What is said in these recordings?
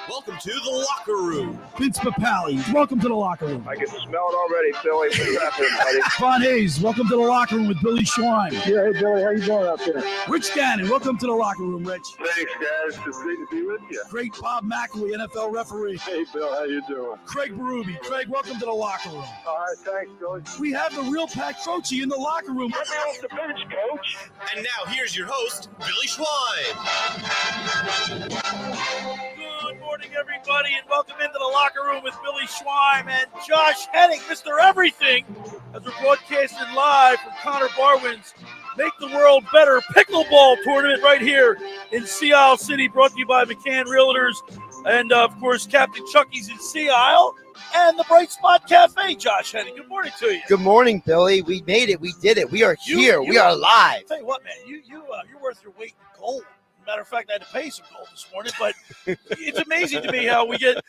Welcome to the locker room. Vince Papali, welcome to the locker room. I can smell it already, Billy. What's happening, buddy? Von Hayes, welcome to the locker room with Billy Schwein. Yeah, hey, Billy, how you doing out there? Rich Gannon, welcome to the locker room, Rich. Thanks, guys. It's great to be with you. Great Bob McElwee, NFL referee. Hey, Bill, how you doing? Craig Berube. Craig, welcome to the locker room. All right, thanks, Billy. We have the real Pat Croce in the locker room. Get me off the bench, Coach. And now here's your host, Billy Schwein. Good morning, everybody, and welcome into the locker room with Billy Schwein and Josh Hennig, Mr. Everything, as we're broadcasting live from Connor Barwin's Make the World Better Pickleball Tournament right here in Sea Isle City, brought to you by McCann Realtors and, of course, Capt'n Chucky's in Sea Isle and the Bright Spot Cafe. Josh Hennig, good morning to you. Good morning, Billy. We made it. We did it. We are here. We are live. I'll tell you what, man, you're worth your weight in gold. Matter of fact, I had to pay some gold this morning, but it's amazing to me how we get,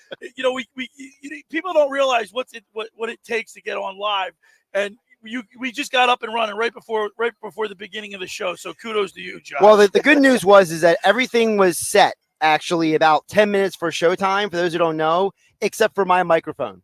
people don't realize what it takes to get on live, and we just got up and running right before the beginning of the show. So kudos to you, Josh. Well, the good news is that everything was set actually about 10 minutes for showtime. For those who don't know, except for my microphone.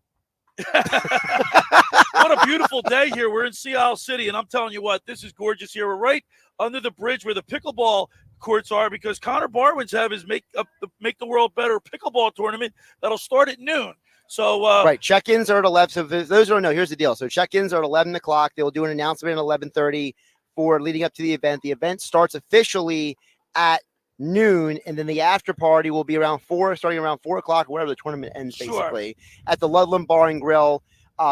What a beautiful day here. We're in Sea Isle City, and I'm telling you what, this is gorgeous here. We're right under the bridge where the pickleball courts are, because Connor Barwin's have his Make the World Better Pickleball Tournament that'll start at noon. So right, check-ins are at 11. So for those who don't know, here's the deal. So check-ins are at 11 o'clock. They'll do an announcement at 11:30 for leading up to the event. The event starts officially at noon, and then the after party will be around 4, starting around 4 o'clock, wherever the tournament ends, basically, at the Ludlam Bar and Grill.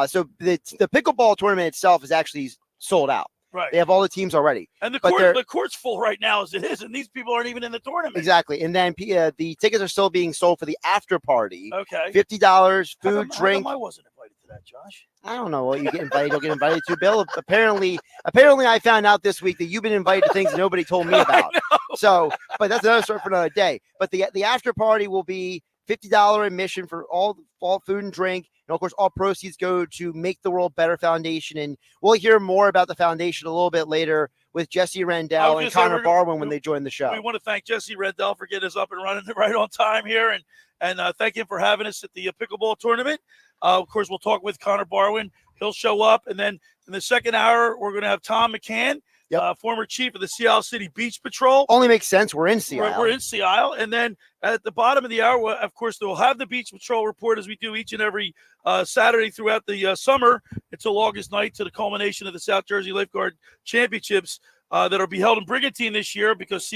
So the pickleball tournament itself is actually sold out. Right. They have all the teams already. And the court's full right now as it is, and these people aren't even in the tournament. Exactly. And then the tickets are still being sold for the after party. Okay. $50, food, drink. How come I wasn't invited to that, Josh? I don't know what you get invited. You'll get invited to, Bill. Apparently, I found out this week that you've been invited to things that nobody told me about. So, but that's another story for another day. But the after party will be $50 admission for all food and drink. And of course, all proceeds go to Make the World Better Foundation. And we'll hear more about the foundation a little bit later with Jesse Rendell and Connor Barwin when they join the show. We want to thank Jesse Rendell for getting us up and running right on time here, and thank him for having us at the pickleball tournament. Of course, we'll talk with Connor Barwin. He'll show up, and then in the second hour, we're going to have Tom McCann. Yep. Former chief of the Sea Isle City Beach Patrol. Only makes sense. We're in Sea Isle. We're in Sea Isle. And then at the bottom of the hour, of course, they'll have the Beach Patrol report as we do each and every Saturday throughout the summer until August night, to the culmination of the South Jersey Lifeguard Championships that will be held in Brigantine this year, because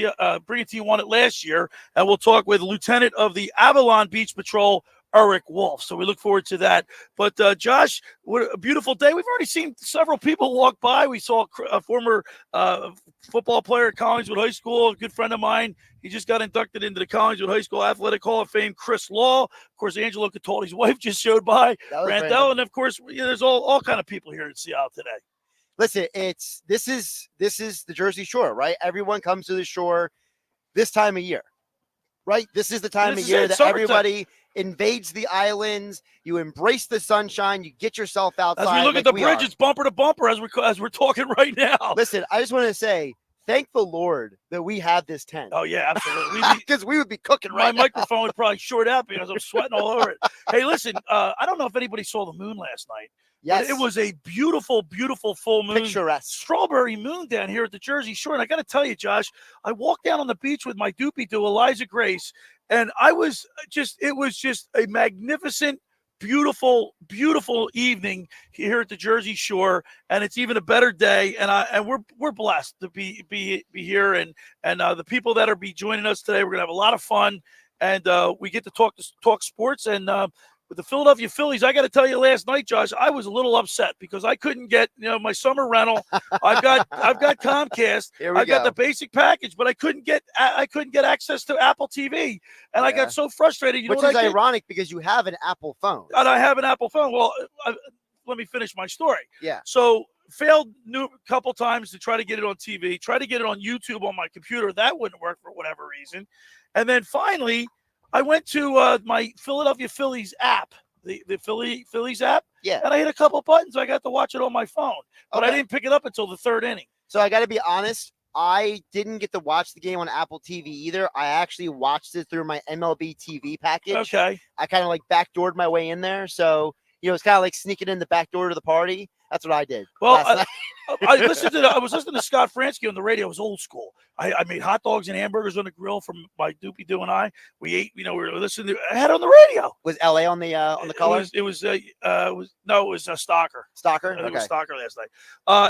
Brigantine won it last year. And we'll talk with Lieutenant of the Avalon Beach Patrol, Erich Wolf. So we look forward to that. But Josh, what a beautiful day. We've already seen several people walk by. We saw a former football player at Collingswood High School, a good friend of mine. He just got inducted into the Collingswood High School Athletic Hall of Fame, Chris Law. Of course, Angelo Cataldi's wife just showed by, Rendell. And of course, there's all kind of people here in Seattle today. Listen, this is the Jersey Shore, right? Everyone comes to the shore this time of year, right? This is the time of year that everybody invades the islands. You embrace the sunshine. You get yourself outside. As we look at the bridge, it's bumper to bumper as we're talking right now. Listen, I just want to say, thank the Lord that we have this tent. Oh yeah, absolutely. Because we would be cooking right now. My microphone would probably short out because I'm sweating all over it. Hey, listen, I don't know if anybody saw the moon last night. Yes. But it was a beautiful, beautiful full moon. Picturesque. Strawberry moon down here at the Jersey Shore. And I got to tell you, Josh, I walked down on the beach with my doopy-doo, Eliza Grace, and it was just a magnificent, beautiful, beautiful evening here at the Jersey Shore. And it's even a better day. And we're blessed to be here. And the people that are joining us today, we're going to have a lot of fun. And we get to talk sports. And with the Philadelphia Phillies, I got to tell you, last night, Josh, I was a little upset because I couldn't get, my summer rental. I've got Comcast. I've got the basic package, but I couldn't get access to Apple TV, and I got so frustrated. Which is ironic because you have an Apple phone. And I have an Apple phone. Well, let me finish my story. Yeah. So failed a couple times to try to get it on TV. Try to get it on YouTube on my computer. That wouldn't work for whatever reason, and then finally, I went to my Philadelphia Phillies app, the Phillies app, and I hit a couple buttons. I got to watch it on my phone, but I didn't pick it up until the third inning. So I got to be honest. I didn't get to watch the game on Apple TV either. I actually watched it through my MLB TV package. Okay. I kind of like backdoored my way in there. So, it's kind of like sneaking in the back door to the party. That's what I did. Well, last night. I was listening to Scott Fransky on the radio. It was old school. I made hot dogs and hamburgers on the grill from my Doopy Doo and I. We ate, we were listening to, I had it on the radio. Was LA on the color? It was Stalker. Stalker? I think Okay. it was Stalker last night.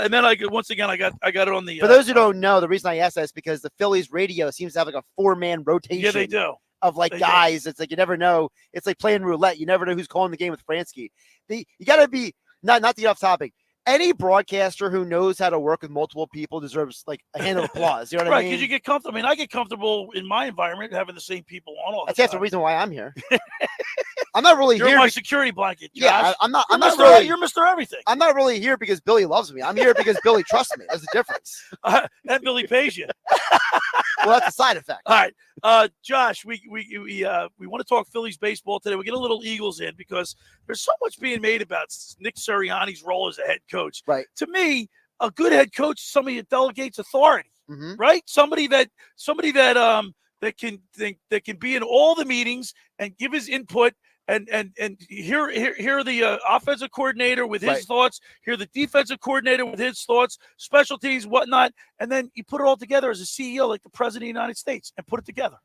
And then I got it on the. For those who don't know, the reason I asked that is because the Phillies radio seems to have like a 4-man rotation. Yeah, they do. Of like They guys. It's like you never know. It's like playing roulette. You never know who's calling the game with Fransky. You got to be not to get off topic. Any broadcaster who knows how to work with multiple people deserves like a hand of applause. You know what I mean? Right, because you get comfortable. I mean, I get comfortable in my environment having the same people on all the That's half time. the reason why I'm here. I'm not really You're here. my security blanket. Yeah, Josh. I'm not You're Mr. Everything. I'm not really here because Billy loves me. I'm here because Billy trusts me. That's the difference. And Billy pays you. Well, that's a side effect. All right, Josh, we want to talk Phillies baseball today. We get a little Eagles in because there's so much being made about Nick Sirianni's role as a head coach. Right. To me, a good head coach is somebody that delegates authority. Mm-hmm. Right. Somebody that can be in all the meetings and give his input. And hear the offensive coordinator with his Right. thoughts, hear the defensive coordinator with his thoughts, special teams, whatnot, and then you put it all together as a CEO, like the president of the United States, and put it together.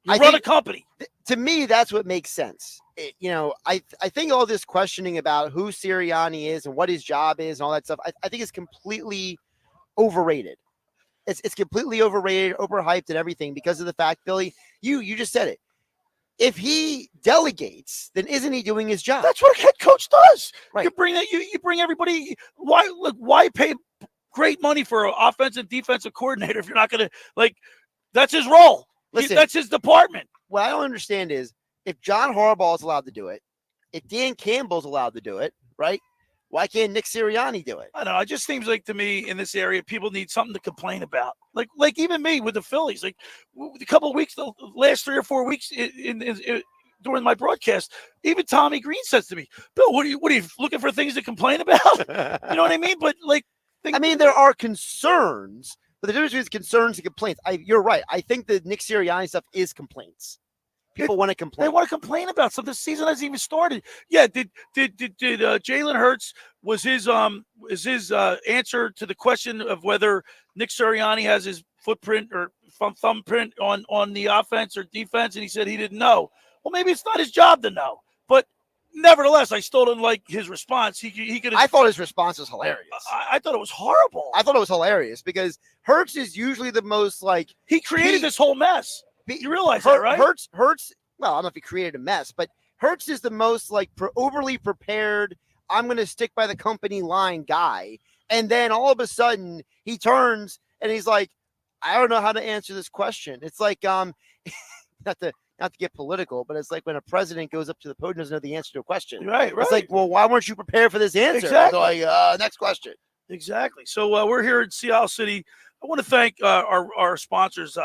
You run a company. To me, that's what makes sense. I think all this questioning about who Sirianni is and what his job is and all that stuff, I think is completely overrated. It's completely overrated, overhyped, and everything because of the fact, Billy, you just said it. If he delegates, then isn't he doing his job? That's what a head coach does. Right. You bring everybody. Why pay great money for an offensive and defensive coordinator if you're not going to that's his role. Listen, That's his department. What I don't understand is if John Harbaugh is allowed to do it, if Dan Campbell's allowed to do it, right? Why can't Nick Sirianni do it? I don't know. It just seems like to me in this area, people need something to complain about. Like even me with the Phillies. Like a couple of weeks, the last 3 or 4 weeks during my broadcast, even Tommy Green says to me, "Bill, what are you looking for things to complain about?" You know what I mean? But there are concerns, but the difference between concerns and complaints. You're right. I think the Nick Sirianni stuff is complaints. People want to complain. They want to complain about something. The season hasn't even started. Yeah, did Jalen Hurts was his answer to the question of whether Nick Sirianni has his footprint or thumbprint on the offense or defense, and he said he didn't know. Well, maybe it's not his job to know, but nevertheless, I still didn't like his response. He could. I thought his response was hilarious. I thought it was horrible. I thought it was hilarious because Hurts is usually the most he created this whole mess. You realize that, right? Hurts. Well, I don't know if he created a mess, but Hurts is the most overly prepared. I'm going to stick by the company line guy, and then all of a sudden he turns and he's like, "I don't know how to answer this question." It's like not to get political, but it's like when a president goes up to the podium and doesn't know the answer to a question. Right. It's like, well, why weren't you prepared for this answer? Exactly. Next question. Exactly. So we're here in Seattle City. I want to thank our sponsors,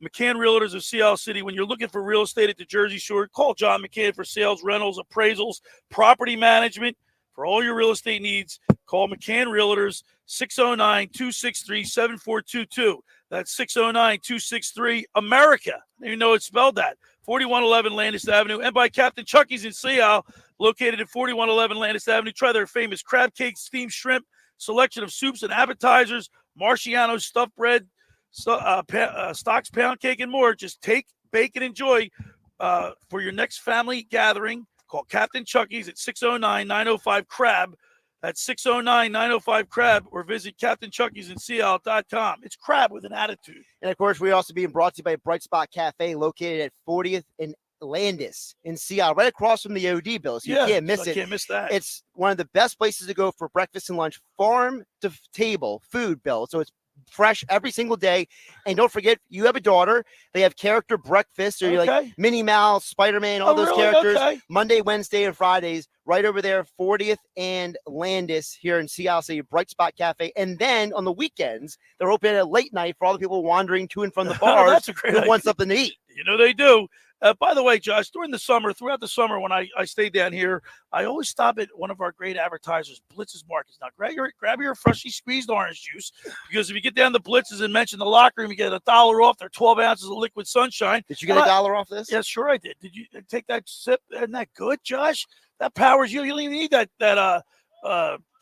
McCann Realtors of Seattle City. When you're looking for real estate at the Jersey Shore, call John McCann for sales, rentals, appraisals, property management. For all your real estate needs, call McCann Realtors, 609-263-7422. That's 609-263-AMERICA. You know it's spelled that. 4111 Landis Avenue. And by Capt'n Chucky's in Seattle, located at 4111 Landis Avenue. Try their famous crab cake, steamed shrimp, selection of soups and appetizers, Marciano stuffed bread, Stocks pound cake, and more. Just take, bake, and enjoy for your next family gathering. Call Capt'n Chucky's at 609-905-CRAB. That's 609-905-CRAB, or visit CaptainChucky'sInSeattle.com. It's crab with an attitude. And, of course, we're also being brought to you by Bright Spot Cafe, located at 40th and Landis in Seattle, right across from the OD, Bill. So you can't miss it. Can't miss that. It's one of the best places to go for breakfast and lunch, farm to table food, Bill. So it's fresh every single day. And don't forget, you have a daughter. They have character breakfast, or you're like Minnie Mouse, Spider-Man, all those characters. Monday, Wednesday, and Fridays, right over there, 40th and Landis here in Seattle City, Bright Spot Cafe. And then on the weekends, they're open at late night for all the people wandering to and from the bars. That's a great idea. Who want something to eat. You know they do. By the way, Josh, throughout the summer when I stayed down here, I always stop at one of our great advertisers, Blitz's Markets. Now, grab your freshly squeezed orange juice, because if you get down to Blitz's and mention the locker room, you get $1 off their 12 ounces of liquid sunshine. Did you get $1 off this? Yeah, sure I did. Did you take that sip? Isn't that good, Josh? That powers you. You don't even need that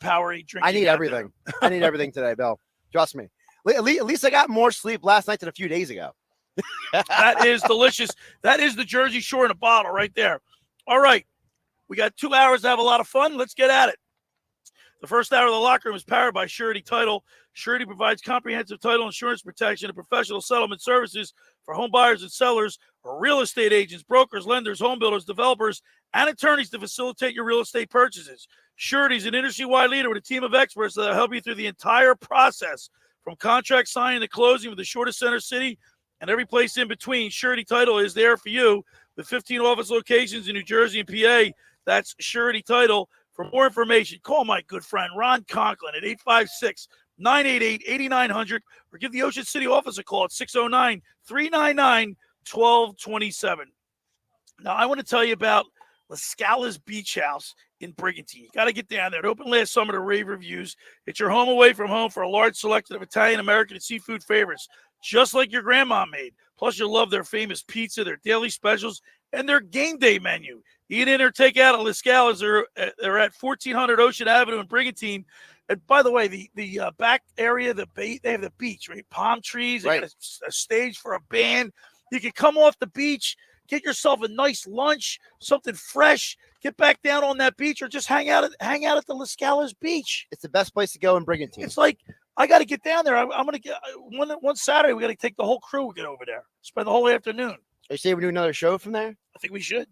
Powerade drink. I need everything. I need everything today, Bill. Trust me. At least I got more sleep last night than a few days ago. That is delicious. That is the Jersey Shore in a bottle right there. All right. We got 2 hours to have a lot of fun. Let's get at it. The first hour of the locker room is powered by Surety Title. Surety provides comprehensive title insurance protection and professional settlement services for home buyers and sellers, or real estate agents, brokers, lenders, home builders, developers, and attorneys to facilitate your real estate purchases. Surety is an industry-wide leader with a team of experts that will help you through the entire process, from contract signing to closing, with the shortest center city and every place in between. Surety Title is there for you with 15 office locations in New Jersey and PA. That's Surety Title. For more information, call my good friend Ron Conklin at 856-988-8900, or give the Ocean City office a call at 609-399-1227. Now, I want to tell you about La Scala's Beach House in Brigantine. You got to get down there. It opened last summer to rave reviews. It's your home away from home for a large selection of Italian, American, and seafood favorites, just like your grandma made. Plus, you'll love their famous pizza, their daily specials, and their game day menu. Eat in or take out at La Scala's. They're at 1400 Ocean Avenue in Brigantine. And by the way, the back area, they have the beach, right? Palm trees, right. They got a stage for a band. You can come off the beach, get yourself a nice lunch, something fresh, get back down on that beach, or just hang out at the La Scala's beach. It's the best place to go in Brigantine. It's like, I got to get down there. I'm going to get one Saturday. We got to take the whole crew. We get over there, spend the whole afternoon. Are you saying we do another show from there? I think we should.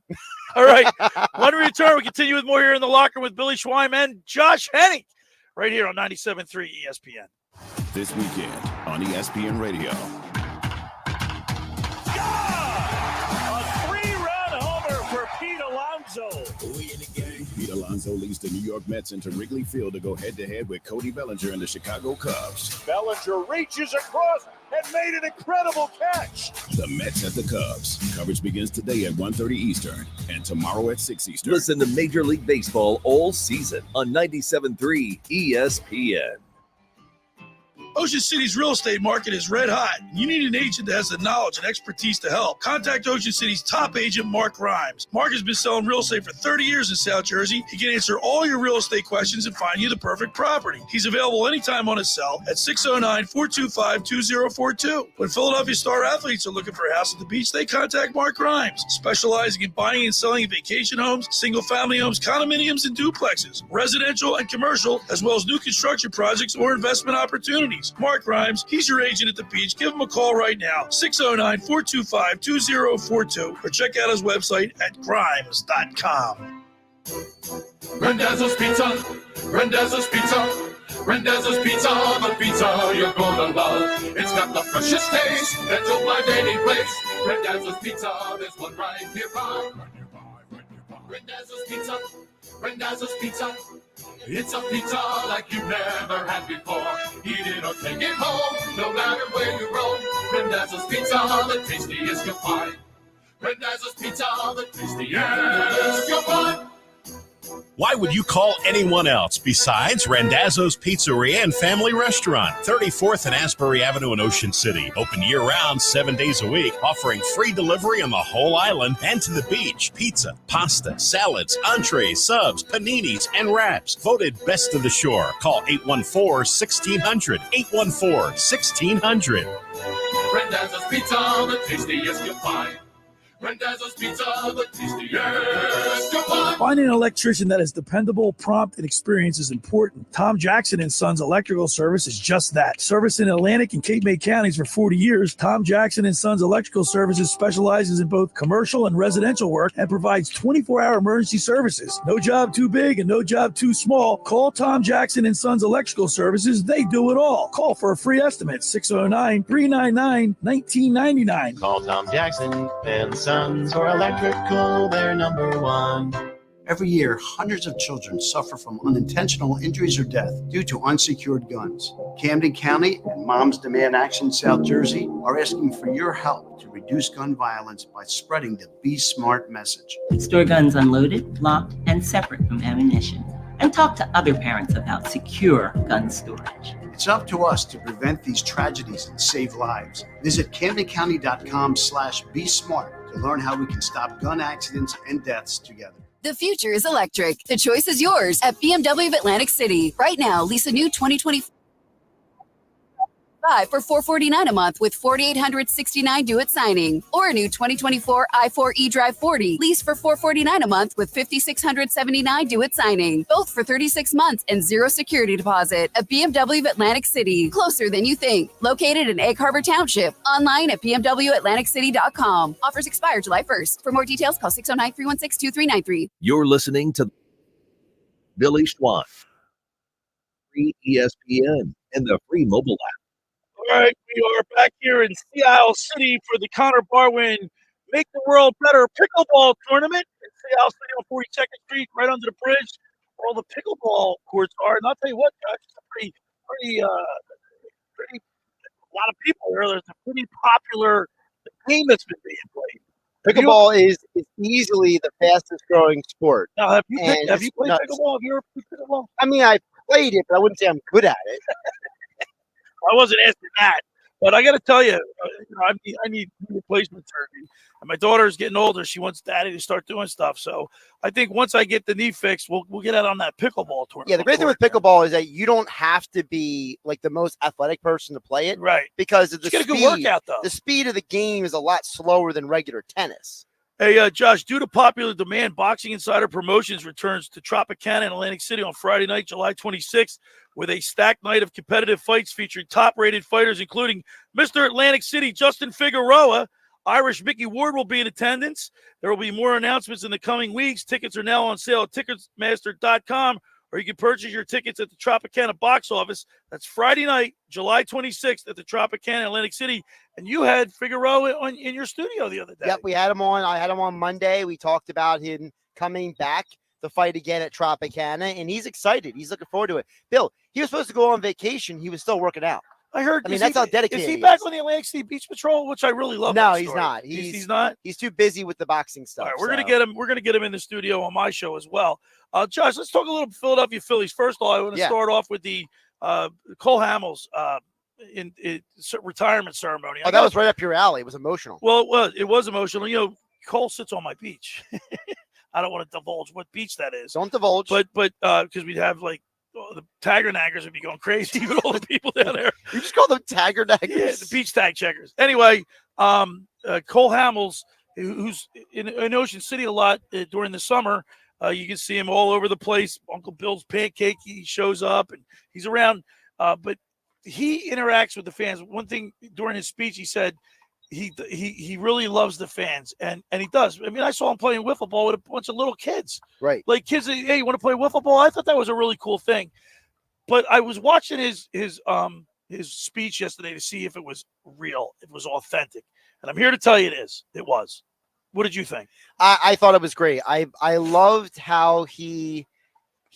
All right. When we return, we continue with more here in the locker with Billy Schweim and Josh Hennig, right here on 97.3 ESPN. This weekend on ESPN Radio. A three-run homer for Pete Alonso. Pete Alonso leads the New York Mets into Wrigley Field to go head-to-head with Cody Bellinger and the Chicago Cubs. Bellinger reaches across and made an incredible catch. The Mets at the Cubs. Coverage begins today at 1:30 Eastern and tomorrow at 6 Eastern. Listen to Major League Baseball all season on 97.3 ESPN. Ocean City's real estate market is red hot. You need an agent that has the knowledge and expertise to help. Contact Ocean City's top agent, Mark Grimes. Mark has been selling real estate for 30 years in South Jersey. He can answer all your real estate questions and find you the perfect property. He's available anytime on his cell at 609-425-2042. When Philadelphia star athletes are looking for a house at the beach, they contact Mark Grimes, specializing in buying and selling vacation homes, single-family homes, condominiums, and duplexes, residential and commercial, as well as new construction projects or investment opportunities. Mark Grimes, he's your agent at the beach. Give him a call right now, 609-425-2042, or check out his website at grimes.com. Rendell's Pizza, Rendell's Pizza, Rendell's Pizza, the pizza you're gonna love. It's got the freshest taste that you'll find any place. Rendell's Pizza, there's one right nearby. Rendell's Pizza, Rendell's Pizza. It's a pizza like you've never had before. Eat it or take it home, no matter where you roam. Rendell's Pizza, the tastiest you'll find. Rendell's Pizza, the tastiest you'll find. Why would you call anyone else besides Rendazzo's Pizzeria and Family Restaurant, 34th and Asbury Avenue in Ocean City. Open year-round, 7 days a week, offering free delivery on the whole island and to the beach. Pizza, pasta, salads, entrees, subs, paninis, and wraps. Voted best of the shore. Call 814-1600. 814-1600. Rendell's Pizza, the tastiest you'll find. Rendell's Pizza, the tastiest you'll find. Finding an electrician that is dependable, prompt, and experienced is important. Tom Jackson & Sons Electrical Service is just that. Service in Atlantic and Cape May counties for 40 years, Tom Jackson & Sons Electrical Services specializes in both commercial and residential work and provides 24-hour emergency services. No job too big and no job too small. Call Tom Jackson & Sons Electrical Services. They do it all. Call for a free estimate, 609-399-1999. Call Tom Jackson & Sons for electrical, they're number one. Every year, hundreds of children suffer from unintentional injuries or death due to unsecured guns. Camden County and Moms Demand Action South Jersey are asking for your help to reduce gun violence by spreading the Be Smart message. Store guns unloaded, locked, and separate from ammunition. And talk to other parents about secure gun storage. It's up to us to prevent these tragedies and save lives. Visit CamdenCounty.com/Be Smart to learn how we can stop gun accidents and deaths together. The future is electric. The choice is yours at BMW of Atlantic City. Right now, lease a new 2025 for $449 a month with $4,869 due at signing. Or a new 2024 i4 eDrive 40. Lease for $449 a month with $5,679 due at signing. Both for 36 months and zero security deposit. A BMW of Atlantic City. Closer than you think. Located in Egg Harbor Township. Online at bmwatlanticcity.com. Offers expire July 1st. For more details, call 609-316-2393. You're listening to Billy Schwan, free ESPN, and the free mobile app. All right, we are back here in Seattle City for the Connor Barwin Make the World Better Pickleball Tournament in Seattle City on 42nd Street, right under the bridge, where all the pickleball courts are. And I'll tell you what, Josh, it's a pretty a lot of people here. There's a pretty popular game that's been being played. Pickleball is easily the fastest growing sport. Now, have you played pickleball? Have you ever played pickleball? I mean, I played it, but I wouldn't say I'm good at it. I wasn't asking that, but I got to tell you, I need replacement surgery. And my daughter's getting older; she wants daddy to start doing stuff. So I think once I get the knee fixed, we'll get out on that pickleball tournament. Yeah, the great thing with pickleball is that you don't have to be like the most athletic person to play it, right? Because of the get a speed. Good workout, though. The speed of the game is a lot slower than regular tennis. Hey, Josh, due to popular demand, Boxing Insider Promotions returns to Tropicana in Atlantic City on Friday night, July 26th, with a stacked night of competitive fights featuring top-rated fighters, including Mr. Atlantic City, Justin Figueroa. Irish Mickey Ward will be in attendance. There will be more announcements in the coming weeks. Tickets are now on sale at Ticketmaster.com, or you can purchase your tickets at the Tropicana box office. That's Friday night, July 26th at the Tropicana, Atlantic City. And you had Figueroa in your studio the other day. Yep, we had him on. I had him on Monday. We talked about him coming back to fight again at Tropicana, and he's excited. He's looking forward to it. Bill, he was supposed to go on vacation. He was still working out. I heard. I mean, that's how dedicated he is. Is he back on the Atlantic City Beach Patrol, which I really love? No, he's not. He's not. He's too busy with the boxing stuff. All right, we're gonna get him. We're gonna get him in the studio on my show as well. Josh, let's talk a little Philadelphia Phillies. First of all, I want to start off with the Cole Hamels in retirement ceremony. Oh, that was right up your alley. It was emotional. Well, it was emotional. You know, Cole sits on my beach. I don't want to divulge what beach that is. Don't divulge. But because we'd have like. The tagger naggers would be going crazy with all the people down there. You just call them tagger naggers? Yeah, the beach tag checkers. Anyway, Cole Hamels, who's in Ocean City a lot during the summer, you can see him all over the place. Uncle Bill's Pancake, he shows up and he's around. But he interacts with the fans. One thing during his speech, he said he really loves the fans, and he does. I mean, I saw him playing wiffle ball with a bunch of little kids. Right. Like kids, hey, you want to play wiffle ball? I thought that was a really cool thing. But I was watching his speech yesterday to see if it was real, if it was authentic. And I'm here to tell you it is. It was. What did you think? I thought it was great. I loved how he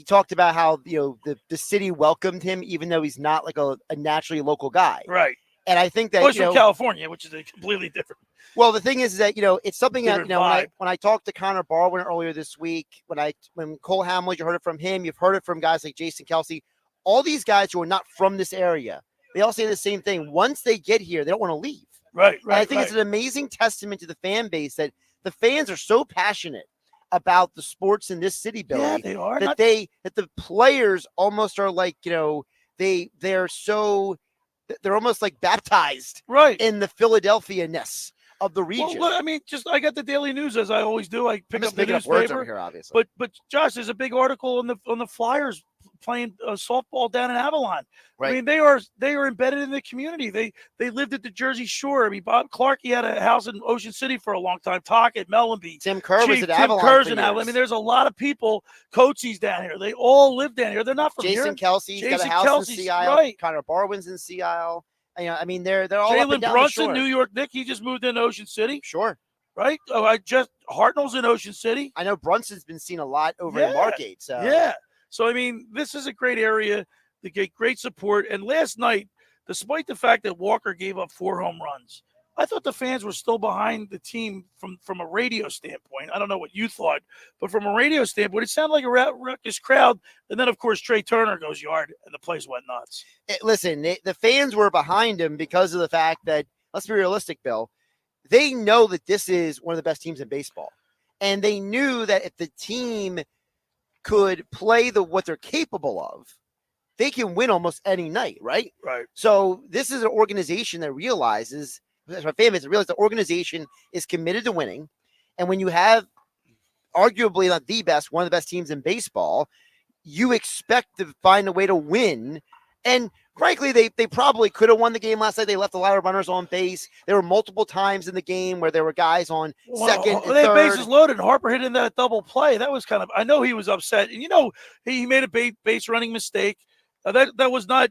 talked about how, you know, the city welcomed him, even though he's not like a naturally local guy. Right. And I think that he's from California, which is a completely different. Well, the thing is that, you know, it's something that, you know, vibe. when I talked to Connor Barwin earlier this week, when Cole Hamels, you heard it from him, you've heard it from guys like Jason Kelsey, all these guys who are not from this area, they all say the same thing. Once they get here, they don't want to leave. Right. And I think it's an amazing testament to the fan base that the fans are so passionate about the sports in this city, Billy. Yeah, they are. That the players almost are like, you know, they're almost like baptized in the Philadelphia-ness of the region. Well, look, I mean, I got the Daily News as I always do. I pick up the making up words newspaper over here, obviously. But Josh, there's a big article on the Flyers playing softball down in Avalon. Right. I mean, they are embedded in the community. They lived at the Jersey Shore. I mean, Bob Clark, he had a house in Ocean City for a long time. Talk at Mellenby. Tim Kerr was at Avalon. Tim Kerr's in Avalon. I mean, there's a lot of people. Coaches down here. They all live down here. They're not from here. Jason Kelsey's got a house in Sea Isle. Right. Connor Barwin's in Sea Isle. You know, I mean, they're all up and Jalen down Brunson, the shore. New York Nick, he just moved into Ocean City. Sure. right? Oh, Hartnell's in Ocean City. I know Brunson's been seen a lot over in Margate. So yeah. So I mean, this is a great area to get great support. And last night, despite the fact that Walker gave up 4 home runs, I thought the fans were still behind the team from a radio standpoint. I don't know what you thought, but from a radio standpoint, it sounded like a ruckus crowd. And then, of course, Trey Turner goes yard, and the place went nuts. Listen, the fans were behind him because of the fact that, let's be realistic, Bill, they know that this is one of the best teams in baseball. And they knew that if the team could play what they're capable of, they can win almost any night, right? Right. So this is an organization that realizes, that's my favorite, realize the organization is committed to winning. And when you have arguably not the best, one of the best teams in baseball, you expect to find a way to win. And frankly, they probably could have won the game last night. They left a lot of runners on base. There were multiple times in the game where there were guys on second and they had third. bases loaded. Harper hit in that double play. That was kind of, I know he was upset. And, he made a base running mistake. That was not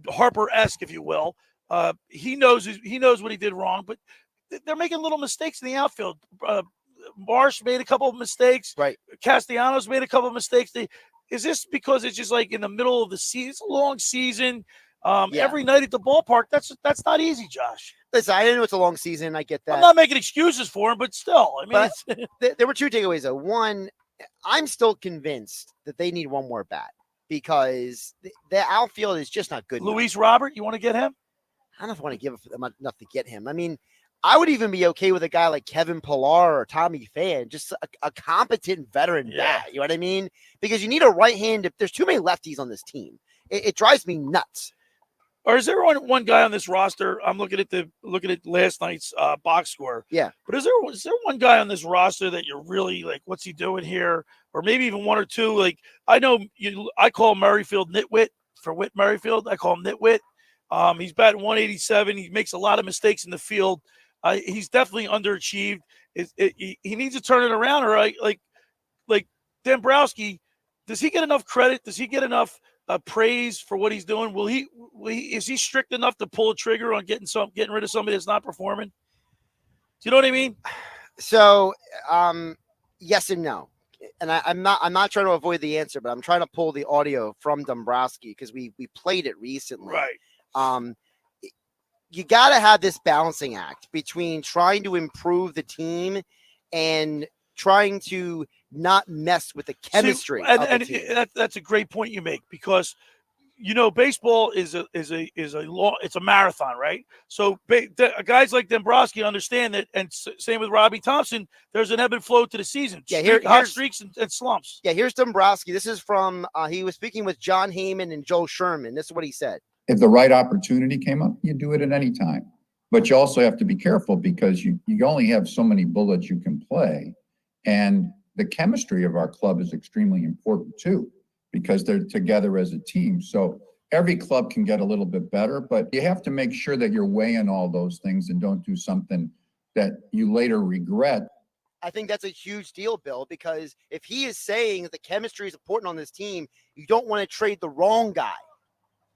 Harper-esque, if you will. He knows what he did wrong, but they're making little mistakes in the outfield. Marsh made a couple of mistakes. Right. Castellanos made a couple of mistakes. Is this because it's just like in the middle of the season? It's a long season. Every night at the ballpark, that's not easy, Josh. Listen, I know it's a long season. I get that. I'm not making excuses for him, but still. I mean, there were 2 takeaways, though. One, I'm still convinced that they need one more bat because the outfield is just not good. Luis Robert, you want to get him? I don't want to give them enough to get him. I mean, I would even be okay with a guy like Kevin Pillar or Tommy Pham, just a competent veteran bat. You know what I mean? Because you need a right hand. There's too many lefties on this team. It drives me nuts. Or is there one guy on this roster? I'm looking at last night's box score. Yeah. But is there one guy on this roster that you're really like, what's he doing here? Or maybe even 1 or 2. Like I know I call Merrifield Nitwit for Whit Merrifield. I call him Nitwit. He's batting 187. He makes a lot of mistakes in the field. He's definitely underachieved. He needs to turn it around. Or like Dombrowski, does he get enough credit? Does he get enough praise for what he's doing? Is he strict enough to pull a trigger on getting rid of somebody that's not performing? Do you know what I mean? So, yes and no. And I'm not trying to avoid the answer, but I'm trying to pull the audio from Dombrowski because we played it recently. Right. You got to have this balancing act between trying to improve the team and trying to not mess with the chemistry. That's a great point you make because baseball is a it's a marathon, right? So guys like Dombrowski understand that, and same with Robbie Thompson. There's an ebb and flow to the season. Hot streaks and slumps. Yeah, here's Dombrowski. This is from he was speaking with John Heyman and Joe Sherman. This is what he said. If the right opportunity came up, you do it at any time. But you also have to be careful because you only have so many bullets you can play. And the chemistry of our club is extremely important too, because they're together as a team. So every club can get a little bit better, but you have to make sure that you're weighing all those things and don't do something that you later regret. I think that's a huge deal, Bill, because if he is saying that the chemistry is important on this team, you don't want to trade the wrong guy.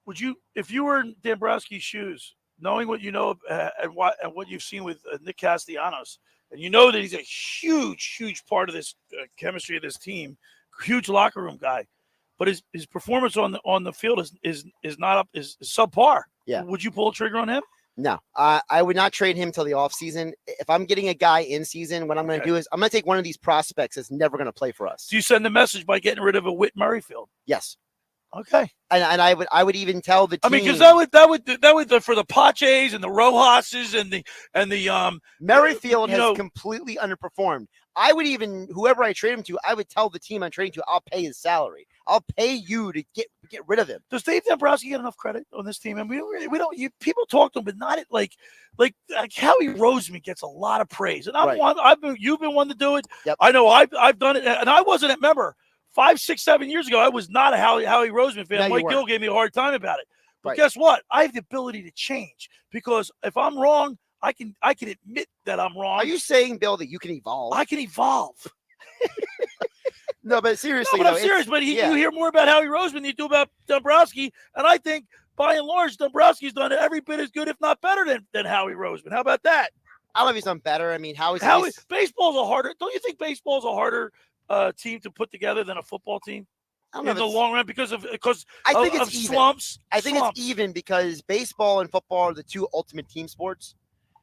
Would you, if you were in Dombrowski's shoes, knowing what you know and what you've seen with Nick Castellanos, and you know that he's a huge part of this chemistry of this team, huge locker room guy, but his performance on the field is not up, is subpar. Yeah. Would you pull a trigger on him? No, I would not trade him till the offseason. If I'm getting a guy in season, what I'm going to do is I'm going to take one of these prospects that's never going to play for us. Do you send the message by getting rid of a Whit Merrifield? Yes. Okay. And I would even tell the team. I mean, because that would for the Paches and the Rojas's and the Merrifield has completely underperformed. I would even, whoever I trade him to, I would tell the team I'm trading to, I'll pay his salary. I'll pay you to get rid of him. Does Dave Dombrowski get enough credit on this team? And we don't. People talk to him, but not like Howie Roseman gets a lot of praise, and you've been one to do it. Yep. I know I've done it, and I wasn't a member 5, 6, 7 years ago. I was not a Howie Roseman fan. No, Mike Gill gave me a hard time about it. But guess what? I have the ability to change because if I'm wrong, I can admit that I'm wrong. Are you saying, Bill, that you can evolve? I can evolve. No, but seriously, I'm serious. But you hear more about Howie Roseman than you do about Dombrowski, and I think by and large, Dombrowski's done every bit as good, if not better, than Howie Roseman. How about that? I don't know if he's done better. I mean, baseball's a harder. Don't you think baseball's a harder team to put together than a football team? I don't know in the long run because I think it's even. slumps. I think it's even because baseball and football are the two ultimate team sports.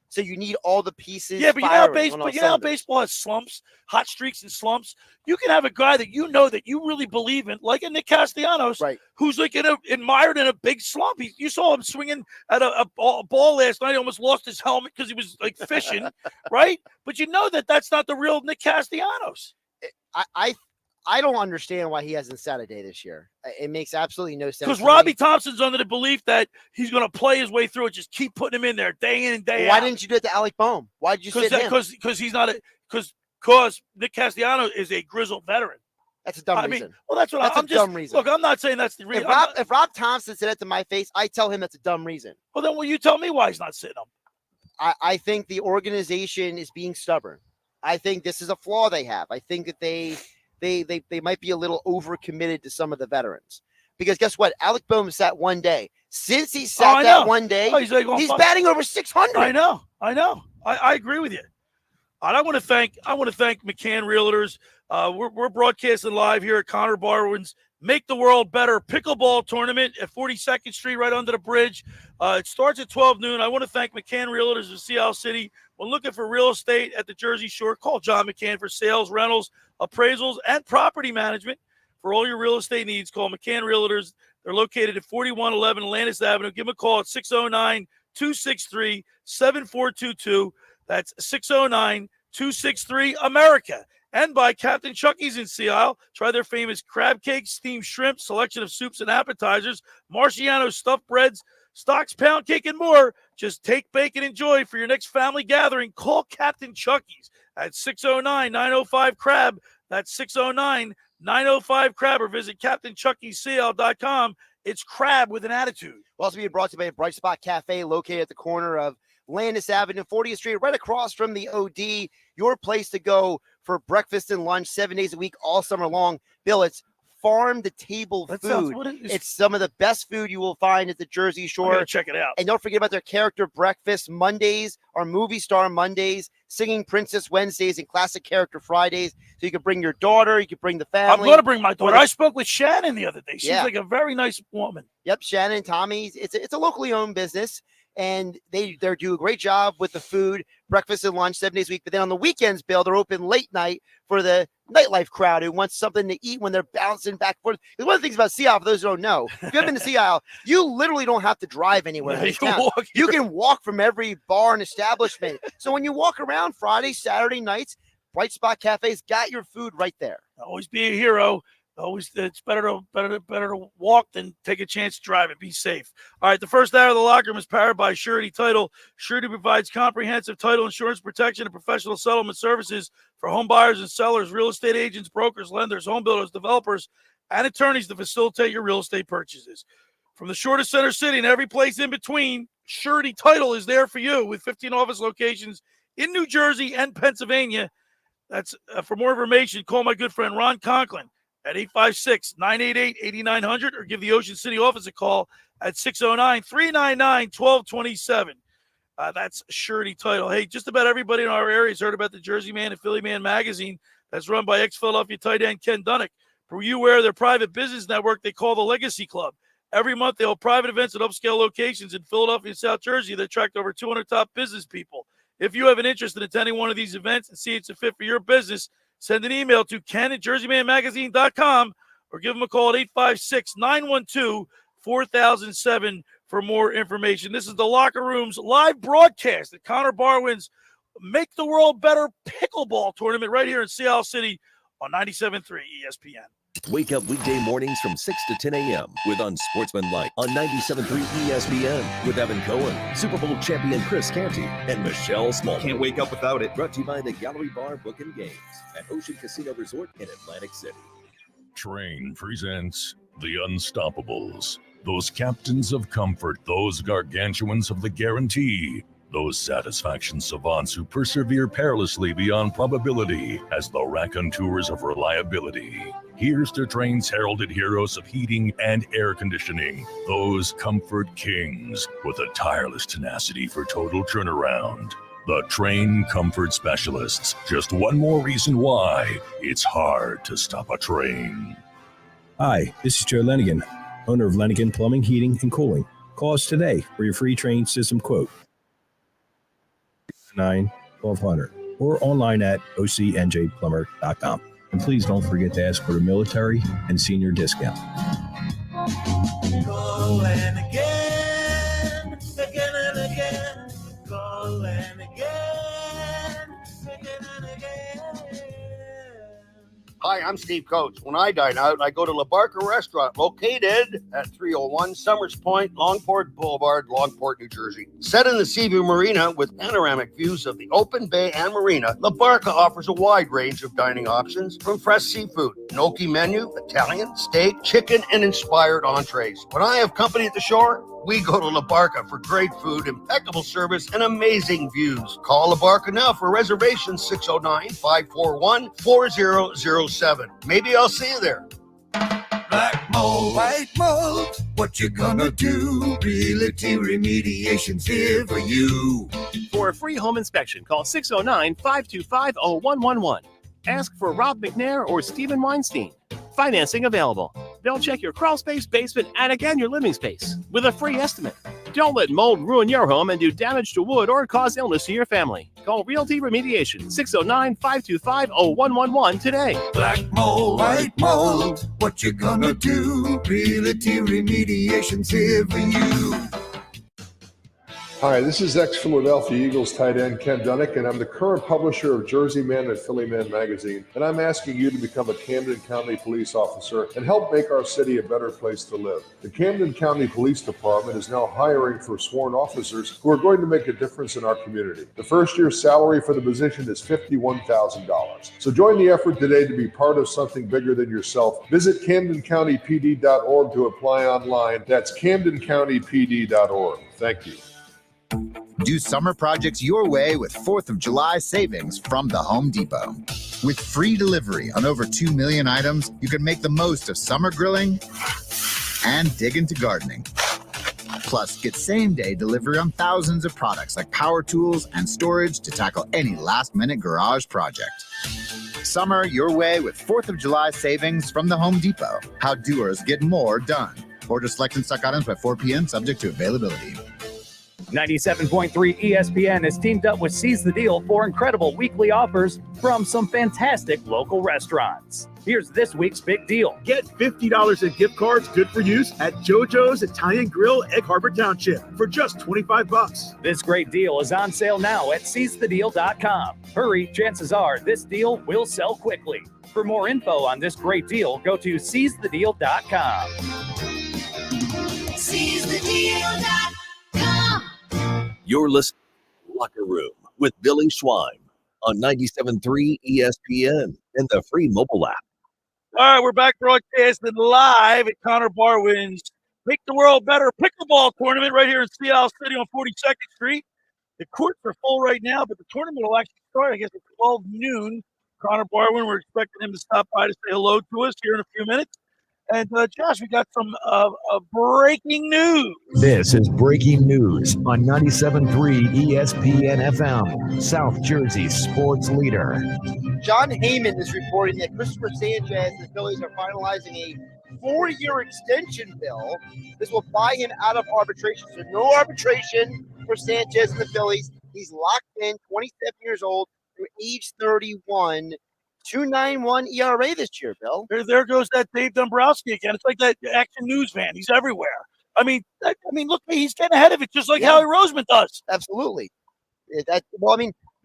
So you need all the pieces. Yeah, but you know how baseball has slumps, hot streaks and slumps. You can have a guy that you know that you really believe in, like a Nick Castellanos, who's like admired in a big slump. You saw him swinging at a ball last night. He almost lost his helmet because he was like fishing, right? But you know that that's not the real Nick Castellanos. I don't understand why he hasn't sat a day this year. It makes absolutely no sense. Because Robbie Thompson's under the belief that he's going to play his way through it. Just keep putting him in there day in and day out. Why didn't you do it to Alec Boehm? Why did you sit him? Because he's not because Nick Castellanos is a grizzled veteran. That's a dumb reason. Well, that's what I'm just. Dumb reason. Look, I'm not saying that's the reason. If Rob Thompson said it to my face, I tell him that's a dumb reason. Well, then will you tell me why he's not sitting him? I think the organization is being stubborn. I think this is a flaw they have. I think that they might be a little overcommitted to some of the veterans. Because guess what? Alec Boehm sat one day. Since he sat that one day, he's batting over 600. I know. I agree with you. And I want to thank McCann Realtors. We're broadcasting live here at Connor Barwin's Make the World Better Pickleball Tournament at 42nd Street, right under the bridge. It starts at 12 noon. I want to thank McCann Realtors of Sea Isle City. When looking for real estate at the Jersey Shore, call John McCann for sales, rentals, appraisals, and property management. For all your real estate needs, call McCann Realtors. They're located at 4111 Atlantis Avenue. Give them a call at 609-263-7422. That's 609-263-AMERICA. And by Captain Chucky's in Sea Isle. Try their famous crab cakes, steamed shrimp, selection of soups and appetizers, Marciano stuffed breads, stocks, pound cake, and more. Just take, bake, and enjoy for your next family gathering. Call Captain Chucky's at 609-905-CRAB. That's 609-905-CRAB, or visit CaptainChuckySeaIsle.com. It's crab with an attitude. We'll also be brought to you by Bright Spot Cafe, located at the corner of Landis Avenue, 40th Street, right across from the OD. Your place to go for breakfast and lunch 7 days a week, all summer long. Bill, it's farm-to-table food. It's some of the best food you will find at the Jersey Shore. Check it out. And don't forget about their character breakfast. Mondays are movie star Mondays, singing Princess Wednesdays, and classic character Fridays. So you can bring your daughter, you can bring the family. I'm going to bring my daughter. I spoke with Shannon the other day. She's like a very nice woman. Yep, Shannon and Tommy. It's a locally owned business. And they do a great job with the food, breakfast and lunch 7 days a week. But then on the weekends, Bill, they're open late night for the nightlife crowd who wants something to eat when they're bouncing back and forth. Because one of the things about Sea Isle, for those who don't know, if you've been to Sea Isle, you literally don't have to drive anywhere. You can walk from every bar and establishment. So when you walk around Friday, Saturday nights, Bright Spot Cafe's got your food right there. Always be a hero. Always, it's better to walk than take a chance to drive it. Be safe. All right, the first hour of the locker room is powered by Surety Title. Surety provides comprehensive title insurance protection and professional settlement services for home buyers and sellers, real estate agents, brokers, lenders, home builders, developers, and attorneys to facilitate your real estate purchases. From the shore to Center City and every place in between, Surety Title is there for you with 15 office locations in New Jersey and Pennsylvania. That's for more information, call my good friend Ron Conklin at 856-988-8900 or give the Ocean City office a call at 609-399-1227. That's Surety Title. Hey, just about everybody in our area has heard about the Jersey Man and Philly Man magazine that's run by ex-Philadelphia tight end Ken Dunnick. For you aware of their private business network they call the Legacy Club. Every month they hold private events at upscale locations in Philadelphia and South Jersey that attract over 200 top business people. If you have an interest in attending one of these events and see it's a fit for your business, send an email to ken@jerseymanmagazine.com or give them a call at 856-912-4007 for more information. This is the Locker Room's live broadcast at Connor Barwin's Make the World Better Pickleball Tournament right here in Sea Isle City on 97.3 ESPN. Wake up weekday mornings from 6 to 10 a.m. with Unsportsmanlike on 97.3 ESPN with Evan Cohen, Super Bowl champion Chris Canty, and Michelle Small. Can't wake up without it. Brought to you by the Gallery Bar Book and Games at Ocean Casino Resort in Atlantic City. Train presents The Unstoppables. Those captains of comfort, those gargantuans of the guarantee, those satisfaction savants who persevere perilously beyond probability as the raconteurs of reliability. Here's to Train's heralded heroes of heating and air conditioning, those comfort kings with a tireless tenacity for total turnaround. The train comfort specialists. Just one more reason why it's hard to stop a train. Hi, this is Joe Lenigan, owner of Lenigan Plumbing, Heating, and Cooling. Call us today for your free train system quote. 9-1200 or online at ocnjplumber.com. And please don't forget to ask for the military and senior discount. Call and again and again. Call and again and again. Hi, I'm Steve Coates. When I dine out, I go to La Barca Restaurant, located at 301 Summers Point, Longport Boulevard, Longport, New Jersey. Set in the Seaview Marina with panoramic views of the open bay and marina, La Barca offers a wide range of dining options from fresh seafood, gnocchi menu, Italian, steak, chicken, and inspired entrees. When I have company at the shore, we go to La Barca for great food, impeccable service, and amazing views. Call La Barca now for reservations, 609-541-4007. Maybe I'll see you there. Black mold, white mold, what you gonna do? Realty Remediation's here for you. For a free home inspection, call 609-525-0111. Ask for Rob McNair or Stephen Weinstein. Financing available. They'll check your crawl space, basement, attic, and your living space with a free estimate. Don't let mold ruin your home and do damage to wood or cause illness to your family. Call Realty Remediation, 609-525-0111 today. Black mold, white mold, what you gonna do? Realty Remediation's here for you. Hi, this is ex-Philadelphia Eagles tight end Ken Dunnick, and I'm the current publisher of Jersey Man and Philly Man magazine, and I'm asking you to become a Camden County police officer and help make our city a better place to live. The Camden County Police Department is now hiring for sworn officers who are going to make a difference in our community. The first year's salary for the position is $51,000. So join the effort today to be part of something bigger than yourself. Visit CamdenCountyPD.org to apply online. That's CamdenCountyPD.org. Thank you. Do summer projects your way with 4th of July savings from the Home Depot. With free delivery on over 2 million items, you can make the most of summer grilling and dig into gardening. Plus, get same-day delivery on thousands of products like power tools and storage to tackle any last-minute garage project. Summer your way with 4th of July savings from the Home Depot. How doers get more done. Order select and stock items by 4 p.m. subject to availability. 97.3 ESPN has teamed up with Seize the Deal for incredible weekly offers from some fantastic local restaurants. Here's this week's big deal. Get $50 in gift cards good for use at JoJo's Italian Grill, Egg Harbor Township for just $25. This great deal is on sale now at seizethedeal.com. Hurry, chances are this deal will sell quickly. For more info on this great deal, go to seizethedeal.com. Seizethedeal.com. You're listening to Locker Room with Billy Schwein on 97.3 ESPN and the free mobile app. All right, we're back broadcasting live at Connor Barwin's Make the World Better Pickleball Tournament right here in Seattle City on 42nd Street. The courts are full right now, but the tournament will actually start, I guess, at 12 noon. Connor Barwin, we're expecting him to stop by to say hello to us here in a few minutes. And, Josh, we got some breaking news. This is breaking news on 97.3 ESPN FM, South Jersey's sports leader. John Heyman is reporting that Christopher Sanchez and the Phillies are finalizing a 4-year extension bill. This will buy him out of arbitration. So no arbitration for Sanchez and the Phillies. He's locked in, 27 years old, through age 31. 2.91 ERA this year, Bill. There goes that Dave Dombrowski again. It's like that Action News man. He's everywhere. I mean, look, he's getting ahead of it just like Howie Roseman does. Absolutely.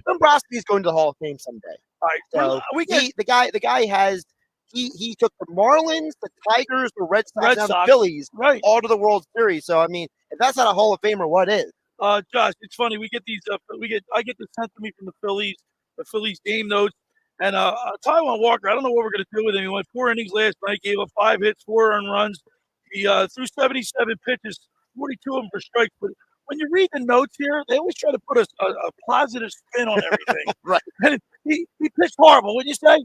Dombrowski is going to the Hall of Fame someday. All right, so the guy has he took the Marlins, the Tigers, the Red Sox, and the Phillies all to the World Series. So I mean, if that's not a Hall of Famer, what is? Josh, it's funny. We get these. I get this sent to me from the Phillies game notes. And Taijuan Walker, I don't know what we're going to do with him. He went 4 innings last night, gave up 5 hits, 4 earned runs. He threw 77 pitches, 42 of them for strikes. But when you read the notes here, they always try to put a positive spin on everything. Right. And he pitched horrible, wouldn't you say?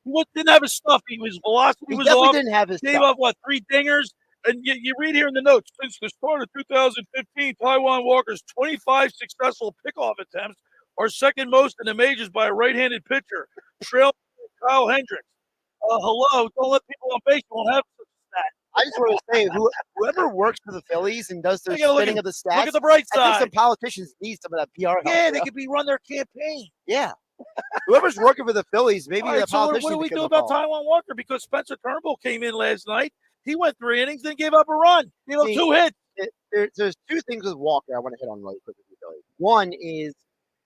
He didn't have his stuff. His velocity was off. Didn't have his gave stuff. up, 3 dingers? And you read here in the notes, since the start of 2015, Taijuan Walker's 25 successful pickoff attempts are second most in the majors by a right-handed pitcher. Trail Kyle Hendricks. Hello, don't let people on base won't have such a stat. I just want to say, whoever works for the Phillies and does their You gotta look spinning at- of the stats, look at the bright I think side. some politicians need some of that PR help. Yeah, they bro. could be run their campaign. Yeah. Whoever's working for the Phillies, maybe All the right, so what politicians do we give do them a about call. Taijuan Walker? Because Spencer Turnbull came in last night. He went 3 innings, then gave up a run. See, 2 hits. There's two things with Walker I want to hit on really quick with you, Billy. One is,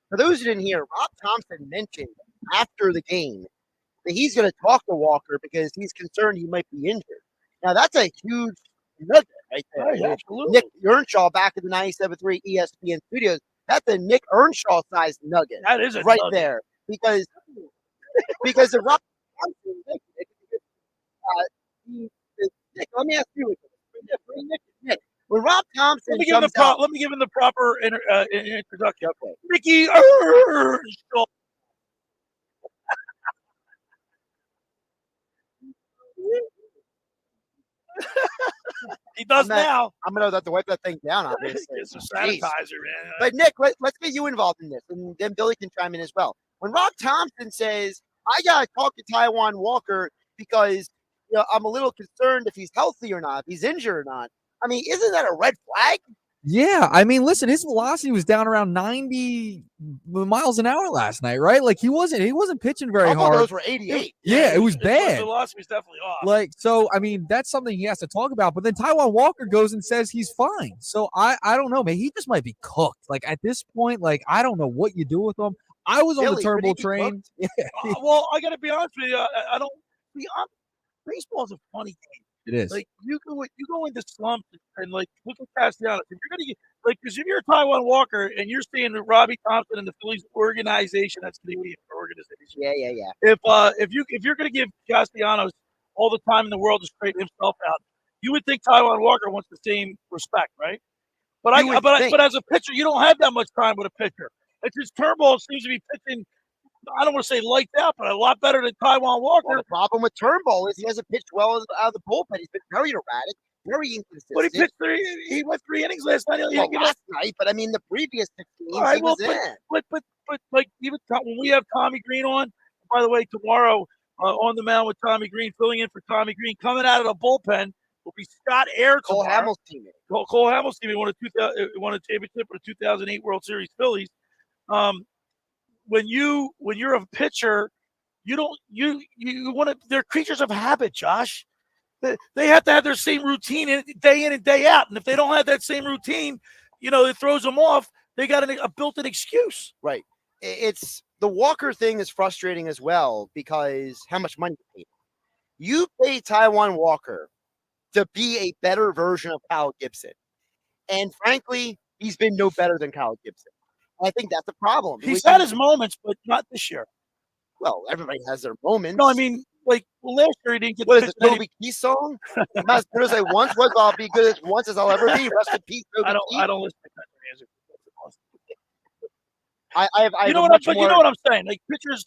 for those who didn't hear, Rob Thompson mentioned after the game that he's going to talk to Walker because he's concerned he might be injured. Now, that's a huge nugget right there. Right, absolutely. Nick Earnshaw back in the 97.3 ESPN studios. That's a Nick Earnshaw-sized nugget. That is a right nugget. there. Because the Rob Thompson, Nick, let me ask you, Nick, when Rob Thompson Let me give him comes out, the proper introduction. Okay. Mickey Earnshaw. He does now. I'm gonna have to wipe that thing down, obviously. Get some Jeez. sanitizer, man. But Nick, let's get you involved in this, and then Billy can chime in as well. When Rob Thompson says, "I gotta talk to Taijuan Walker because I'm a little concerned if he's healthy or not, if he's injured or not," I mean, isn't that a red flag? Yeah, I mean, listen, his velocity was down around 90 miles an hour last night, right? Like he wasn't pitching very I thought hard. those were 88. Yeah, it was His bad. velocity's definitely off. Like, so I mean, that's something he has to talk about. But then Taijuan Walker goes and says he's fine. So I don't know, man. He just might be cooked. Like at this point, like I don't know what you do with him. I was on the Billy, Turnbull would he be train. Yeah. Well, I got to be honest with you. I don't. Baseball's a funny game. It is. Like you go into slumps and like look at Castellanos. If you're gonna get because if you're Taijuan Walker and you're seeing Robbie Thompson and the Phillies organization, that's the organization. Yeah. If you're gonna give Castellanos all the time in the world to straighten himself out, you would think Taijuan Walker wants the same respect, right? But but as a pitcher, you don't have that much time with a pitcher. It's just Turnbull seems to be pitching. I don't want to say lights out, but a lot better than Taijuan Walker. Well, the problem with Turnbull is he hasn't pitched well out of the bullpen. He's been very erratic, very inconsistent. But he pitched he went 3 innings last night. Well, last night, but I mean the previous 6 games All right, he was in. but like even when we have Tommy Green on. By the way, tomorrow on the mound with Tommy Green, filling in for Tommy Green, coming out of the bullpen will be Scott Air. Cole Hamels' teammate. Cole Hamels' teammate won a championship for the 2008 World Series Phillies. When you're a pitcher, you want to. They're creatures of habit, Josh. They have to have their same routine day in and day out, and if they don't have that same routine, it throws them off. They got a built-in excuse. Right. It's the Walker thing is frustrating as well because how much money you pay. You pay Taijuan Walker to be a better version of Kyle Gibson, and frankly, he's been no better than Kyle Gibson. I think that's the problem. He's had his moments, but not this year. Well, everybody has their moments. No, I mean, last year he didn't get. What is the Toby Keith song? I'm as good as I once was. I'll be good as once as I'll ever be. Rest in peace, Toby Keith. I don't listen to country music. You know what I'm saying? Like pitchers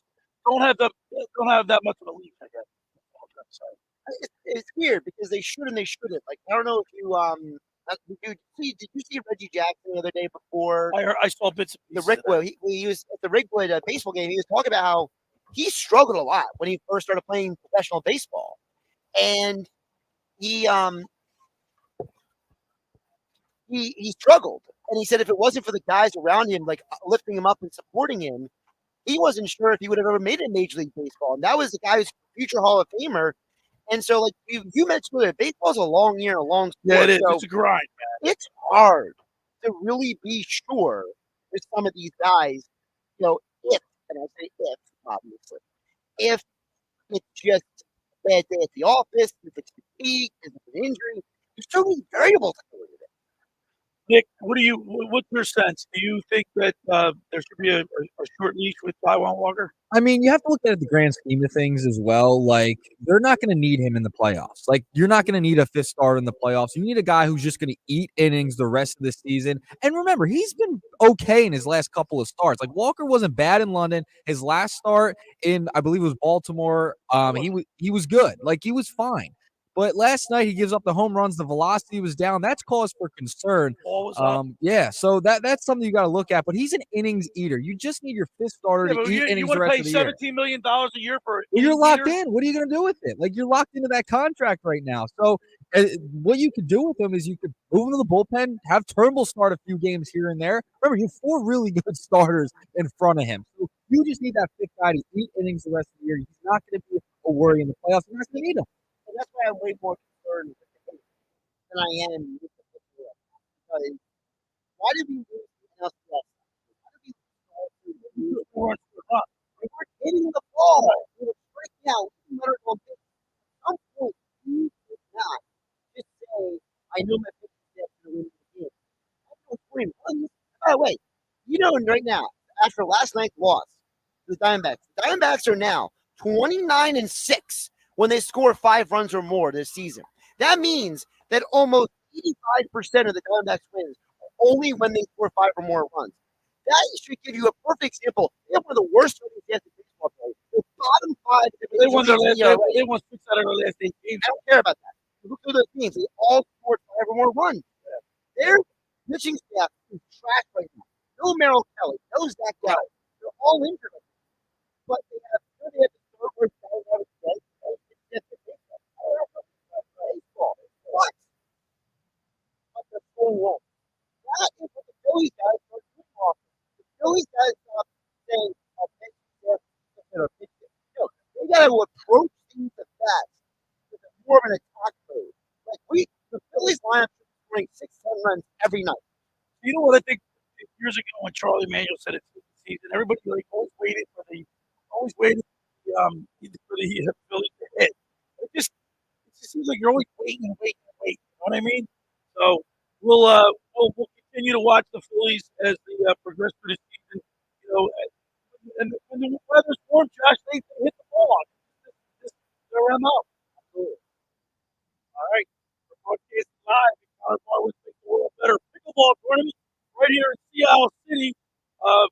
don't have that much of a lead. I guess. It's weird because they should and they shouldn't. Like I don't know if you did you see Reggie Jackson the other day before? I saw bits of the Rickwood. He was at the Rickwood baseball game. He was talking about how he struggled a lot when he first started playing professional baseball, and he struggled. And he said if it wasn't for the guys around him, like lifting him up and supporting him, he wasn't sure if he would have ever made it in Major League Baseball. And that was the guy who's future Hall of Famer. And so, like you mentioned, baseball's a long year, a long sport. Yeah, it is. So It's a grind, man. it's hard to really be sure with some of these guys, if, and I say if, obviously, if it's just a bad day at the office, if it's fatigue, if it's an injury, there's so many variables to go with it. Nick, what's your sense? Do you think that there should be a short leash with Taijuan Walker? I mean, you have to look at the grand scheme of things as well. Like, they're not going to need him in the playoffs. Like, you're not going to need a fifth starter in the playoffs. You need a guy who's just going to eat innings the rest of the season. And remember, he's been okay in his last couple of starts. Like, Walker wasn't bad in London. His last start in, I believe it was Baltimore, he was good. Like, he was fine. But last night he gives up the home runs. The velocity was down. That's cause for concern. Ball was up. Yeah, so that's something you got to look at. But he's an innings eater. You just need your fifth starter to eat innings the rest of the year. $17 million a year for Well, you're locked in. What are you going to do with it? Like, you're locked into that contract right now. So what you could do with him is you could move him to the bullpen, have Turnbull start a few games here and there. Remember, you have 4 really good starters in front of him. So you just need that fifth guy to eat innings the rest of the year. He's not going to be a worry in the playoffs. You're not going to need him. And that's why I'm way more concerned with the Phillies than I am with the Phillies. Because why did we lose the NLCS? Why did we lose the runs per run? We weren't hitting the ball. We were striking out. We were on base. At some point, you could not just say, I know my pitching staff is going to win the game. That's no point. By the way, you know right now, after last night's loss to the Diamondbacks are now 29-6 when they score 5 runs or more this season. That means that almost 85% of the Diamondbacks wins only when they score 5 or more runs. That should give you a perfect example. They have one of the worst starting against the baseball players. The bottom 5. They won 6 out of their last 8 games. I don't care about that. Look at those teams. They all scored 5 or more runs. Their pitching staff is trash right now. No Merrill Kelly. No Zach Gallen. They're all injured. But they have the third worst guys out of the day. But they're pulling one. That is what the Phillies guys are doing off. The Phillies guys stop saying, I'll pitch this or pitch this. No, they got to approach things at bats with more of an attack mode. Like the Phillies lineup is scoring 6-10 runs every night. You know what I think? Years ago when Charlie Manuel said it's the season, everybody always waited for the Phillies to hit. It just seems like you're always waiting and waiting and waiting. You know what I mean? So we'll continue to watch the Phillies as they progress through the season. You know, and when the weather's warm, Josh, they hit the ball. Just around up. Absolutely. All right, we're broadcasting live. Barwin makes the world better. Pickleball tournament right here in Seattle City. The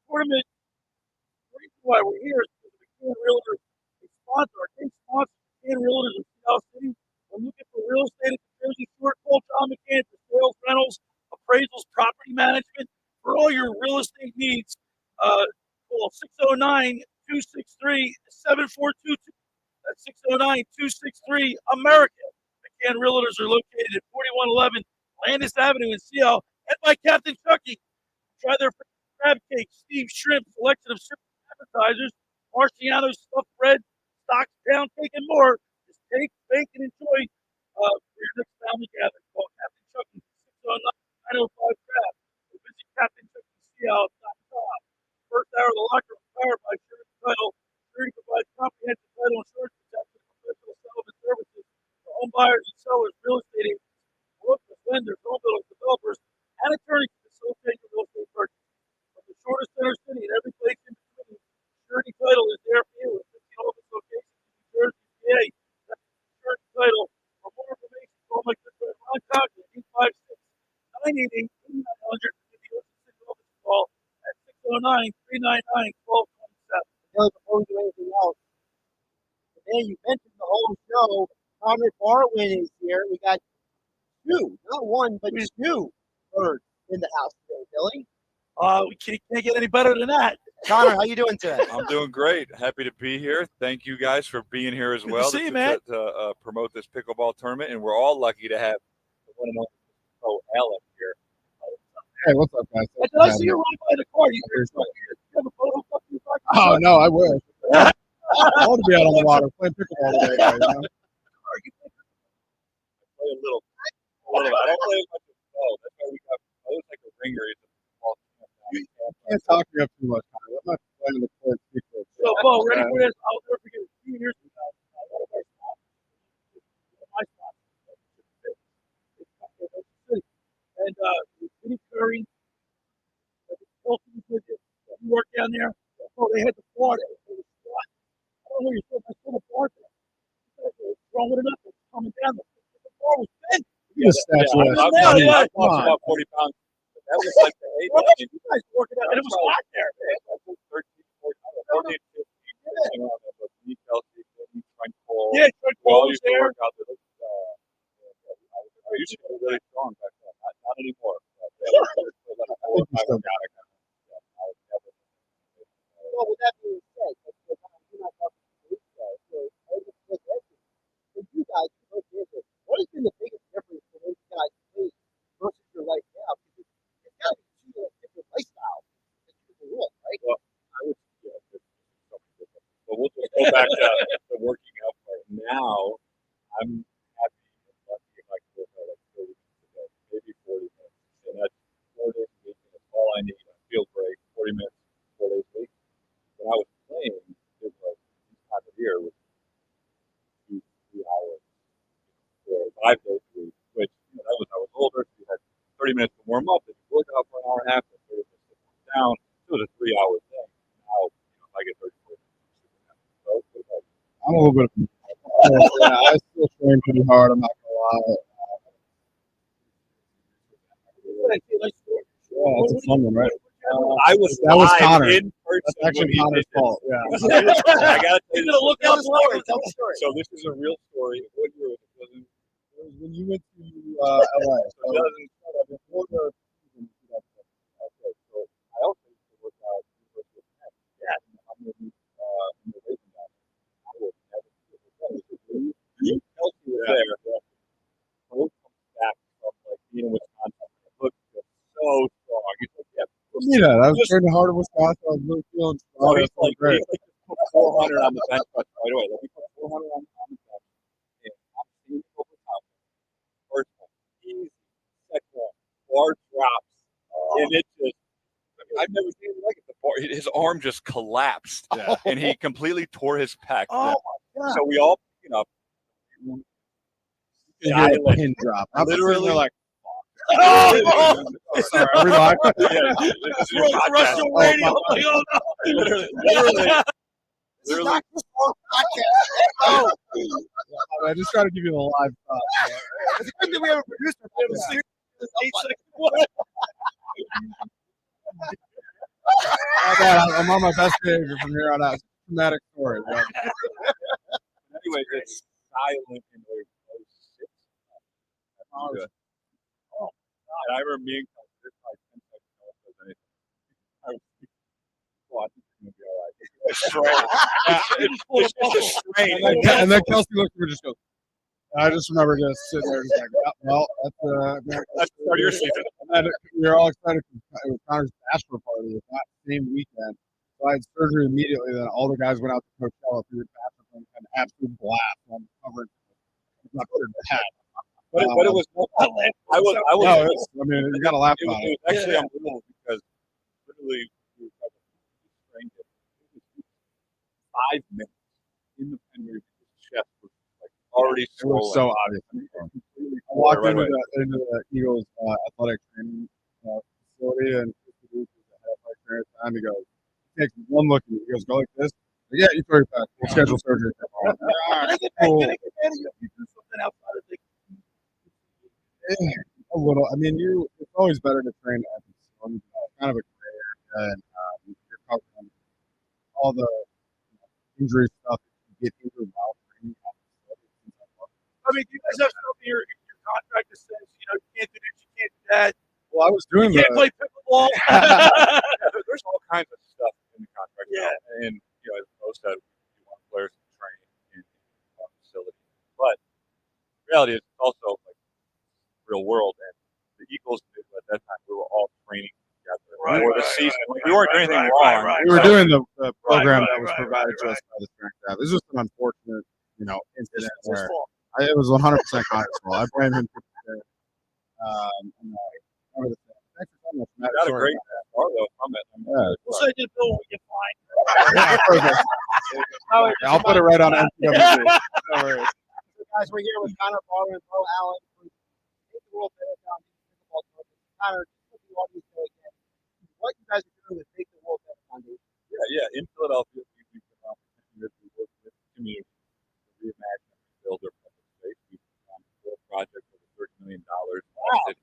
tournament. The reason why we're here is because the McCann Realtors, our big sponsor, McCann Realtors in Seattle City. We're looking for real estate at the Jersey Shore. Call John McCann for sales, rentals, appraisals, property management. For all your real estate needs, call 609-263-7422. That's 609-263-AMERICA. McCann Realtors are located at 4111 Landis Avenue in Seattle, and by Capt'n Chucky. Try their crab cake, Steve Shrimp, selection of shrimp appetizers, Marciano stuffed bread, stocks, pound cake, and more. Just take, bake, and enjoy for your next family gathering. Call Capt'n Chucky 609-905-CRAB or visit CaptainChuckySeattle.com. First hour of the locker room powered by Surety Title. Surety provides comprehensive title insurance protection and professional settlement services for home buyers and sellers, real estate agents, brokers, lenders, home builders, developers, and attorneys to facilitate your real estate purchase. From the shortest center city and every place in between, Surety Title is there for you at 15 office locations in New Jersey, PA. That's Surety Title. For more information, call my good friend Ron Coughlin at 856-988-8900. Give the Ocean City office a call at 609-399-1227. Before we do anything else, today you mentioned the whole show. Conrad Barwin is here. We got 2, not 1, but 2 birds in the house today, Billy. We can't get any better than that. Connor, how you doing today? I'm doing great. Happy to be here. Thank you guys for being here as Good well to see you, man. to promote this pickleball tournament, and we're all lucky to have the one and only Ellen here. Hey, what's up, guys? Did I see you run by the car? You have a photo up in the back? Oh, no, I wish. I want to be out on the water playing pickleball today. Right now. I play a little. I don't play as much as well. That's why we got. I look like a ringer. You can't talk me up too much, Connor. I'm not playing the court. So, Bo, ready for this? I'll never forget a few years ago. One of our sponsors, and Vinny Curry, you work down there. Oh, they had the bar there. It was flat. I don't know where you're supposed to put a bar there. Throwing it up, it's coming down. The bar was bent. You I lost about 40 pounds. That was like the 8. You guys working out, and it was hot there. 13, 14, 14, 15. Yeah, Pickleball was there. I used to be really strong back then. Not anymore. Well, with that being said, you're not talking to police guys, so I was just asking, for you guys, what has been the biggest difference for those guys played versus your life now? Because it's got to be two different lifestyles that you can live, right? Well, I would, but we'll just go back to the working out part. Now, I'm happy and lucky if I can work out like 30 minutes a day, maybe 40 minutes. And that's 4 days a week, and that's all I need. I feel great. 40 minutes, 4 days a week. When I was playing, it was this time of year was 2-3 hours for 5 days a week, which that was I was older. So you had 30 minutes to warm up, and you work out for an hour and a half, and 30 minutes to warm down. It was a 3-hour thing. Now, if I get 30 minutes, I'm a little bit. I still train pretty hard. I'm not gonna lie. Yeah, that's a fun one, right? That was Connor. in person. That's actually Connor's fault. Yeah. I gotta tell you, look out for it. Tell the story. So this is a real story. What year was it? It was when you went to LA. So before the season, okay, so I also used to work out at the University of Penn. Yeah. I'm in the racing down there. I was never Kelsey was there. Both comes back from like being in Wisconsin. It looked just so strong. He's like, yeah, I was training hard in Wisconsin. I was really feeling strong. He's like, great. Put 400 on the bench press right away. Let me put 400 on the bench. And I'm seeing over top. First one, easy. Second one, bar drops. And it just, I've never seen it like it before. His arm just collapsed. Yeah. And he completely tore his pec. Oh, my God. So we all, you know, You hear the pin drop. I'm literally like, Oh, sorry, are we live? Russian radio. Literally. Oh, I just try to give you the live thought. It's a good thing we have a producer. I'm on my best behavior from here on out. It's a traumatic story. Right? Anyway, it's silent in the and I remember being this like 10 seconds no one says anything. I was I think it's gonna be all right. It's just strange. And then Kelsey looked at me and just goes, I just remember just sitting there just like, well, that's the start of your season. And then we were all excited because it was Connor's bachelor party that same weekend. So I had surgery immediately. Then all the guys went out to Coachella through the bachelor party and had an absolute blast. I'm covering up to the hat. But it was I was no, I mean, you got to laugh about it. It was actually unbelievable because literally we were trained it. It was 5 minutes in the pen where his chest was like already swollen. It was so obvious. I walked into the Eagles athletic training facility and the head athletic trainer at the time, he goes, he takes one look at me. He goes, go like this. Yeah, you throw your back. We'll schedule surgery. Can I get back? Can I get mad at you if you do something outside of the a little. I mean, it's always better to train at kind of a gray area, and you're covering all the injury stuff. You get injured while training. I mean, do you guys have stuff in your contract that says, you can't do this, you can't do that? Well, I was doing you can't play pickleball. There's all kinds of stuff in the contract. Yeah. And, as most said, you want players to train in a facility. But the reality is it's also like real world. And the Eagles, at that time, we were all training together for the season. We weren't doing anything wrong. We were doing the program that was provided to us by the strength staff. This was an unfortunate, incident where it was 100% Connor's fault. I blame him for that. Thanks for telling us that Got a story. great part though from it. We'll say this bill when we get fined. I'll put it right on NCAA. So guys, we're here with Connor, Barwin, Bo Allen. Take the world better down. Connor, just put the audience there again. What you guys are doing with Take the World Better Foundation? Yeah. In Philadelphia, we've been working with the community to reimagine and rebuild their public space. We've done a project over $30 million. Wow.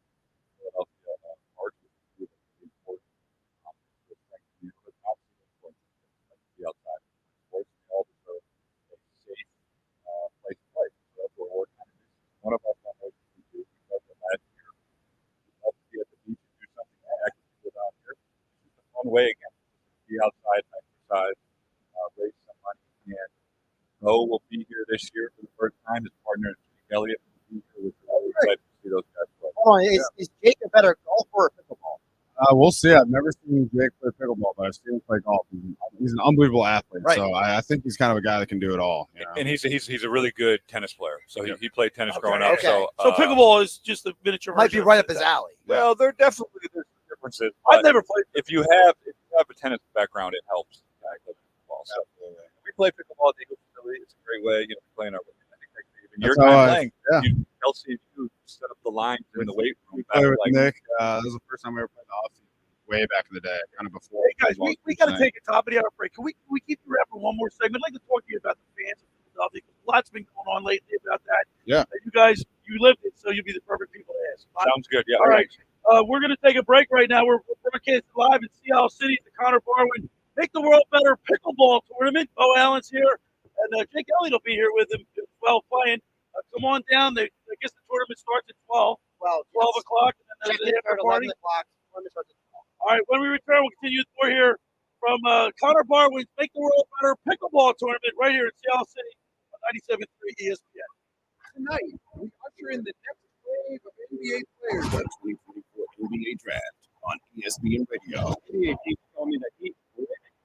Philadelphia Arts is really important. To strengthen the outside sports. They all deserve a safe place to play. be outside and exercise, raise some money. And Bo will be here this year for the first time. His partner, Elliot, will be here. We're excited to see those guys play. Hold on, is Jake a better golfer or pickleball? We'll see. I've never seen Jake play pickleball, but I've seen him play golf. He's an unbelievable athlete. Right. So I think he's kind of a guy that can do it all. You know? And he's a really good tennis player. So he played tennis growing up. Okay. So pickleball is just a miniature. Might be version right of up his that. alley. Well, there's differences. I've never played. If you have a tennis background, it helps. Pickleball. So we play pickleball at Eagle Philly. It's a great way. Playing our. I think even your time playing. Yeah. LCU set up the lines in the weight room. Play with Nick. This was the first time we ever played the off season. Way back in the day, kind of before. Hey guys, we got to take a top of the hour break. Can we keep the wrap for one more segment? I'd like to talk to you about the fans of Philadelphia. Lots been going on lately about that. Yeah. You guys, you lived it, so you'll be the perfect people to ask. Sounds good. Yeah. All right. We're going to take a break right now. We're broadcasting live in Seattle City at the Connor Barwin Make the World Better Pickleball Tournament. Bo Allen's here, and Jake Elliott will be here with him as well playing. Come on down. I guess the tournament starts at 12 o'clock. And then there's an after party. 11 o'clock. Tournament starts at 12. All right, when we return, we'll continue more here from Connor Barwin's Make the World Better Pickleball Tournament right here in Seattle City on 97.3 ESPN. Tonight, we usher in the next wave of NBA players. The 2024 NBA Draft on ESPN Radio. NBA teams told me that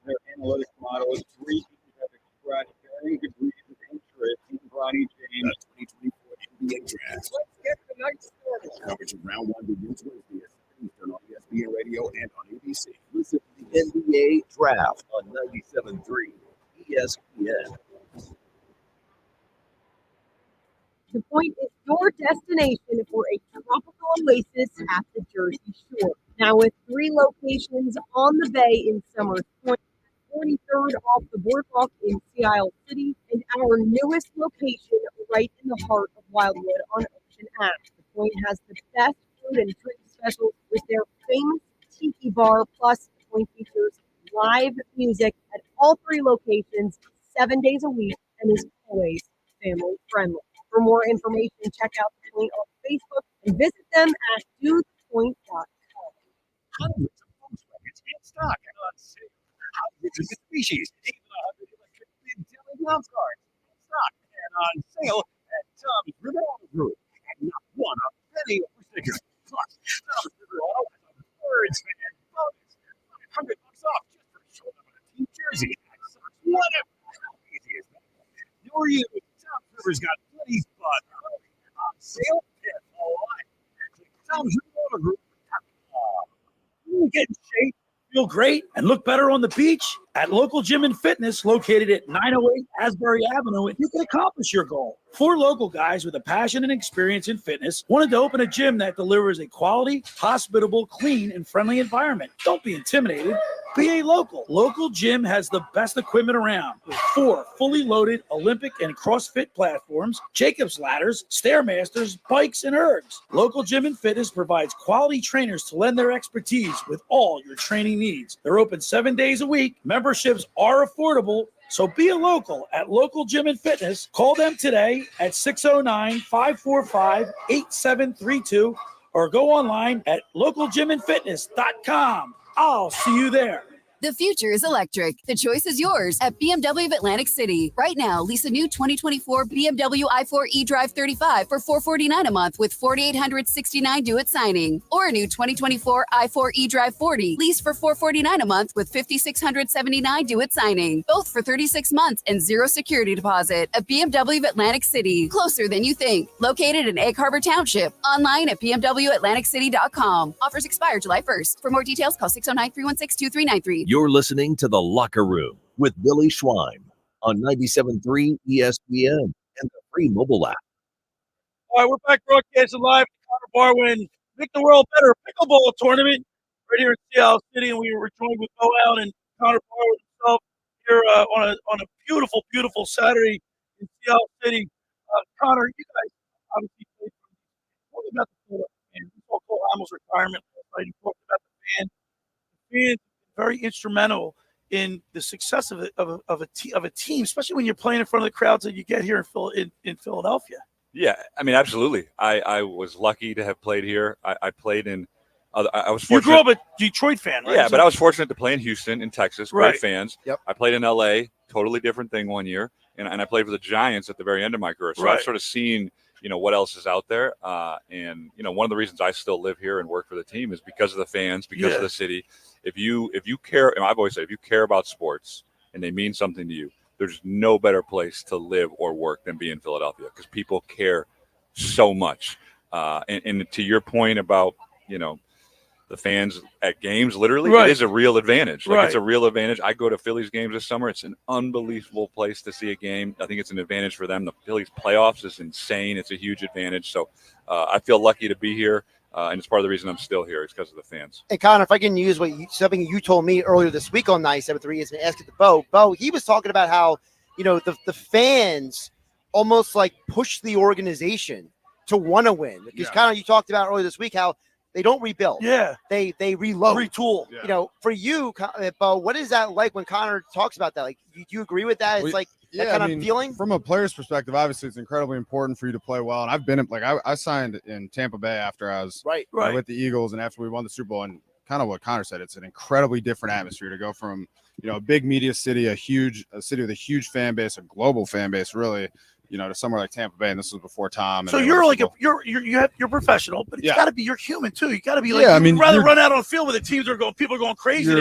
their analytics model is 3 teams have expressed varying degrees of interest in Bronny James. The 2024 NBA Draft. Let's get the night started. Coverage of round 1 begins Wednesday at 7 Eastern on ESPN Radio and on ABC. Listen to the NBA Draft on 97.3 ESPN. The Point is your destination for a tropical oasis at the Jersey Shore. Now with 3 locations on the bay in Summers Point, 43rd off the boardwalk in Seattle City, and our newest location right in the heart of Wildwood on Ocean Ave. The Point has the best food and drink specials with their famous tiki bar, plus The Point features live music at all 3 locations 7 days a week and is always family friendly. For more information, check out The Point on Facebook and visit them at dothepoint.com. Hundreds of Volkswagens in stock and on sale. Hundreds of species, even 100 electric mid-daily golf carts in stock and on sale at Tom's River Auto Group. And not one of many over stickers. Plus, Tom's River Auto has a Birds fan bonus. $500 off just for showing up in a team jersey. Whatever. How easy is that? You're you. Tom's River's got plenty but early on sale and online. Click Tom's River Auto Group. Get in shape, feel great, and look better on the beach at Local Gym and Fitness located at 908 Asbury Avenue, and you can accomplish your goal. 4 local guys with a passion and experience in fitness wanted to open a gym that delivers a quality, hospitable, clean, and friendly environment. Don't be intimidated. Be a local. Local Gym has the best equipment around with 4 fully loaded Olympic and CrossFit platforms, Jacob's ladders, Stairmasters, bikes, and ergs. Local Gym and Fitness provides quality trainers to lend their expertise with all your training needs. They're open 7 days a week. Memberships are affordable. So be a local at Local Gym and Fitness. Call them today at 609-545-8732 or go online at localgymandfitness.com. I'll see you there. The future is electric. The choice is yours at BMW of Atlantic City. Right now, lease a new 2024 BMW i4 eDrive 35 for $449 a month with 4,869 due at signing. Or a new 2024 i4 eDrive 40, lease for $449 a month with 5,679 due at signing. Both for 36 months and 0 security deposit. A BMW of Atlantic City. Closer than you think. Located in Egg Harbor Township. Online at bmwatlanticcity.com. Offers expire July 1st. For more details, call 609-316-2393. You're listening to The Locker Room with Billy Schwein on 97.3 ESPN and the free mobile app. All right, we're back broadcasting live at Connor Barwin Make the World Better Pickleball Tournament right here in Seattle City, and we were joined with Bo Allen and Connor Barwin himself here on a beautiful, beautiful Saturday in Seattle City. Connor, you guys obviously played for me. What about the Philadelphia fans? We saw Cole Hamels' retirement last night. You talked about the fans. The fans very instrumental in the success of a team, especially when you're playing in front of the crowds that you get here in Philadelphia. Yeah, I mean, absolutely. I was lucky to have played here. I played in I was You fortunate. grew up a Detroit fan, right? Yeah, So- but I was fortunate to play in Houston, in Texas. Great Right. fans. Yep. I played in L.A., totally different thing one year, and I played for the Giants at the very end of my career. So Right. I've sort of seen, what else is out there. And one of the reasons I still live here and work for the team is because of the fans, because of the city. If you care, and I've always said, if you care about sports and they mean something to you, there's no better place to live or work than be in Philadelphia because people care so much. And to your point about, the fans at games, literally, Right. it is a real advantage. Like, it's Right. a real advantage. I go to Phillies games this summer. It's an unbelievable place to see a game. I think it's an advantage for them. The Phillies playoffs is insane. It's a huge advantage. So I feel lucky to be here, and it's part of the reason I'm still here. It's because of the fans. And Connor, if I can use something you told me earlier this week on 97.3 is to ask it to Bo. Bo, he was talking about how, the fans almost like push the organization to want to win. Because kind of you talked about earlier this week how they don't rebuild. Yeah. They reload. Retool. For you, Bo, what is that like when Connor talks about that? Like, do you agree with that? It's like that kind of feeling? From a player's perspective, obviously it's incredibly important for you to play well. And I've been I signed in Tampa Bay after I was right. with the Eagles and after we won the Super Bowl. And kind of what Connor said, it's an incredibly different atmosphere to go from, a big media city, a city with a huge fan base, a global fan base, really, to somewhere like Tampa Bay. And this was before Tom. So you're like you're professional, but it's got to be you're human too. You got to be like you'd rather run out on the field where the teams are going, people are going crazy.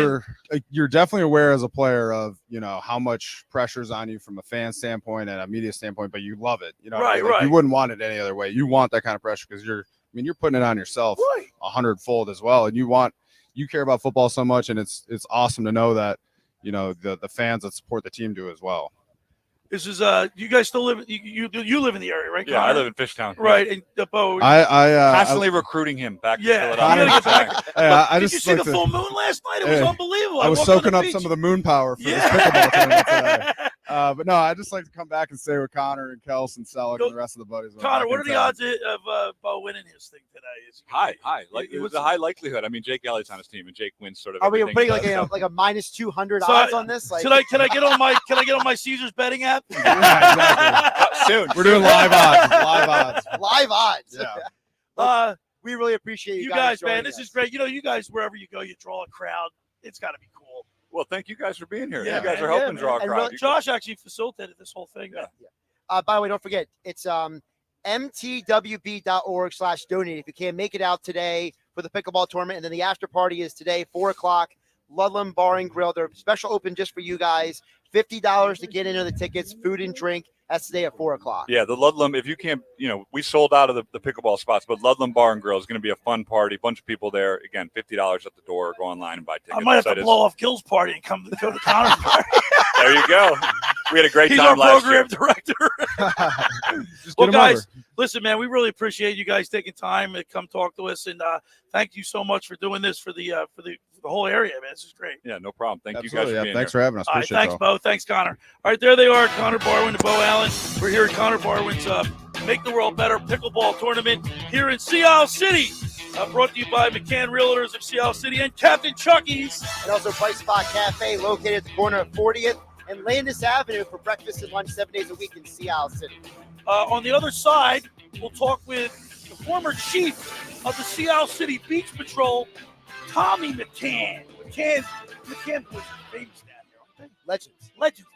You're definitely aware as a player of how much pressure's on you from a fan standpoint and a media standpoint, but you love it. Right. You wouldn't want it any other way. You want that kind of pressure because you're putting it on yourself 100-fold as well, and you care about football so much, and it's awesome to know that the fans that support the team do as well. This is you guys still live you live in the area, right? Yeah, Connor? I live in Fishtown. Right, and Bo. I constantly recruiting him back to Yeah, Philadelphia. Did you see the full moon last night? It was unbelievable. I was walked on soaking the up beach. some of the moon power for this pickleball tournament today. But no, I just like to come back and stay with Connor and Kels and Selleck and the rest of the buddies. Connor, what are the odds of Bo winning his thing today? High. Like it was a high likelihood. I mean, Jake Elliott's on his team, and Jake wins sort of. Are we everything putting he does, like a minus 200 So odds on this? Like, Can I get on my Caesars betting app? Soon. We're doing live odds. Live odds. Yeah. We really appreciate you guys, man. This is great. You guys, wherever you go, you draw a crowd. It's got to be cool. Well, thank you guys for being here. Yeah, you guys man. are helping Yeah, draw a man. crowd. Josh actually facilitated this whole thing. By the way, don't forget, it's mtwb.org/donate if you can't make it out today for the pickleball tournament. And then the after party is today, 4:00, Ludlam Bar and Grill. They're special open just for you guys. $50 to get into the tickets, food and drink. That's today at 4:00. Yeah, the Ludlam, if you can't, we sold out of the pickleball spots, but Ludlam Bar and Grill is going to be a fun party. Bunch of people there. Again, $50 at the door. Go online and buy tickets. I might have to blow off Gil's party and come to the Connor's party. There you go. We had a great He's time our last program year. director. Well, guys, listen, man, we really appreciate you guys taking time to come talk to us, and thank you so much for doing this for the whole area, man. This is great. Yeah, no problem. Thank Absolutely, you guys for yeah. being Thanks here. for having us. All right, Appreciate thanks, it. Bo. Thanks, Connor. All right, there they are, Connor Barwin and Bo Allen. We're here at Connor Barwin's Make the World Better Pickleball Tournament here in Sea Isle City. Brought to you by McCann Realtors of Sea Isle City and Capt'n Chucky's. And also Price Spot Cafe, located at the corner of 40th and Landis Avenue for breakfast and lunch 7 days a week in Sea Isle City. On the other side, we'll talk with the former chief of the Sea Isle City Beach Patrol, Tommy McCann. McCann was famous down here, aren't they? Legends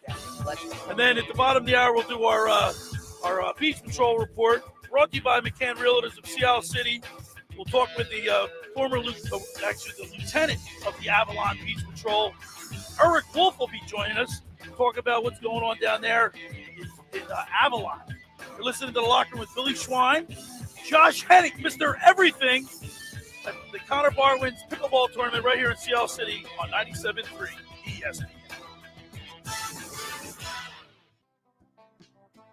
down here. Legends. And then at the bottom of the hour, we'll do our Beach Patrol report, brought to you by McCann Realtors of Sea Isle City. We'll talk with the the lieutenant of the Avalon Beach Patrol. Erich Wolf will be joining us to talk about what's going on down there in Avalon. You're listening to The Locker Room with Billy Schwein, Josh Hennig, Mr. Everything, at the Connor Barwin's Pickleball Tournament right here in Sea Isle City on 97.3 ESPN.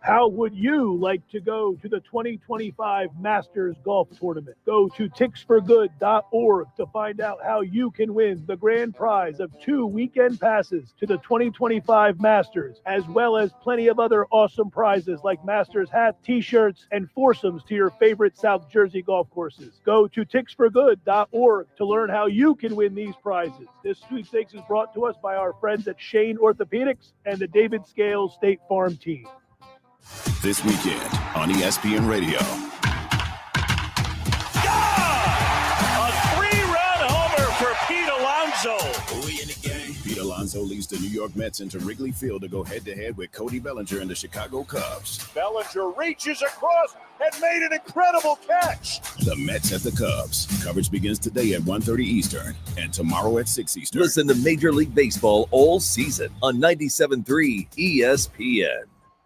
How would you like to go to the 2025 Masters Golf Tournament? Go to ticksforgood.org to find out how you can win the grand prize of 2 weekend passes to the 2025 Masters, as well as plenty of other awesome prizes like Masters hats, t-shirts, and foursomes to your favorite South Jersey golf courses. Go to ticksforgood.org to learn how you can win these prizes. This sweepstakes is brought to us by our friends at Shane Orthopedics and the David Scales State Farm team. This weekend on ESPN Radio. A 3 Alonso. Pete Alonso leads the New York Mets into Wrigley Field to go head-to-head with Cody Bellinger and the Chicago Cubs. Bellinger reaches across and made an incredible catch. The Mets at the Cubs. Coverage begins today at 1:30 Eastern and tomorrow at 6 Eastern. Listen to Major League Baseball all season on 97.3 ESPN.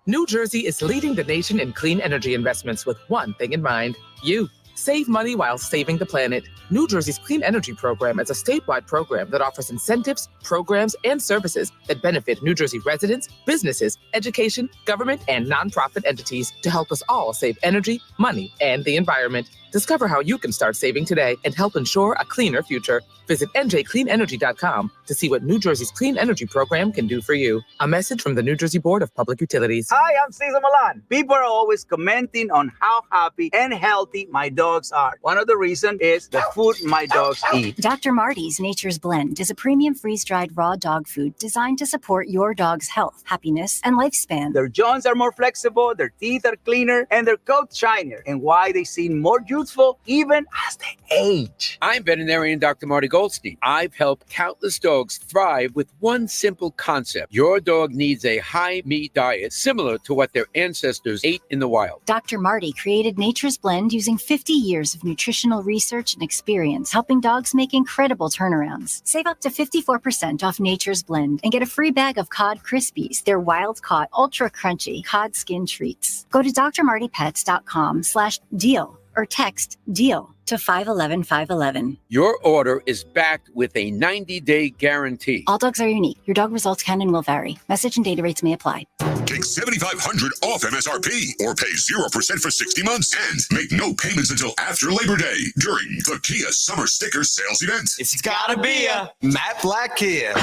New Jersey is leading the nation in clean energy investments with one thing in mind: you. Save money while saving the planet. New Jersey's Clean Energy Program is a statewide program that offers incentives, programs, and services that benefit New Jersey residents, businesses, education, government, and nonprofit entities to help us all save energy, money, and the environment. Discover how you can start saving today and help ensure a cleaner future. Visit njcleanenergy.com to see what New Jersey's Clean Energy Program can do for you. A message from the New Jersey Board of Public Utilities. Hi, I'm Cesar Milan. People are always commenting on how happy and healthy my dogs are. One of the reasons is the food my dogs eat. Dr. Marty's Nature's Blend is a premium freeze-dried raw dog food designed to support your dog's health, happiness, and lifespan. Their jaws are more flexible, their teeth are cleaner, and their coats shinier, and why they seem more youthful even as they age. I'm veterinarian Dr. Marty Goldstein. I've helped countless dogs thrive with one simple concept. Your dog needs a high-meat diet similar to what their ancestors ate in the wild. Dr. Marty created Nature's Blend using 50 years of nutritional research and experience, helping dogs make incredible turnarounds. Save up to 54% off Nature's Blend and get a free bag of Cod Krispies, their wild-caught, ultra-crunchy cod skin treats. Go to drmartypets.com/deal or text DEAL to 511-511. Your order is backed with a 90-day guarantee. All dogs are unique. Your dog results can and will vary. Message and data rates may apply. Take $7,500 off MSRP or pay 0% for 60 months and make no payments until after Labor Day during the Kia Summer Sticker Sales Event. It's gotta be a Matte Black Kia.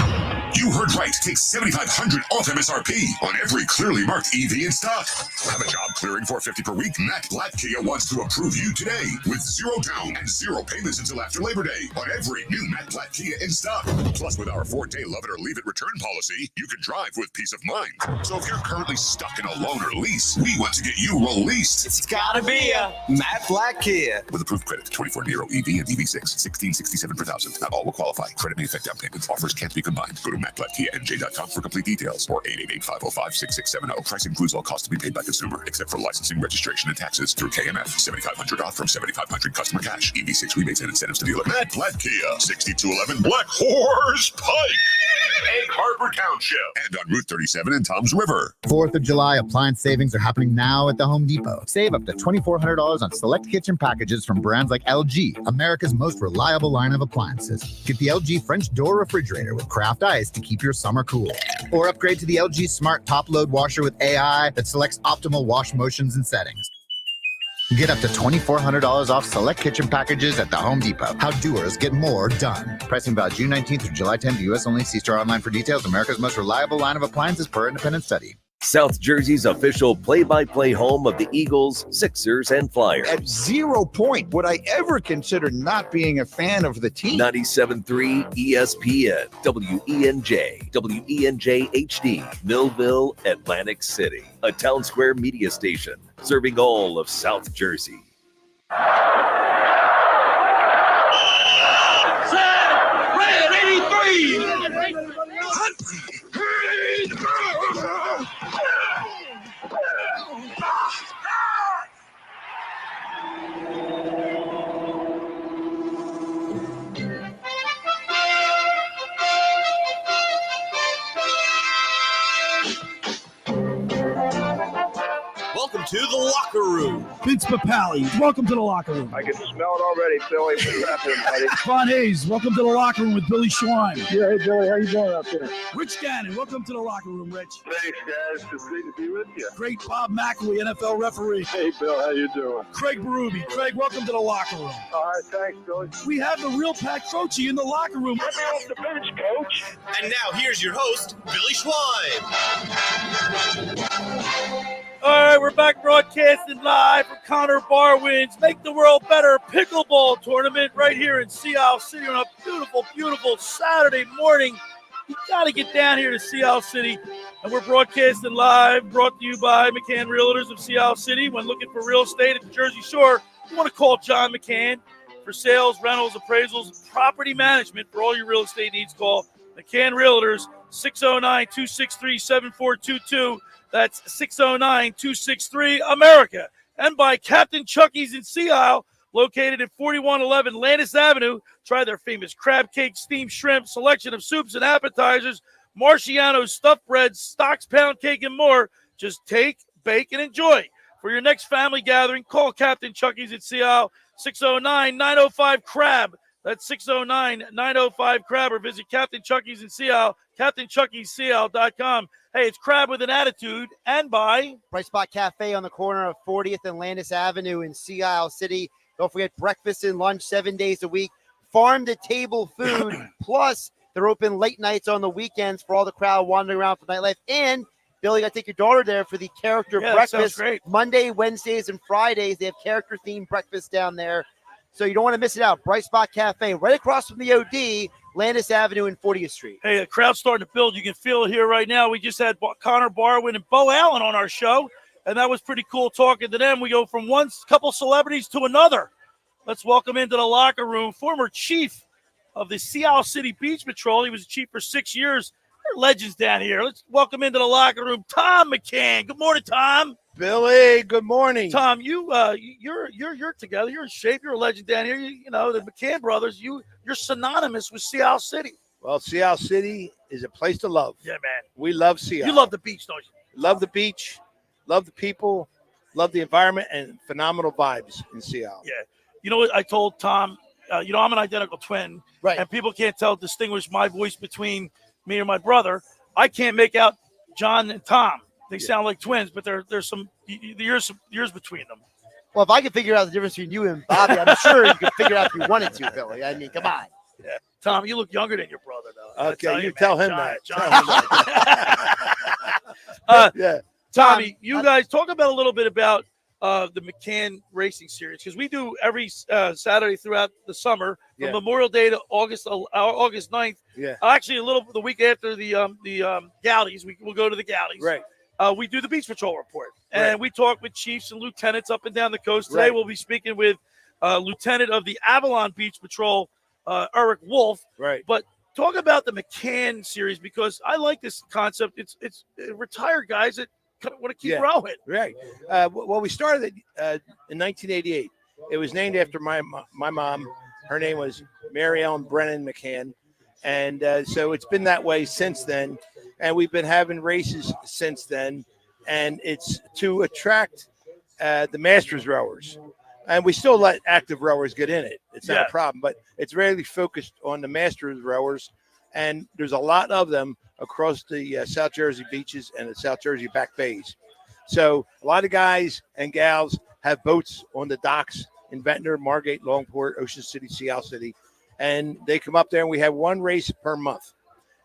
You heard right. Take $7,500 off MSRP on every clearly marked EV in stock. Have a job clearing $450 per week? Matte Black Kia wants to approve you today with 0 down and 0 payments until after Labor Day on every new Matte Black Kia in stock. Plus, with our 4-day love it or leave it return policy, you can drive with peace of mind. So if you're currently stuck in a loan or lease, we want to get you released. It's gotta be a Matte Black Kia. With approved credit, 24 Nero EV and EV6, $1,667 per thousand. Not all will qualify. Credit may affect down payments. Offers can't be combined. Go to MattBlackKiaNJ.com for complete details or 888-505-6670. Price includes all costs to be paid by consumer, except for licensing, registration, and taxes through KMF. $7,500 off from $7,500 customer cash. EV6 rebates and incentives to dealer. Matt Black Kia, 6211 Black Horse Pike, Egg Harbor Township, and on Route 37 in Toms River. 4th of July appliance savings are happening now at the Home Depot. Save up to $2,400 on select kitchen packages from brands like LG, America's most reliable line of appliances. Get the LG French door refrigerator with craft ice to keep your summer cool. Or upgrade to the LG Smart Top Load Washer with AI that selects optimal wash motions and settings. Get up to $2,400 off select kitchen packages at the Home Depot. How doers get more done. Pricing valid June 19th through July 10th, U.S. only. See store online for details. America's most reliable line of appliances per independent study. South Jersey's official play-by-play home of the Eagles, Sixers, and Flyers. At 0 point would I ever consider not being a fan of the team. 97.3 ESPN, WENJ, WENJ HD, Millville, Atlantic City. A Town Square media station serving all of South Jersey. Red 83! Welcome to the locker room. Vince Papali, welcome to the locker room. I can smell it already, Billy. What's happening, buddy? Ron Hayes, welcome to the locker room with Billy Schwein. Yeah, hey, Billy, how you doing out there? Rich Gannon, welcome to the locker room, Rich. Thanks, guys. It's great to be with you. Great Bob McElwee, NFL referee. Hey, Bill, how you doing? Craig Berube. Craig, welcome to the locker room. All right, thanks, Billy. We have the real Pat Croce in the locker room. Let me off the bench, Coach. And now here's your host, Billy Schwein. All right, we're back broadcasting live from Connor Barwin's Make the World Better Pickleball Tournament right here in Sea City on a beautiful, beautiful Saturday morning. You got to get down here to Sea City. And we're broadcasting live, brought to you by McCann Realtors of Sea City. When looking for real estate at the Jersey Shore, you want to call John McCann, for sales, rentals, appraisals, property management. For all your real estate needs, call McCann Realtors, 609-263-7422. That's 609-263-AMERICA. And by Captain Chucky's in Sea Isle, located at 4111 Landis Avenue. Try their famous crab cake, steamed shrimp, selection of soups and appetizers, Marciano's stuffed bread, Stocks pound cake, and more. Just take, bake, and enjoy. For your next family gathering, call Captain Chucky's at Sea Isle, 609-905-CRAB. That's 609-905-CRAB, or visit Captain Chucky's in Sea Isle, CaptainChucky'sSeaIsle.com. Hey, it's Crab with an Attitude, and by Bright Spot Cafe on the corner of 40th and Landis Avenue in Sea Isle City. Don't forget breakfast and lunch 7 days a week. Farm-to-table food, plus they're open late nights on the weekends for all the crowd wandering around for nightlife. And, Billy, you got to take your daughter there for the character breakfast. That sounds great. Monday, Wednesdays, and Fridays. They have character-themed breakfast down there. So you don't want to miss it out. Bright Spot Cafe, right across from the OD, Landis Avenue and 40th Street. Hey, the crowd's starting to build. You can feel it here right now. We just had Connor Barwin and Bo Allen on our show, and that was pretty cool talking to them. We go from one couple celebrities to another. Let's welcome into the locker room former chief of the Sea Isle City Beach Patrol. He was chief for 6 years. They're legends down here. Let's welcome into the locker room Tom McCann. Good morning, Tom. Billy, good morning. Tom, you're together. You're in shape. You're a legend down here. You know the McCann brothers. You're synonymous with Sea Isle City. Well, Sea Isle City is a place to love. Yeah, man. We love Sea Isle. You love the beach, don't you? Love the beach, love the people, love the environment, and phenomenal vibes in Sea Isle. Yeah. You know what I told Tom? I'm an identical twin, right? And people can't distinguish my voice between me and my brother. I can't make out John and Tom. They sound like twins, but there's some years between them. Well, if I could figure out the difference between you and Bobby, I'm sure you could figure it out if you wanted to, Billy. I mean, come on. Yeah. Tom, you look younger than your brother, though. Okay, you tell him that. Yeah. Tommy, you guys talk about a little bit about the McCann Racing Series, because we do every Saturday throughout the summer from Memorial Day to August 9th. Yeah. Actually, the week after the Goudies, we'll go to the Goudies. Right. We do the Beach Patrol report, and we talk with chiefs and lieutenants up and down the coast. Today, we'll be speaking with Lieutenant of the Avalon Beach Patrol, Erich Wolf. Right. But talk about the McCann Series, because I like this concept. It's retired guys that want to keep rowing. Right. Well, we started in 1988. It was named after my mom. Her name was Mary Ellen Brennan McCann. And so it's been that way since then. And we've been having races since then. And it's to attract the Masters rowers. And we still let active rowers get in it. It's not a problem. But it's really focused on the Masters rowers. And there's a lot of them across the South Jersey beaches and the South Jersey back bays. So a lot of guys and gals have boats on the docks in Ventnor, Margate, Longport, Ocean City, Sea Isle City. And they come up there, and we have one race per month.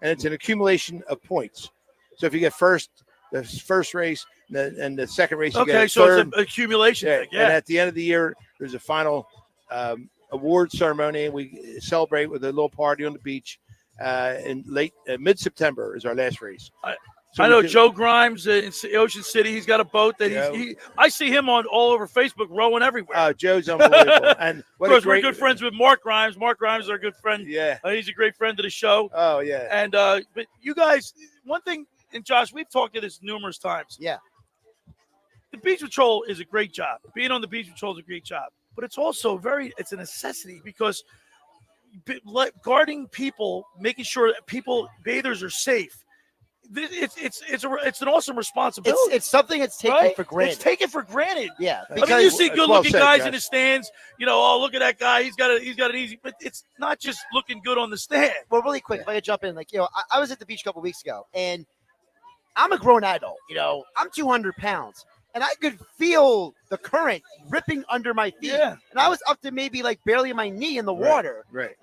And it's an accumulation of points. So if you get the first race, and the second race, you get a so third. it's an accumulation thing. Yeah. And at the end of the year, there's a final award ceremony, and we celebrate with a little party on the beach. In mid-September is our last race. I know Joe Grimes in Ocean City. He's got a boat that I see him on all over Facebook rowing everywhere. Joe's unbelievable. And of course, we're good friends with Mark Grimes. Mark Grimes is our good friend. Yeah, he's a great friend of the show. Oh yeah. And but you guys, one thing, and Josh, we've talked to this numerous times. Yeah. The Beach Patrol is a great job. Being on the Beach Patrol is a great job, but it's also it's a necessity, because guarding people, making sure that bathers are safe. It's an awesome responsibility. It's something that's taken for granted. It's taken for granted. Yeah, because you see good-looking guys in the stands. Oh, look at that guy. He's got it easy. But it's not just looking good on the stand. Well, really quick, if I could jump in, I was at the beach a couple weeks ago, and I'm a grown adult. I'm 200 pounds. And I could feel the current ripping under my feet. Yeah. And I was up to maybe barely my knee in the water. Right.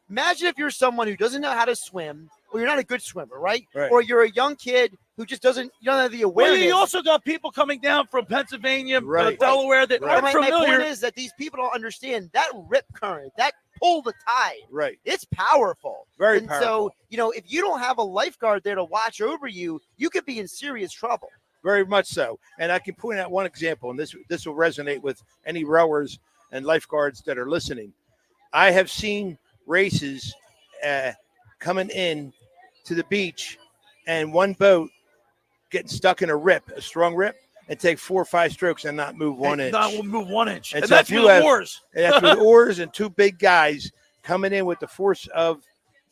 Imagine if you're someone who doesn't know how to swim, or you're not a good swimmer, right? Right. Or you're a young kid who just you don't have the awareness. Well, you also got people coming down from Pennsylvania, Delaware that aren't my familiar. point is that these people don't understand that rip current, that pull the tide. Right. It's powerful. Very and powerful. So, if you don't have a lifeguard there to watch over you, you could be in serious trouble. Very much so. And I can point out one example, and this will resonate with any rowers and lifeguards that are listening. I have seen races coming in to the beach and one boat getting stuck in a strong rip, and take 4 or 5 strokes and not move 1 inch. Not move 1 inch. And so that's if you with have, oars. And that's with oars and 2 big guys coming in with the force of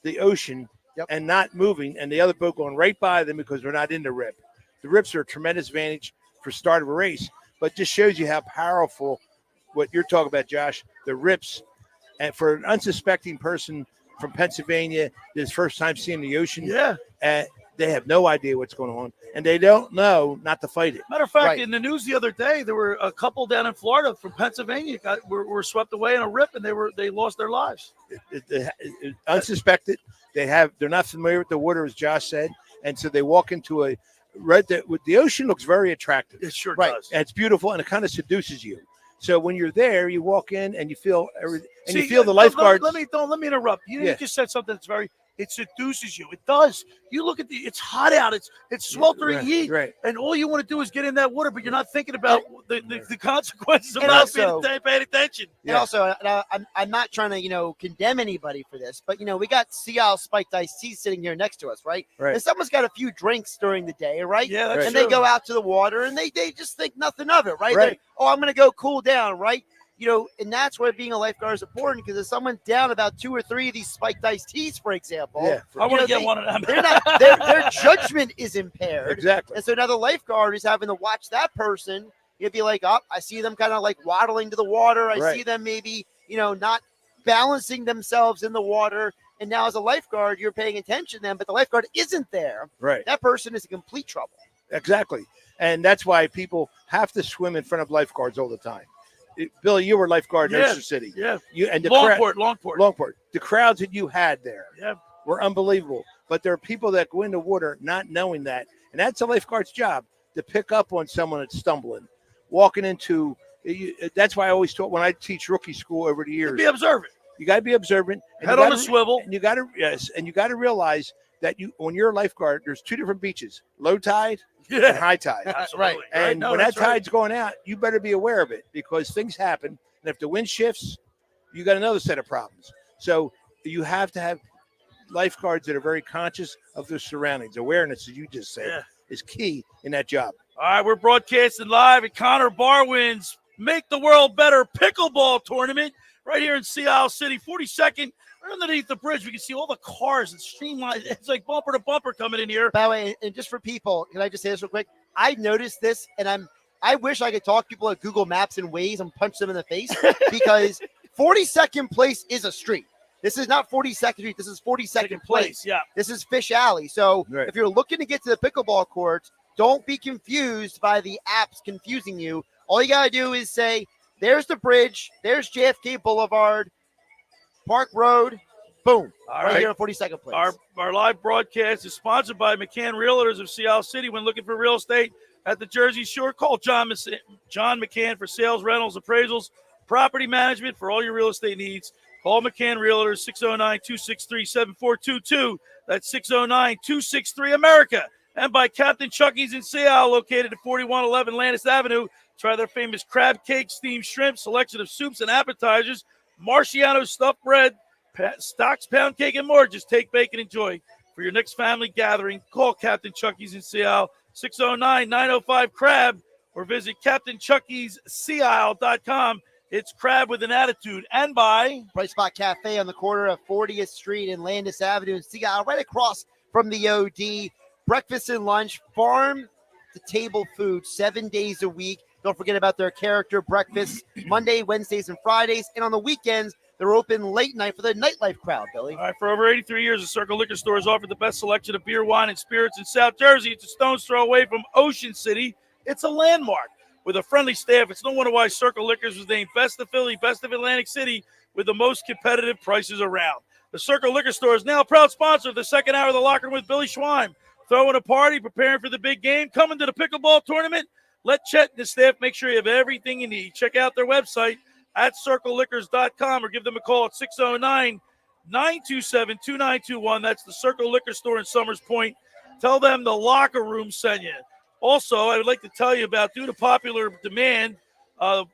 the ocean and not moving, and the other boat going right by them because they're not in the rip. The rips are a tremendous advantage for start of a race, but just shows you how powerful what you're talking about, Josh, the rips. And for an unsuspecting person from Pennsylvania, this first time seeing the ocean, they have no idea what's going on, and they don't know not to fight it. Matter of fact, in the news the other day, there were a couple down in Florida from Pennsylvania were swept away in a rip, and they lost their lives. Unsuspected. They're not familiar with the water, as Josh said, and so they walk into the ocean looks very attractive. It sure does. And it's beautiful, and it kind of seduces you. So when you're there, you walk in and you feel everything, and you feel the lifeguards. Let me interrupt. You just said something that's it seduces you. It does. You look at it's hot out. It's sweltering heat, and all you want to do is get in that water, but you're not thinking about the consequences of not paying attention. And also, I'm not trying to condemn anybody for this, but we got Sea Isle spiked iced tea sitting here next to us, right? And someone's got a few drinks during the day, right? Yeah, that's and true. they go out to the water and they just think nothing of it, right? I'm going to go cool down, right? And that's why being a lifeguard is important, because if someone's down about 2 or 3 of these spiked iced teas, for example, I want to get one of them. their judgment is impaired. Exactly. And so now the lifeguard is having to watch that person. You'd be like, I see them kind of like waddling to the water. I see them maybe, not balancing themselves in the water. And now as a lifeguard, you're paying attention to them, but the lifeguard isn't there. Right. That person is in complete trouble. Exactly. And that's why people have to swim in front of lifeguards all the time. Billy, you were lifeguard in Ocean City. Yeah. Longport. The crowds that you had there were unbelievable. But there are people that go into water not knowing that. And that's a lifeguard's job, to pick up on someone that's stumbling, walking into. That's why I always taught when I teach rookie school over the years. Be observant. You got to be observant. And Head on a swivel. And you got to realize that when you're a lifeguard, there's 2 different beaches: low tide and high tide. That's right. And when that tide's going out, you better be aware of it, because things happen. And if the wind shifts, you got another set of problems. So you have to have lifeguards that are very conscious of their surroundings. Awareness, as you just said, is key in that job. All right, we're broadcasting live at Connor Barwin's Make the World Better Pickleball Tournament right here in Sea Isle City. 42nd. Right underneath the bridge, we can see all the cars and streamlined. It's like bumper to bumper coming in here. By the way, and just for people, can I just say this real quick? I noticed this, and I wish I could talk to people at Google Maps and Waze and punch them in the face, because 42nd place is a street. This is not 42nd Street. This is 42nd place. Yeah. This is Fish Alley. So if you're looking to get to the pickleball courts, don't be confused by the apps confusing you. All you got to do is say, there's the bridge, there's JFK Boulevard, Park Road, boom, right here in 42nd place. Our live broadcast is sponsored by McCann Realtors of Sea Isle City. When looking for real estate at the Jersey Shore, call John McCann for sales, rentals, appraisals, property management for all your real estate needs. Call McCann Realtors, 609-263-7422. That's 609-263-AMERICA. And by Capt'n Chucky's in Sea Isle, located at 4111 Landis Avenue. Try their famous crab cake, steamed shrimp, selection of soups and appetizers, Marciano stuffed bread, stocks, pound cake, and more. Just take, bake, and enjoy. For your next family gathering, call Capt'n Chucky's in Sea Isle, 609-905-CRAB, or visit CaptainChuckysSeaIsle.com. It's crab with an attitude. And by Bright Spot Cafe on the corner of 40th Street and Landis Avenue in Sea Isle, right across from the OD. Breakfast and lunch, farm to table food, 7 days a week. Don't forget about their character breakfasts Monday, Wednesdays, and Fridays. And on the weekends, they're open late night for the nightlife crowd, Billy. All right, for over 83 years, the Circle Liquor Store has offered the best selection of beer, wine, and spirits in South Jersey. It's a stone's throw away from Ocean City. It's a landmark with a friendly staff. It's no wonder why Circle Liquors was named Best of Philly, Best of Atlantic City, with the most competitive prices around. The Circle Liquor Store is now a proud sponsor of the second hour of the Locker Room with Billy Schwein. Throwing a party, preparing for the big game, coming to the pickleball tournament. Let Chet and the staff make sure you have everything you need. Check out their website at circleliquors.com or give them a call at 609-927-2921. That's the Circle Liquor Store in Summers Point. Tell them the Locker Room sent you. Also, I would like to tell you about, due to popular demand,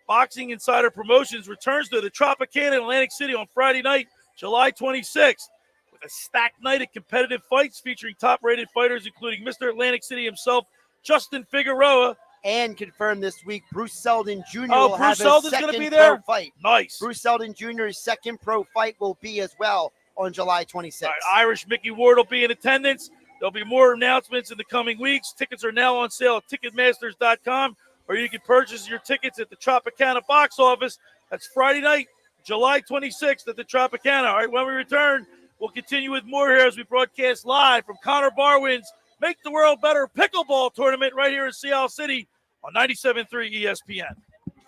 Boxing Insider Promotions returns to the Tropicana in Atlantic City on Friday night, July 26th, with a stacked night of competitive fights featuring top-rated fighters, including Mr. Atlantic City himself, Justin Figueroa. And confirmed this week, Bruce Seldon Jr. Oh, will Bruce have Seldon's his gonna second be there? pro fight. Nice. Bruce Seldon Jr.'s second pro fight will be as well on July 26th. All right, Irish Mickey Ward will be in attendance. There'll be more announcements in the coming weeks. Tickets are now on sale at Ticketmasters.com, or you can purchase your tickets at the Tropicana box office. That's Friday night, July 26th at the Tropicana. All right, when we return, we'll continue with more here as we broadcast live from Connor Barwin's Make the World Better Pickleball Tournament right here in Seattle City on 97.3 ESPN.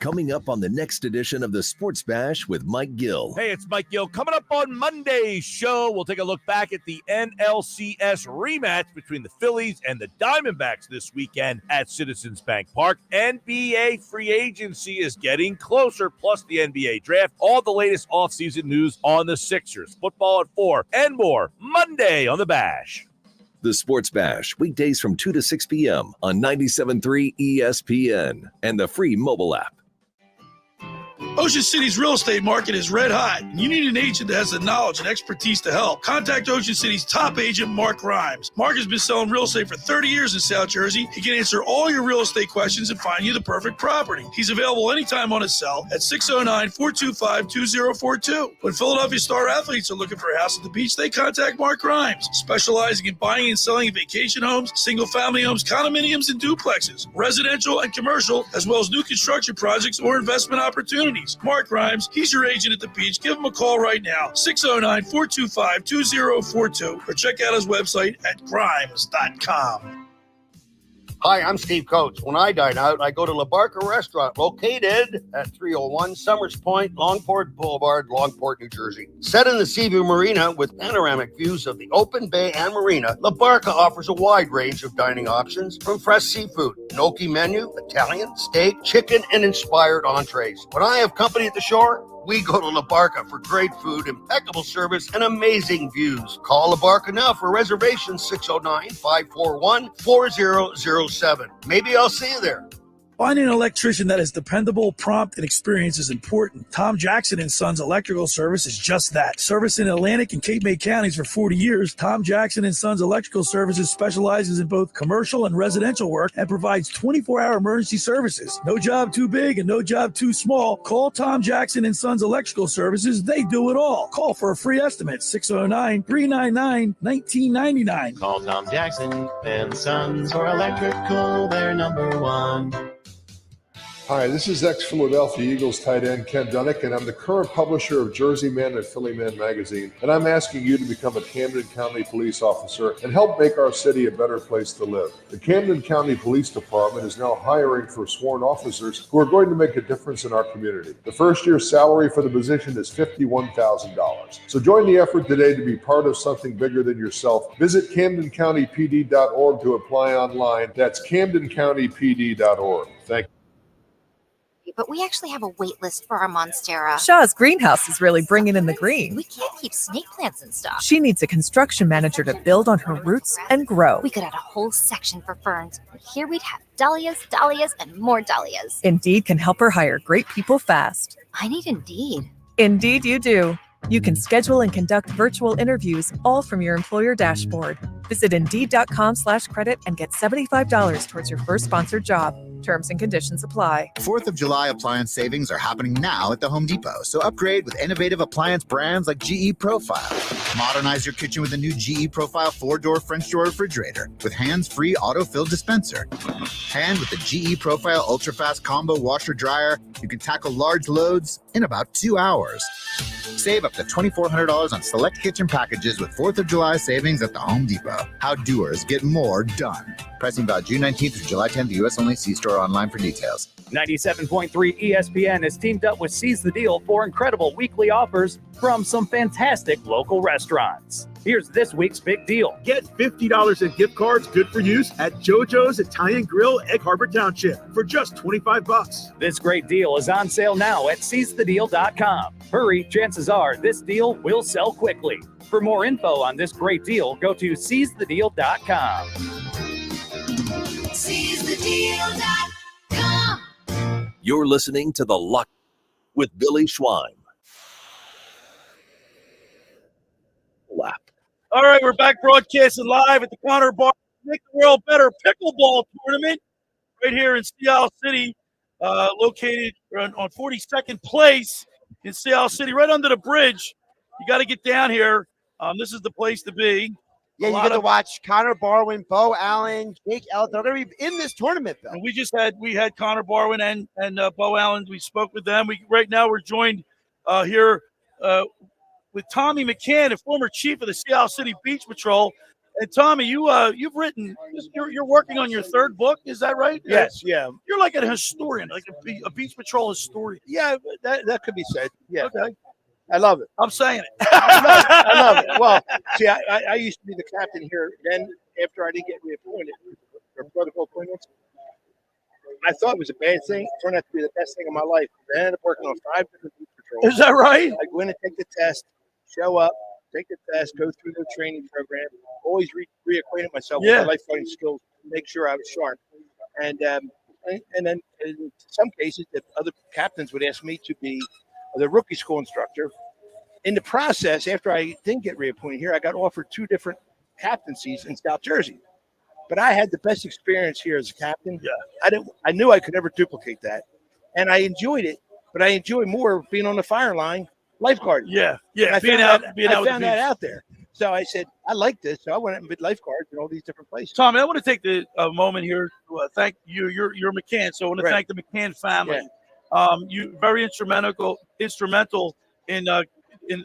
Coming up on the next edition of the Sports Bash with Mike Gill. Hey, it's Mike Gill. Coming up on Monday's show, we'll take a look back at the NLCS rematch between the Phillies and the Diamondbacks this weekend at Citizens Bank Park. NBA free agency is getting closer, plus the NBA draft. All the latest offseason news on the Sixers. Football at 4 and more Monday on The Bash. The Sports Bash, weekdays from 2 to 6 p.m. on 97.3 ESPN and the free mobile app. Ocean City's real estate market is red hot, and you need an agent that has the knowledge and expertise to help. Contact Ocean City's top agent, Mark Grimes. Mark has been selling real estate for 30 years in South Jersey. He can answer all your real estate questions and find you the perfect property. He's available anytime on his cell at 609-425-2042. When Philadelphia star athletes are looking for a house at the beach, they contact Mark Grimes, specializing in buying and selling vacation homes, single-family homes, condominiums, and duplexes, residential and commercial, as well as new construction projects or investment opportunities. Mark Grimes, he's your agent at the beach. Give him a call right now, 609-425-2042, or check out his website at grimes.com. Hi, I'm Steve Coates. When I dine out, I go to La Barca Restaurant, located at 301 Summers Point, Longport Boulevard, Longport, New Jersey. Set in the Seaview Marina with panoramic views of the open bay and marina, La Barca offers a wide range of dining options, from fresh seafood, gnocchi menu, Italian, steak, chicken, and inspired entrees. When I have company at the shore, we go to La Barca for great food, impeccable service, and amazing views. Call La Barca now for reservations, 609-541-4007. Maybe I'll see you there. Finding an electrician that is dependable, prompt, and experienced is important. Tom Jackson & Sons Electrical Service is just that. Service in Atlantic and Cape May counties for 40 years, Tom Jackson & Sons Electrical Services specializes in both commercial and residential work and provides 24-hour emergency services. No job too big and no job too small. Call Tom Jackson & Sons Electrical Services. They do it all. Call for a free estimate, 609-399-1999. Call Tom Jackson & Sons for electrical, they're number one. Hi, this is ex-Philadelphia Eagles tight end Ken Dunnick, and I'm the current publisher of Jersey Man and Philly Man magazine, and I'm asking you to become a Camden County police officer and help make our city a better place to live. The Camden County Police Department is now hiring for sworn officers who are going to make a difference in our community. The first year's salary for the position is $51,000. So join the effort today to be part of something bigger than yourself. Visit CamdenCountyPD.org to apply online. That's CamdenCountyPD.org. Thank you. But we actually have a wait list for our Monstera. Shaw's greenhouse is really bringing in the green. We can't keep snake plants in stock. She needs a construction manager to build on her roots and grow. We could add a whole section for ferns. And here we'd have dahlias, dahlias, and more dahlias. Indeed can help her hire great people fast. I need Indeed. Indeed you do. You can schedule and conduct virtual interviews all from your employer dashboard. Visit Indeed.com/credit and get $75 towards your first sponsored job. Terms and conditions apply. 4th of July appliance savings are happening now at the Home Depot, so upgrade with innovative appliance brands like GE Profile. Modernize your kitchen with a new GE Profile 4-door French door refrigerator with hands-free auto-fill dispenser. And with the GE Profile Ultra-Fast Combo Washer Dryer, you can tackle large loads in about 2 hours. Save up to $2,400 on select kitchen packages with 4th of July savings at the Home Depot. How doers get more done. Pricing about June 19th through July 10th, U.S. only. See store online for details. 97.3 ESPN has teamed up with Seize the Deal for incredible weekly offers from some fantastic local restaurants. Here's this week's big deal. Get $50 in gift cards good for use at JoJo's Italian Grill, Egg Harbor Township for just $25. This great deal is on sale now at seizethedeal.com. Hurry, chances are this deal will sell quickly. For more info on this great deal, go to seizethedeal.com. SeizeTheDeal.com. You're listening to The Luck with Billy Schwein. Lap. All right, we're back broadcasting live at the Connor Bar Make the World Better Pickleball Tournament right here in Seattle City, located on 42nd Place in Seattle City, right under the bridge. You got to get down here. This is the place to be. Yeah, you get to watch Connor Barwin, Bo Allen, Jake Ellis. They're going to be in this tournament, Bill. And we had Connor Barwin and Bo Allen. We spoke with them. Right now we're joined here with Tommy McCann, a former chief of the Seattle City Beach Patrol. And Tommy, you've written. You're working on your third book. Is that right? Yes. Yeah. You're like a historian, like a Beach Patrol historian. Yeah, that could be said. Yeah. Okay. I love it. I'm saying it. I love it. Well, see, I used to be the captain here. Then after I didn't get reappointed for protocol appointments, I thought it was a bad thing. It turned out to be the best thing of my life. I ended up working on 5 different beach patrols. Is that right? I go in and take the test, show up, take the test, go through the training program, always reacquainted myself with my lifeguarding skills, make sure I was sharp. And then in some cases, if other captains would ask me to be the rookie school instructor. In the process, after I didn't get reappointed here, I got offered 2 different captaincies in South Jersey. But I had the best experience here as a captain. Yeah. I knew I could never duplicate that. And I enjoyed it, but I enjoy more being on the fire line lifeguard. Yeah. I being found out that out there. So I said, I like this. So I went out and did lifeguards in all these different places. Tommy, I want to take a moment here to thank you. You're McCann, so I want to thank the McCann family. Yeah. You very instrumental in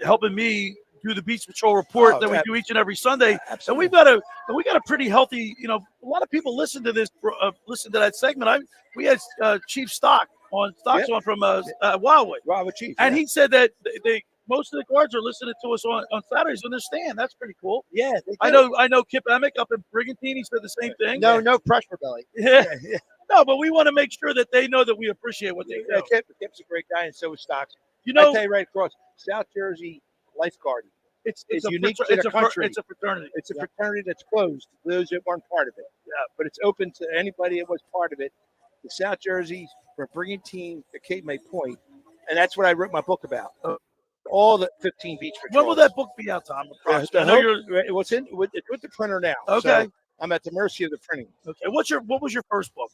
helping me do the Beach Patrol report that we do each and every Sunday. Absolutely. And we got a pretty healthy. A lot of people listen to this, listen to that segment. We had Chief Stocks on from Wildwood. Wildwood Chief, and he said that most of the guards are listening to us on Saturdays on their stand. That's pretty cool. Yeah, I know Kip Emick up in Brigantine. He said the same thing. No pressure, Billy. Yeah. No, but we want to make sure that they know that we appreciate what they do. Kip's a great guy, and so is Stocks. I tell you right across, South Jersey lifeguarding. It's unique to the country. It's a fraternity. It's a fraternity that's closed to those that weren't part of it. Yeah. But it's open to anybody that was part of it. The South Jersey, from Brigantine to Cape May Point, and that's what I wrote my book about. All the 15 beach patrols. When will that book be out, Tom? It's with the printer now. Okay. So I'm at the mercy of the printing. Okay. What was your first book?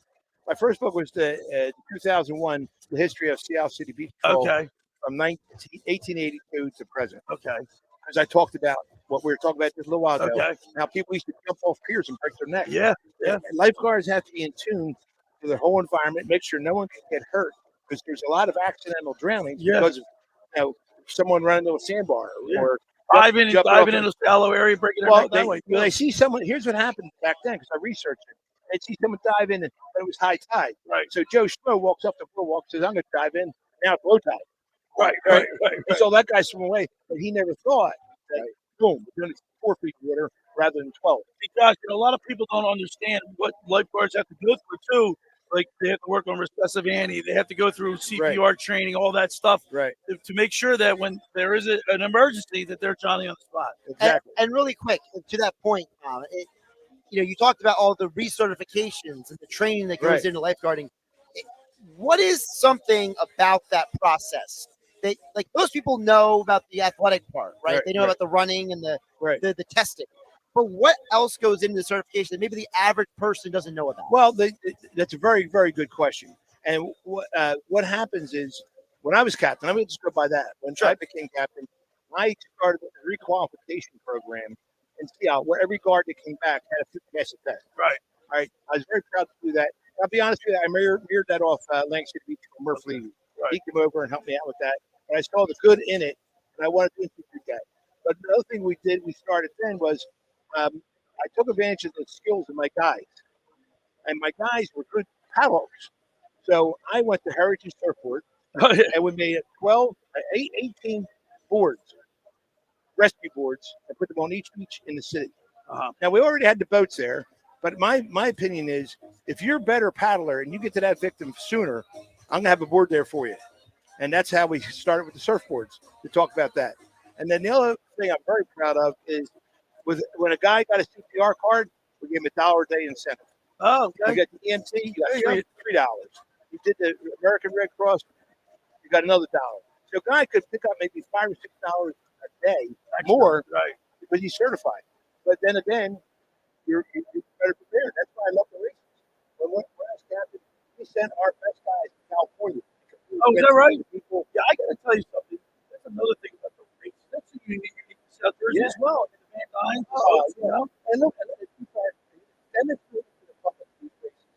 My first book was the 2001, The History of Seattle City Beach Patrol. Okay. From 1882 to present. Okay. Because I talked about what we were talking about just a little while ago. Okay. How people used to jump off piers and break their neck. Yeah. Yeah. And lifeguards have to be in tune to their whole environment, make sure no one can get hurt, because there's a lot of accidental drownings because of someone running into a sandbar or diving in a shallow area, breaking their neck that way. They see someone. Here's what happened back then, because I researched it. They'd see someone dive in, and it was high tide. Right. So Joe Schmo walks up the boardwalk, says, "I'm going to dive in." Now it's low tide. Right. So that guy swam away, but he never thought that, boom, it's only 4 feet of water rather than 12. Because a lot of people don't understand what lifeguards have to go through, too. Like, they have to work on recessive ante. They have to go through CPR training, all that stuff, to make sure that when there is an emergency, that they're Johnny on the spot. Exactly. And really quick, to that point, you talked about all the recertifications and the training that goes into lifeguarding. What is something about that process? Like most people know about the athletic part, right? They know about the running and the testing. But what else goes into the certification that maybe the average person doesn't know about? Well, that's a very, very good question. And what happens is, when I was captain, I'm going to just go by that. When I became captain, I started a requalification program in Seattle where every guard that came back had to pass a test. Right. All right. I was very proud to do that. I'll be honest with you, I mirrored that off Lang City Beach from Murph Levy. He came over and helped me out with that. And I saw the good in it, and I wanted to institute that. But the other thing we started then was I took advantage of the skills of my guys. And my guys were good paddlers. So I went to Heritage Surfboard, and we made 18 boards, rescue boards, and put them on each beach in the city. Now, we already had the boats there, but my opinion is, if you're a better paddler and you get to that victim sooner, I'm going to have a board there for you. And that's how we started with the surfboards, to talk about that. And then the other thing I'm very proud of is when a guy got a CPR card, we gave him $1 a day incentive. Oh, okay. You got the EMT, you got $3. you did the American Red Cross, you got another $1. So a guy could pick up maybe $5 or $6 a day more because he's certified. But then again, you're better prepared. That's why I love the races. When I was captain, we sent our best guys to California. Oh, is that right? People. Yeah, I got to tell you something. That's another thing about the race. That's a unique South Jersey as well. And the Van Dyne, you know. And look, and it's good for the public these races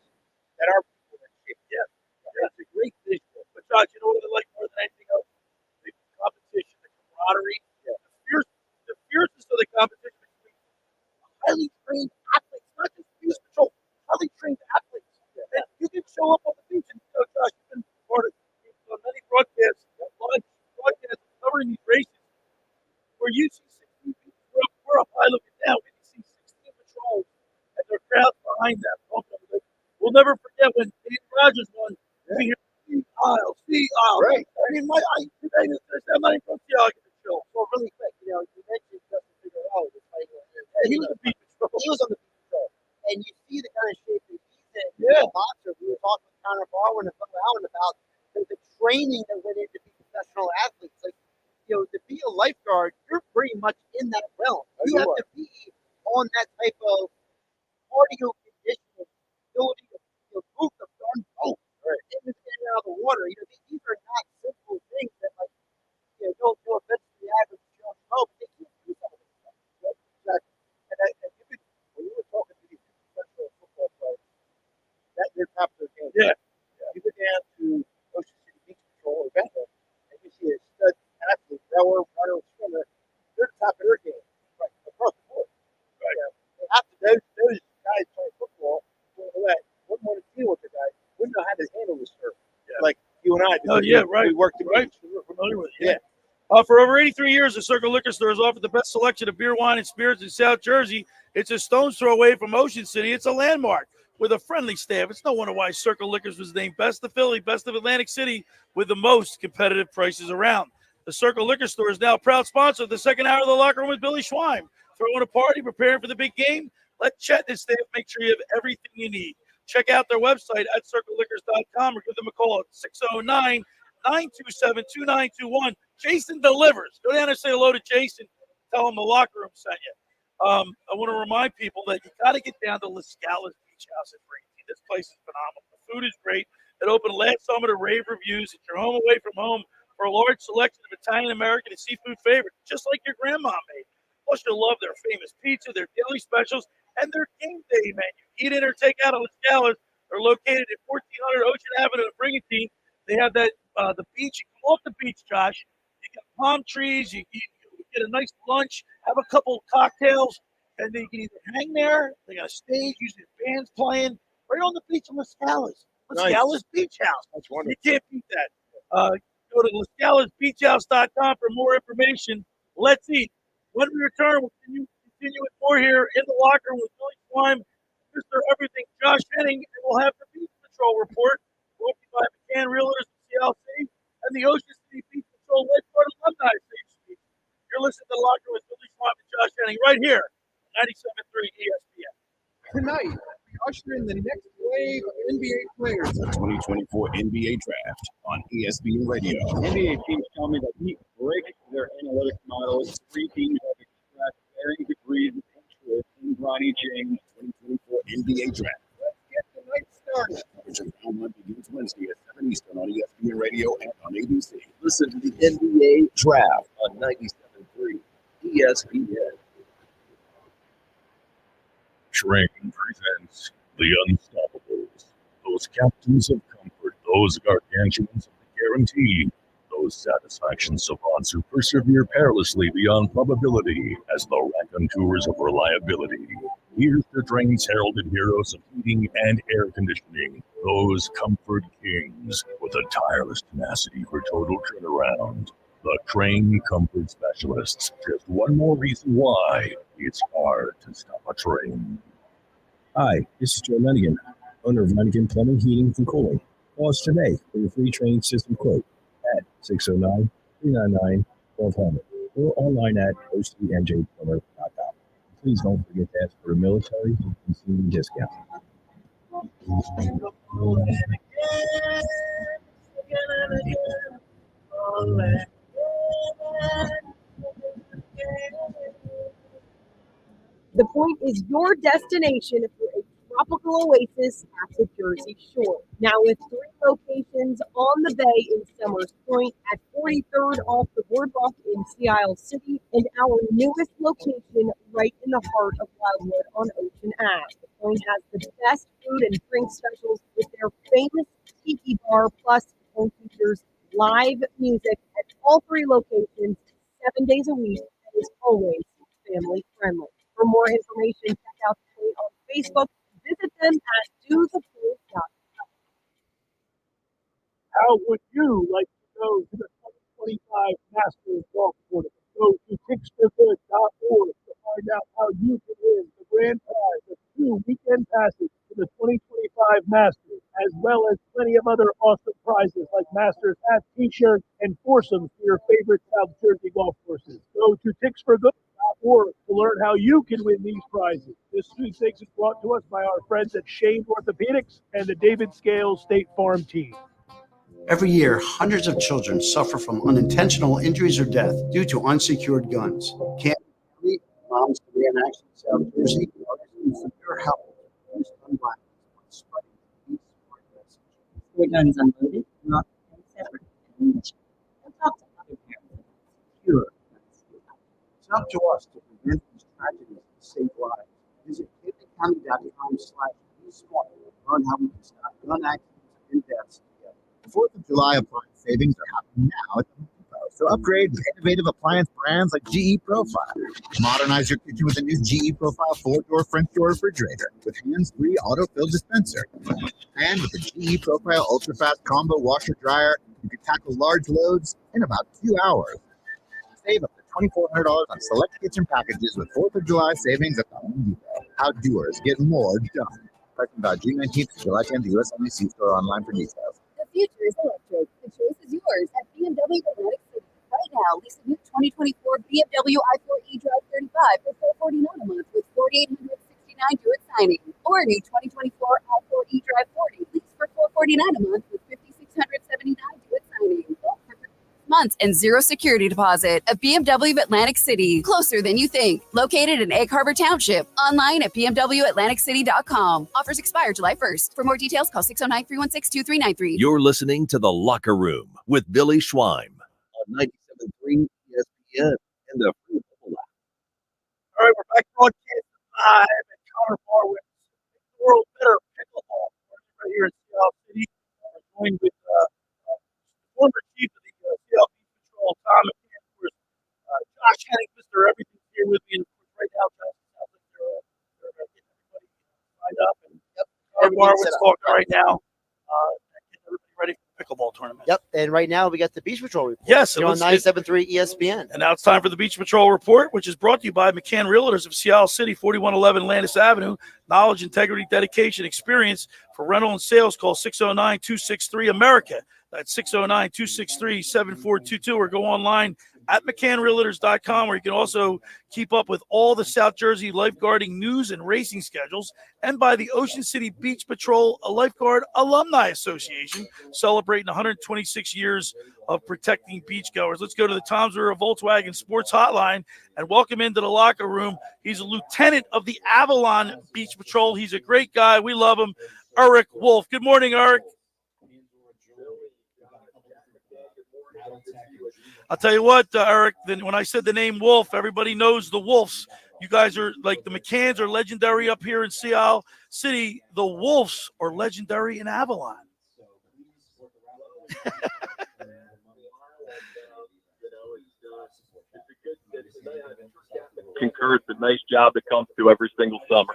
that our people are shape. Yeah, that's a great visual. But Josh, you know what I like more than anything else? The competition, the camaraderie, the fierceness of the competition between highly trained athletes, not just fierce patrol, highly trained athletes. And you can show up on the beach and Josh, you've been part of many broadcasts, broadcasts covering these races where you see 16 people. We're up high looking down. We see 16 patrols and their crowds behind them. We'll never forget when Dave Rogers won. We hear see aisle. Right. I mean, I'm not even going to see how I can show. Well, really quick, you mentioned Justin Figueroa. He was on the beat patrol. He was on the beat patrol. And you see the kind of shape that he's in. Yeah. Boxer. We were talking with Connor Barwin and Avalon about the training that went into being professional athletes. Like, to be a lifeguard, you're pretty much in that realm. You have to be on that type of cardio conditioning ability to move the darn boat. Right. In and out of the water. These are not simple things that, like, no offense to the average Joe Schmo, but they can't do some of this stuff. Right? Exactly. And when you were talking to these professional football players, that they're top of their game. Yeah. You go down to Ocean City Beach Patrol or Rendell, and you see a stud athlete, rower, runner, swimmer, they're the top of their game, right, across the board. Right. After those guys playing football, wouldn't want to deal with the guys, wouldn't know how to handle this turf. Yeah. Like you and I. Oh, yeah, right. We worked right. We're familiar with it. Yeah. For over 83 years, the Circle Liquor Store has offered the best selection of beer, wine, and spirits in South Jersey. It's a stone's throw away from Ocean City. It's a landmark with a friendly staff. It's no wonder why Circle Liquors was named Best of Philly, Best of Atlantic City, with the most competitive prices around. The Circle Liquor Store is now a proud sponsor of the second hour of the Locker Room with Billy Schweim. Throwing a party, preparing for the big game? Let Chet and his staff make sure you have everything you need. Check out their website at circleliquors.com or give them a call at 609-927-2921. Jason delivers. Go down and say hello to Jason. Tell him the Locker Room sent you. I want to remind people that you got to get down to Las Scala's Beach House in Bradenton. This place is phenomenal. The food is great. It opened last summer to rave reviews. It's your home away from home for a large selection of Italian, American, and seafood favorites, just like your grandma made. Plus, you'll love their famous pizza, their daily specials, and their game day menu. Eat in or take out at Las Scala's. They're located at 1400 Ocean Avenue in Brigantine. They have that the beach. You come off the beach, Josh. You got palm trees. You get a nice lunch. Have a couple of cocktails, and they can either hang there. They got a stage. Usually the band's playing right on the beach in Las Scala's. Las Scala's Beach House. That's wonderful. You can't beat that. Go to LasScalasBeachHouse.com for more information. Let's eat. When we return, we'll continue with more here in the locker room with Billy Schweim, Mr. Everything, Josh Hennig, and we'll have the Beach Patrol report brought to you by McCann Realtors and CLC and the Ocean City Beach Patrol Lifeguard Alumni Association. You're listening to the locker room with Billy Schweim and Josh Hennig right here, 97.3 ESPN. Tonight, we usher in the next wave of NBA players. The 2024 NBA Draft on ESPN Radio. NBA teams tell me that we break their analytics models. 3 teams have expressed varying degrees of interest in Bronny James. 2024 NBA Draft. Let's get the night started. Coverage of Round 1 begins Wednesday at 7 Eastern on ESPN Radio and on ABC. Listen to the NBA Draft on 97.3 ESPN. Train presents The Unstoppables. Those captains of comfort, those gargantuans of the guarantee, those satisfaction savants who persevere perilously beyond probability as the raconteurs of reliability. Here's the train's heralded heroes of heating and air conditioning, those comfort kings with a tireless tenacity for total turnaround. The Train Comfort Specialists. Just one more reason why it's hard to stop a train. Hi, this is Joe Lenigan, owner of Lenigan Plumbing, Heating, and Cooling. Call us today for your free train system quote at 609-399-1200 or online at ocnjplumber.com. Please don't forget to ask for a military and senior discount. is your destination for a tropical oasis at the Jersey Shore. Now with 3 locations on the bay in Summers Point, at 43rd off the boardwalk in Sea Isle City, and our newest location right in the heart of Wildwood on Ocean Ave. The Point has the best food and drink specials with their famous tiki bar, plus the Point features live music at all 3 locations, 7 days a week, and is always family friendly. For more information, check out the Point on Facebook. Visit them at dothepoint.com. How would you like to go to the 2025 Masters Golf Tournament? Go to ticksforgood.org to find out how you can win the grand prize of 2 weekend passes to the 2025 Masters, as well as plenty of other awesome prizes like Masters hats, t-shirts, and foursomes for your favorite South Jersey golf courses. Go to ticksforgood.org to learn how you can win these prizes. This sweepstakes is brought to us by our friends at Shane Orthopedics and the David Scales State Farm team. Every year, hundreds of children suffer from unintentional injuries or death due to unsecured guns. Can't we, Moms for Reenaction South Jersey, are asking for your help to reduce gun violence by spreading these smart messages. Your guns unloaded, not separate, and talk to other parents about secure guns. It's up to us to prevent these tragedies and save lives. Visit Capt'nCounty.com/BeSmart to learn how we can stop gun accidents and deaths. The 4th of July appliance savings are happening now at the Home Depot. So upgrade with innovative appliance brands like GE Profile. Modernize your kitchen with a new GE Profile 4-door French door refrigerator with hands-free auto-fill dispenser. And with the GE Profile ultra-fast combo washer dryer, you can tackle large loads in about 2 hours. Save up to $2,400 on select kitchen packages with 4th of July savings at the Home Depot. How doers get more done. Pricing about June 19th to July 10th, the US Only See store online for details. The future is electric. The choice is yours at BMW Atlantic City. Right now, lease a new 2024 BMW i4 eDrive 35 for $449 a month with $4,869 due at signing. Or a new 2024 i4 eDrive 40 lease for $449 a month with $5,679 due at signing. Months and 0 security deposit. A BMW of Atlantic City, closer than you think. Located in Egg Harbor Township. Online at bmwatlanticcity.com. Offers expire July 1st. For more details, call 609-316-2393. You're listening to The Locker Room with Billy Schweim on 97.3 ESPN and the free mobile app. All right, we're back broadcasting live at Connor Barwin, the world better pickleball right here in Seattle City. We're joined with former chief of the Seattle Beach Patrol, Tom McCann, of course, Josh Hennig, Mr. Everything's here with me. And of course, right now, Josh sounds like they're getting everybody lined up. And Barwin's talking right now. Getting everybody ready for the pickleball tournament. Yep, and right now we got the Beach Patrol report. Yes, on 97.3 ESPN. And now it's time for the Beach Patrol report, which is brought to you by McCann Realtors of Seattle City, 4111 Landis Avenue. Knowledge, integrity, dedication, experience for rental and sales. Call 609-263-AMERICA. That's 609-263-7422, or go online at McCannRealtors.com, where you can also keep up with all the South Jersey lifeguarding news and racing schedules, and by the Ocean City Beach Patrol, a lifeguard alumni association, celebrating 126 years of protecting beachgoers. Let's go to the Toms River Volkswagen Sports Hotline and welcome into the locker room. He's a lieutenant of the Avalon Beach Patrol. He's a great guy. We love him. Erich Wolf. Good morning, Erich. I'll tell you what, Erich, then when I said the name Wolf, everybody knows the Wolves. You guys are like the McCanns are legendary up here in Seattle City. The Wolves are legendary in Avalon. Concur, it's a nice job that comes through every single summer.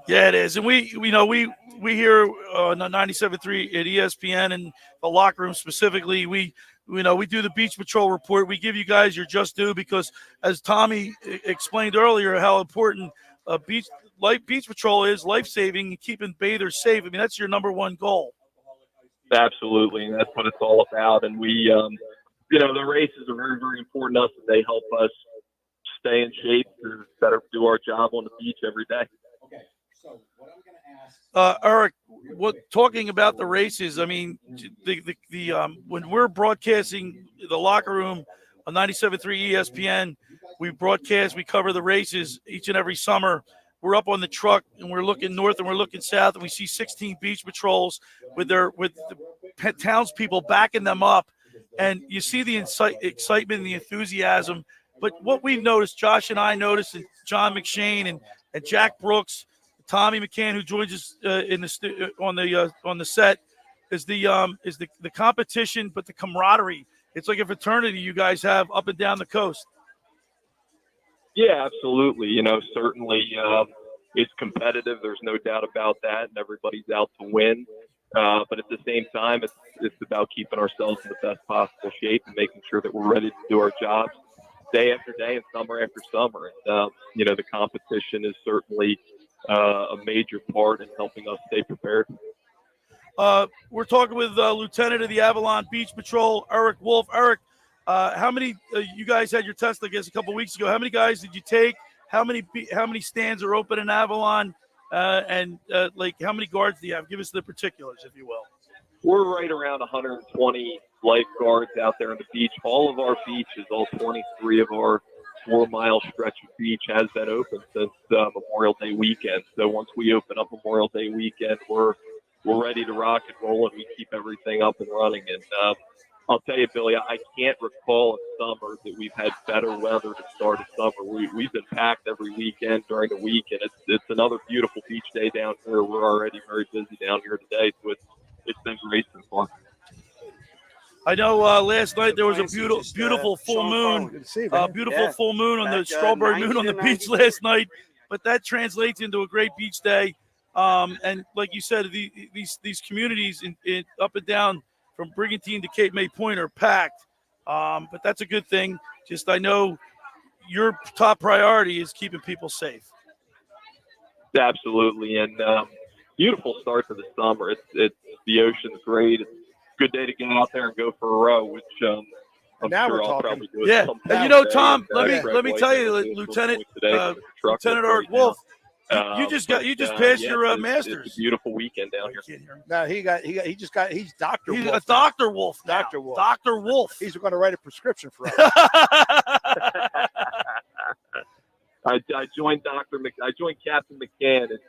Yeah, it is. And we here on 97.3 at ESPN and the locker room specifically, we do the Beach Patrol report. We give you guys your just due because, as Tommy explained earlier, how important Beach Patrol is, life-saving, and keeping bathers safe. I mean, that's your number one goal. Absolutely, and that's what it's all about. And we, the races are very, very important to us, and they help us stay in shape to better do our job on the beach every day. Erich, talking about the races, I mean, when we're broadcasting the locker room on 97.3 ESPN, we cover the races each and every summer. we're up on the truck and we're looking north and we're looking south, and we see 16 beach patrols with the townspeople backing them up, and you see the excitement and the enthusiasm. But what we've noticed, Josh and I noticed, and John McShane and Jack Brooks, Tommy McCann, who joins us on the set, is the competition, but the camaraderie. It's like a fraternity you guys have up and down the coast. Yeah, absolutely. Certainly it's competitive. There's no doubt about that, and everybody's out to win. But at the same time, it's about keeping ourselves in the best possible shape and making sure that we're ready to do our jobs day after day and summer after summer. And, the competition is certainly a major part in helping us stay prepared. We're talking with Lieutenant of the Avalon Beach Patrol, Erich Wolf. Erich, how many you guys had your test, I guess, a couple weeks ago? How many guys did you take? How many stands are open in Avalon? And how many guards do you have? Give us the particulars, if you will. We're right around 120 lifeguards out there on the beach. All of our beaches, all 23 of our 4-mile stretch of beach has been open since Memorial Day weekend. So once we open up Memorial Day weekend, we're ready to rock and roll, and we keep everything up and running. And I'll tell you, Billy, I can't recall a summer that we've had better weather to start a summer. We've been packed every weekend during the week, and it's another beautiful beach day down here. We're already very busy down here today, so it's been great so far. I know last night there was a beautiful full moon, full moon on the Strawberry Moon on the beach last night, but that translates into a great beach day. And like you said, these communities in up and down from Brigantine to Cape May Point are packed, but that's a good thing. Just I know your top priority is keeping people safe. Absolutely, and beautiful start to the summer. It's the ocean's great. It's a good day to get out there and go for a row, which I'm now sure we're I'll talking. probably do. Yeah, and Tom, let me tell you, Lieutenant Erich Wolf. You just passed your master's. It's a beautiful weekend down here. No, he's Dr. He's Wolf. a Dr. Wolf. Dr. Wolf. Dr. Wolf. He's going to write a prescription for us. I joined I joined Captain McCann at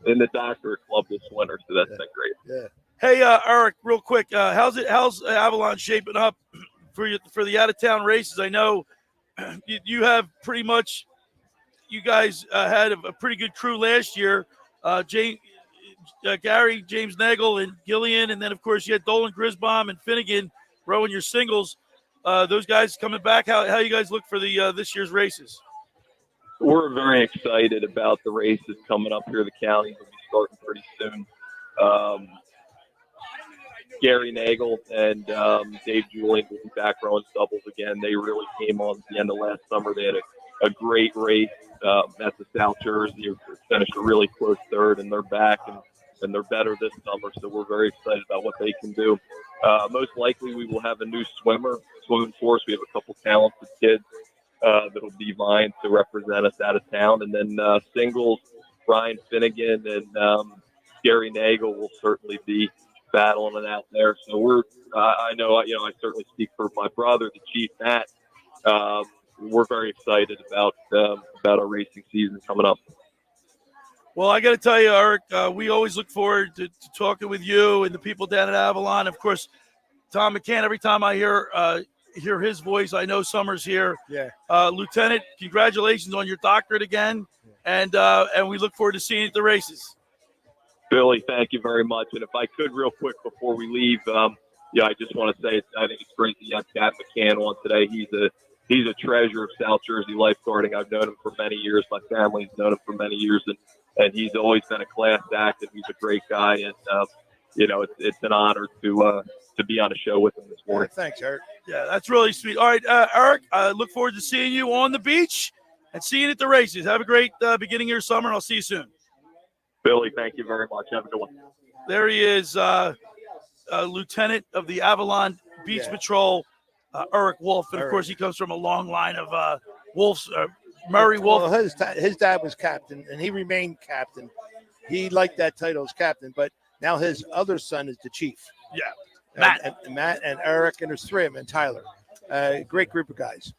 in the doctorate club this winter, so that's been great. Yeah. Hey, Erich, real quick, how's Avalon shaping up for the out of town races? I know you have pretty much. You guys had a pretty good crew last year. Gary, James Nagel, and Gillian, and then, of course, you had Dolan Grisbaum and Finnegan rowing your singles. Those guys coming back. How you guys look for the this year's races? We're very excited about the races coming up here. The county will be starting pretty soon. Gary Nagel and Dave Julian will be back rowing doubles again. They really came on at the end of last summer. They had a great race at the South Jersey. Finished a really close third, and they're back, and they're better this summer. So we're very excited about what they can do. Most likely we will have a new swimming force. We have a couple talented kids that'll be vying to represent us out of town. And then singles, Ryan Finnegan and Gary Nagel will certainly be battling it out there. So I know I certainly speak for my brother, the Chief Matt. We're very excited about our racing season coming up. Well, I got to tell you, Erich, we always look forward to talking with you and the people down at Avalon. Of course, Tom McCann. Every time I hear his voice, I know summer's here. Yeah. Lieutenant, congratulations on your doctorate again, and we look forward to seeing you at the races. Billy, thank you very much. And if I could, real quick before we leave, I just want to say I think it's great that you have Captain McCann on today. He's a treasure of South Jersey lifeguarding. I've known him for many years. My family's known him for many years, and he's always been a class act, and he's a great guy. And it's an honor to be on a show with him this morning. Yeah, thanks, Erich. Yeah, that's really sweet. All right, Erich, I look forward to seeing you on the beach and seeing you at the races. Have a great beginning of your summer, and I'll see you soon. Billy, thank you very much. Have a good one. There he is, Lieutenant of the Avalon Beach Patrol, Erich Wolf. And, of course, he comes from a long line of Wolves, Murray Wolf. Well, his dad was captain, and he remained captain. He liked that title as captain, but now his other son is the chief. Yeah. Matt and Eric, and there's three of them, and Tyler. Great group of guys.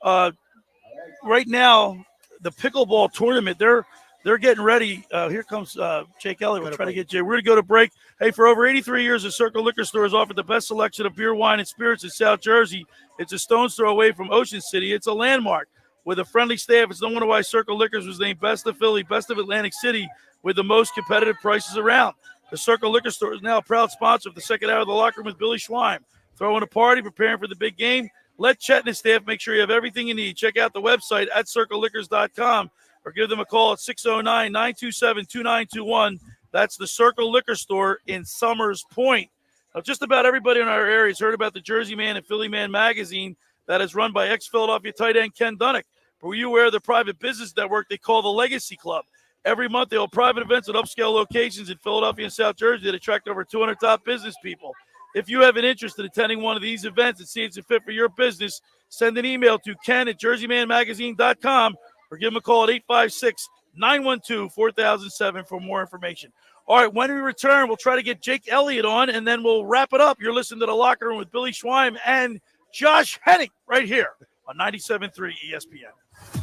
Right now, the pickleball tournament. They're getting ready. Here comes Jake Elliott. We'll try to get Jay. We're going to go to break. Hey, for over 83 years, the Circle Liquor Store has offered the best selection of beer, wine, and spirits in South Jersey. It's a stone's throw away from Ocean City. It's a landmark with a friendly staff. It's no wonder why Circle Liquors was named Best of Philly, Best of Atlantic City, with the most competitive prices around. The Circle Liquor Store is now a proud sponsor of the second hour of the locker room with Billy Schweim. Throwing a party, preparing for the big game. Let Chet and his staff make sure you have everything you need. Check out the website at circleliquors.com or give them a call at 609-927-2921. That's the Circle Liquor Store in Summers Point. Now, just about everybody in our area has heard about the Jersey Man and Philly Man magazine that is run by ex-Philadelphia tight end Ken Dunnick. Were you aware of the private business network they call the Legacy Club? Every month, they hold private events at upscale locations in Philadelphia and South Jersey that attract over 200 top business people. If you have an interest in attending one of these events and see it's a fit for your business, send an email to ken@jerseymanmagazine.com or give him a call at 856-912-4007 for more information. All right, when we return, we'll try to get Jake Elliott on, and then we'll wrap it up. You're listening to The Locker Room with Billy Schweim and Josh Hennig right here on 97.3 ESPN.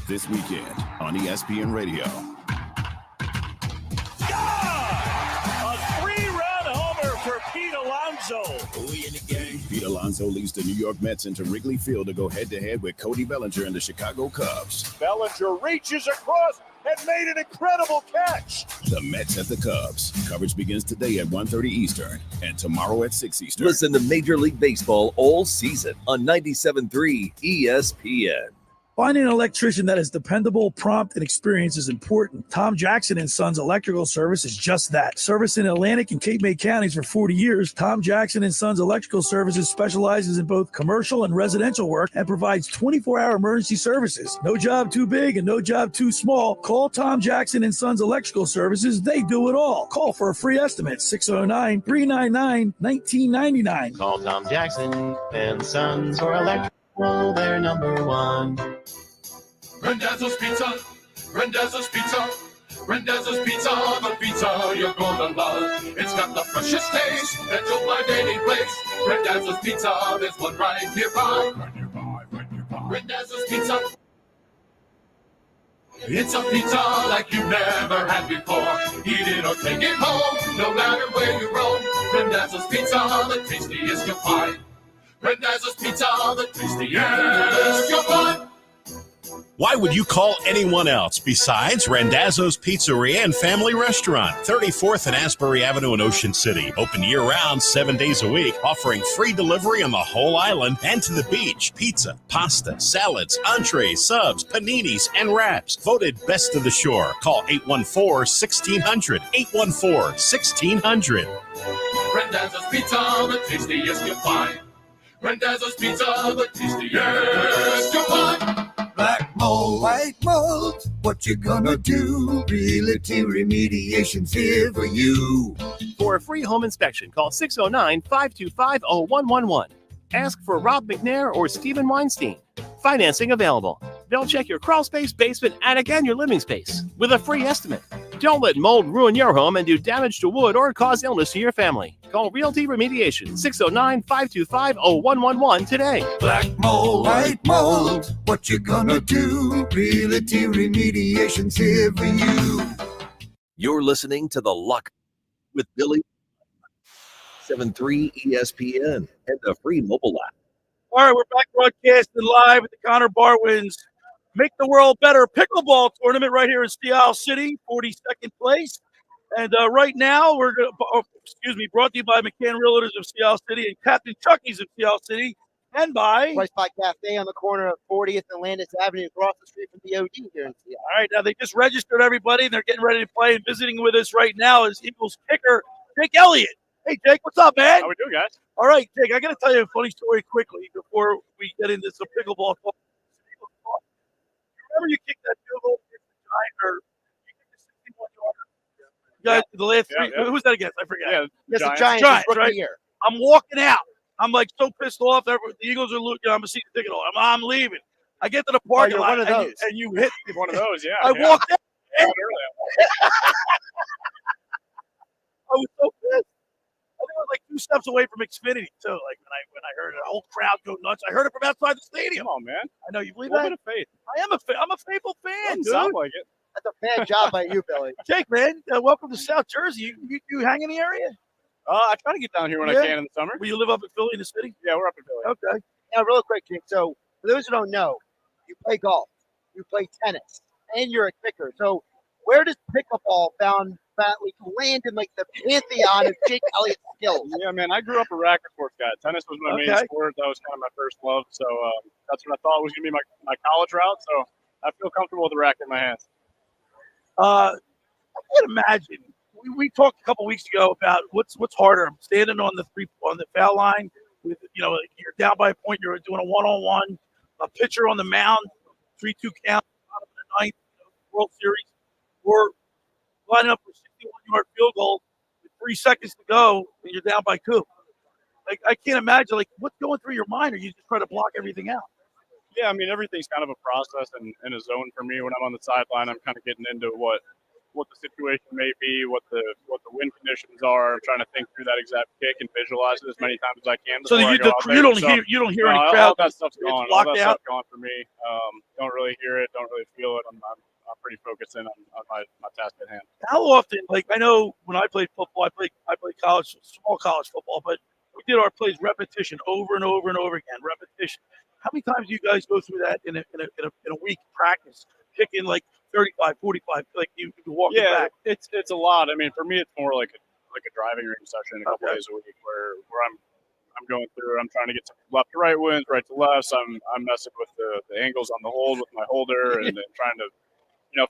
This weekend on ESPN Radio. A three-run homer for Pete Alonso. Pete Alonso leads the New York Mets into Wrigley Field to go head-to-head with Cody Bellinger and the Chicago Cubs. Bellinger reaches across and made an incredible catch. The Mets at the Cubs. Coverage begins today at 1:30 Eastern and tomorrow at 6 Eastern. Listen to Major League Baseball all season on 97.3 ESPN. Finding an electrician that is dependable, prompt, and experienced is important. Tom Jackson & Sons Electrical Service is just that. Service in Atlantic and Cape May counties for 40 years, Tom Jackson & Sons Electrical Services specializes in both commercial and residential work and provides 24-hour emergency services. No job too big and no job too small. Call Tom Jackson & Sons Electrical Services. They do it all. Call for a free estimate, 609-399-1999. Call Tom Jackson and Sons or Electrical. They're number one. Rendell's Pizza, Rendell's Pizza, Rendell's Pizza, the pizza you're gonna love. It's got the freshest taste that you'll find any place. Rendell's Pizza, there's one right nearby. Rendell's Pizza. It's a pizza like you've never had before. Eat it or take it home, no matter where you roam. Rendell's Pizza, the tastiest you'll find. Rendell's Pizza, the tastiest you'll find. Why would you call anyone else besides Rendazzo's Pizzeria and Family Restaurant, 34th and Asbury Avenue in Ocean City. Open year-round, 7 days a week, offering free delivery on the whole island and to the beach. Pizza, pasta, salads, entrees, subs, paninis, and wraps. Voted best of the shore. Call 814-1600. 814-1600. Rendazzo's Pizza, the tastiest you'll find. Rendazzo's Pizza, the tastiest you'll find. Black mold, white mold, what you gonna do? Realty Remediation's here for you. For a free home inspection, call 609-525-0111. Ask for Rob McNair or Stephen Weinstein. Financing available. They'll check your crawl space, basement, attic, and your living space with a free estimate. Don't let mold ruin your home and do damage to wood or cause illness to your family. Call Realty Remediation, 609-525-0111 today. Black mold, white mold, what you gonna do? Realty Remediation's here for you. You're listening to The Lock with Billy, 7.3 ESPN, and the free mobile app. All right, we're back broadcasting live at the Connor Barwin's Make the World Better Pickleball Tournament right here in Sea City, 42nd place. And right now, we're going to, brought to you by McCann Realtors of Sea City and Capt'n Chucky's of Sea City, and by Rice Pot Cafe on the corner of 40th and Landis Avenue, across the street from the OD here in Seattle. All right, now they just registered everybody, and they're getting ready to play. And visiting with us right now is Eagles kicker Jake Elliott. Hey, Jake, what's up, man? How we doing, guys? All right, Jake, I got to tell you a funny story quickly before we get into some pickleball. Remember you kicked that field goal against the Giants, or you kicked the 61-yarder? Guys, the last three. Yeah. Who's that against? I forget. Yeah, Yes, the Giants right? year. I'm walking out. I'm like so pissed off. The Eagles are losing. I'm a season ticket holder. I'm leaving. I get to the parking lot, and you hit me. One of those, yeah. I walked out. Yeah, I was so pissed. I think I was like 2 steps away from Xfinity too. Like when I heard the whole crowd go nuts, I heard it from outside the stadium. Come on, man. I know you believe A little that. bit of faith. I I'm a faithful fan, dude. Sound like it. That's a bad job by you, Billy. Jake, man, welcome to South Jersey. You hang in the area? I try to get down here when I can in the summer. Will you live up in Philly in the city? Yeah, we're up in Philly. Okay. Now, real quick, Jake. So, for those who don't know, you play golf, you play tennis, and you're a kicker. So, where does pickleball land in like the pantheon of Jake Elliott's skills? Yeah, man, I grew up a racket sports guy. Tennis was my main sport. That was kind of my first love. So that's what I thought was going to be my college route. So I feel comfortable with the racket in my hands. I can't imagine. We talked a couple weeks ago about what's harder, standing on the foul line with you're down by a point, you're doing a one-on-one, a pitcher on the mound, 3-2 count, bottom of the ninth, World Series, or lining up for a 61-yard field goal with 3 seconds to go and you're down by 2. Like I can't imagine what's going through your mind, or you just try to block everything out. Yeah, I mean everything's kind of a process and a zone for me. When I'm on the sideline, I'm kind of getting into what the situation may be, what the wind conditions are. I'm trying to think through that exact kick and visualize it as many times as I can. So you don't hear any crowd. All that stuff's gone. All that stuff's gone for me. Don't really hear it. Don't really feel it. I'm pretty focused in on my task at hand. How often? I know when I played football, I played small college football, but we did our plays repetition over and over and over again. Repetition. How many times do you guys go through that in a week practice, kicking 35, 45, you walk back? It's a lot. I mean, for me, it's more like a driving range session a couple days a week where I'm going through. I'm trying to get to left to right winds, right to left. So I'm messing with the angles on the hold with my holder, and then trying to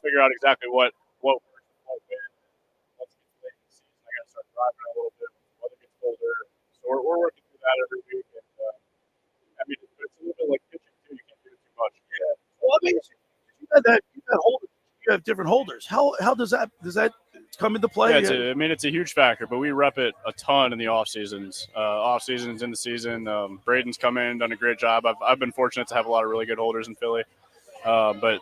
figure out exactly what works and what wins. Once it gets late in the season, I got to start driving a little bit. Weather gets colder, so we're working through that every week. And I mean, it's a little bit like pitching too. You can't do it too much. Yeah. Well, I mean, you have different holders. How does that come into play? Yeah, it's a huge factor, but we rep it a ton in the off seasons. In the season. Braden's come in, done a great job. I've been fortunate to have a lot of really good holders in Philly, but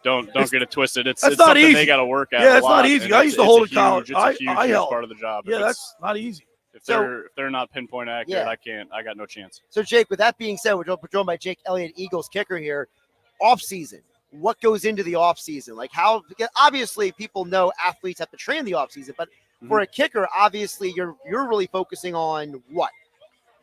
don't get it twisted. It's not something easy. they got to work at. Yeah, it's not easy. I used to hold in college. It's a huge held part of the job. Yeah, that's not easy. If they're not pinpoint accurate, I got no chance. So, Jake, with that being said, we're joined by Jake Elliott, Eagles kicker here. Off season, what goes into the off season? Because obviously people know athletes have to train the off season, but for a kicker, obviously you're really focusing on what?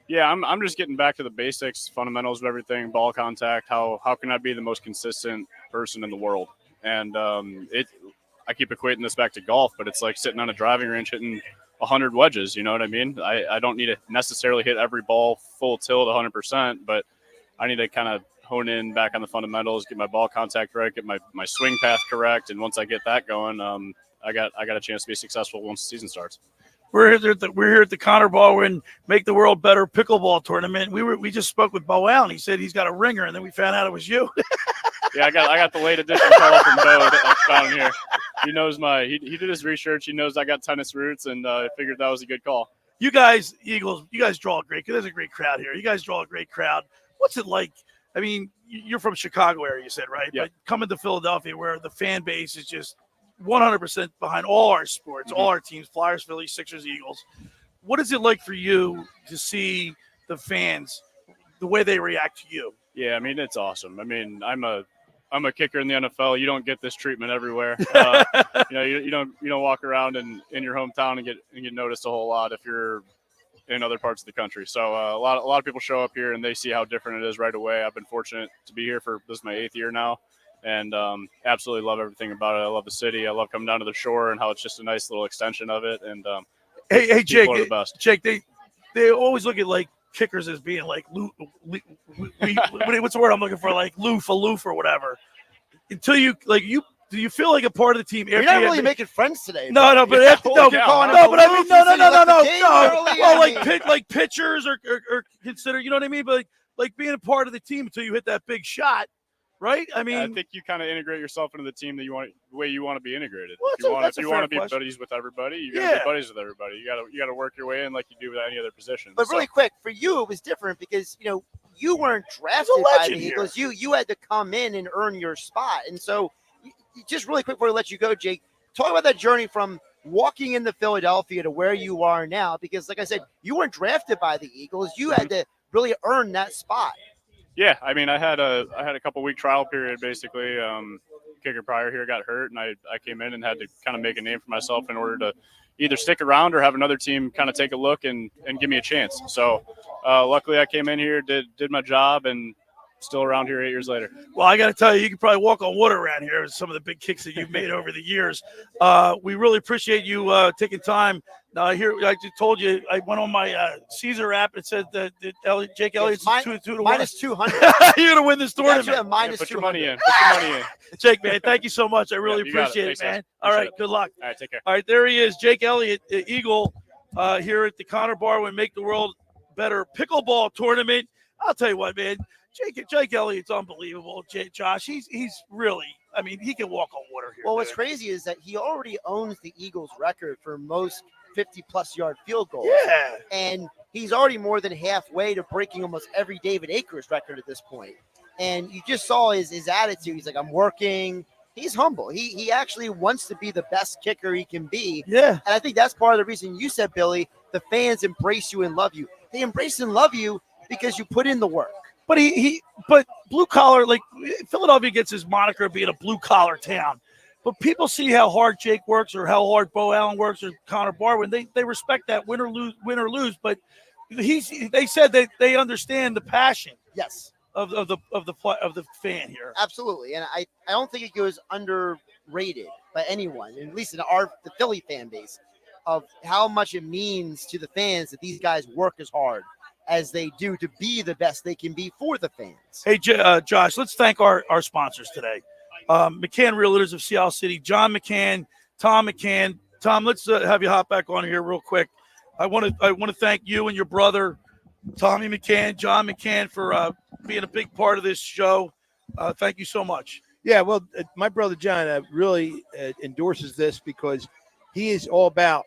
Yeah, I'm just getting back to the basics, fundamentals of everything, ball contact. How can I be the most consistent person in the world? And I keep equating this back to golf, but it's like sitting on a driving range hitting 100 wedges. You know what I mean? I don't need to necessarily hit every ball full tilt 100%, but I need to kind of hone in back on the fundamentals, get my ball contact right, get my swing path correct, and once I get that going, I got a chance to be successful once the season starts. We're here at the Connor Barwin Make the World Better Pickleball Tournament. We just spoke with Bo Allen. He said he's got a ringer, and then we found out it was you. Yeah, I got the late edition call from Bo down here. He knows he did his research. He knows I got tennis roots, and figured that was a good call. You guys, Eagles, draw a great. There's a great crowd here. You guys draw a great crowd. What's it like? I mean, you're from Chicago area, you said, right? Yeah. But coming to Philadelphia, where the fan base is just 100% behind all our sports, all our teams, Flyers, Phillies, Sixers, Eagles. What is it like for you to see the fans, the way they react to you? Yeah, I mean, it's awesome. I mean, I'm a kicker in the NFL. You don't get this treatment everywhere. You don't walk around in your hometown and get noticed a whole lot if you're in other parts of the country. So a lot of people show up here and they see how different it is right away. I've been fortunate to be here this is my 8th year now, and absolutely love everything about it. I love the city. I love coming down to the shore and how it's just a nice little extension of it. And hey, Jake, are the best. Jake, they always look at kickers as being what's the word I'm looking for? Aloof or whatever. Until do you feel like a part of the team? You're not really making friends today. No, but like pitchers or consider, you know what I mean? But like being a part of the team until you hit that big shot, right? I mean, I think you kind of integrate yourself into the team the way you want to be integrated. Well, if you want to be buddies with everybody, you got to be buddies with everybody. You got to work your way in like you do with any other position. But really quick, for you, it was different because you weren't drafted by the Eagles. You had to come in and earn your spot, and so. Just really quick before I let you go, Jake, talk about that journey from walking into Philadelphia to where you are now, because like I said, you weren't drafted by the Eagles. You had to really earn that spot. Yeah, I mean, I had a couple week trial period basically. Kicker prior here got hurt, and I came in and had to kind of make a name for myself in order to either stick around or have another team kind of take a look and give me a chance. So luckily I came in here, did my job, and still around here 8 years later. Well, I got to tell you, you can probably walk on water around here with some of the big kicks that you've made over the years. We really appreciate you taking time. Now, here, I just told you, I went on my Caesar app. It said that Jake Elliott's 2 to 1. Minus 200. You're going to win this tournament. Actually, minus Put 200. your money in. Put your money in. Jake, man, thank you so much. I really You got appreciate it, Thanks, man. guys. All right, Appreciate it. good luck. All right, take care. All right, there he is, Jake Elliott, Eagle, here at the Connor Barwin Make the World Better Pickleball Tournament. I'll tell you what, man, Jake Elliott's unbelievable. Josh, he's really, I mean, he can walk on water here. Well, what's crazy is that he already owns the Eagles record for most 50-plus yard field goals. Yeah. And he's already more than halfway to breaking almost every David Akers record at this point. And you just saw his attitude. He's like, I'm working. He's humble. He actually wants to be the best kicker he can be. Yeah. And I think that's part of the reason you said, Billy, the fans embrace you and love you. They embrace and love you because you put in the work. But but blue collar, like Philadelphia gets his moniker of being a blue collar town. But people see how hard Jake works or how hard Bo Allen works or Connor Barwin. They respect that win or lose. But they said that they understand the passion. Yes. Of the fan here. Absolutely. And I don't think it goes underrated by anyone, at least in the Philly fan base, of how much it means to the fans that these guys work as hard as they do to be the best they can be for the fans. Hey, Josh, let's thank our sponsors today. McCann Realtors of Seattle City, John McCann, Tom McCann. Tom, let's have you hop back on here real quick. I want to thank you and your brother, Tommy McCann, John McCann, for being a big part of this show. Thank you so much. Yeah, well, my brother John really endorses this because he is all about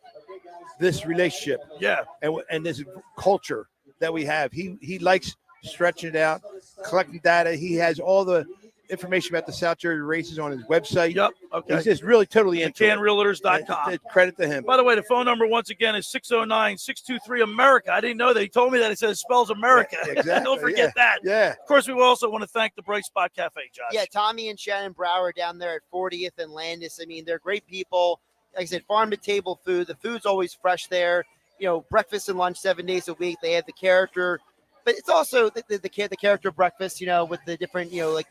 this relationship. Yeah, and this culture that we have. He likes stretching it out, collecting data. He has all the information about the South Jersey races on his website. Yep. Okay. He's just really totally into McCannRealtors.com. Credit to him. By the way, the phone number once again is 609-623-AMERICA. I didn't know that. He told me that it says spells America. Yeah, exactly. Don't forget that. Yeah. Of course, we also want to thank the Bright Spot Cafe, Josh. Yeah, Tommy and Shannon Brower down there at 40th and Landis. I mean, they're great people. Like I said, farm-to-table food. The food's always fresh there. You know, breakfast and lunch 7 days a week. They have the character. But it's also the character breakfast, you know, with the different, like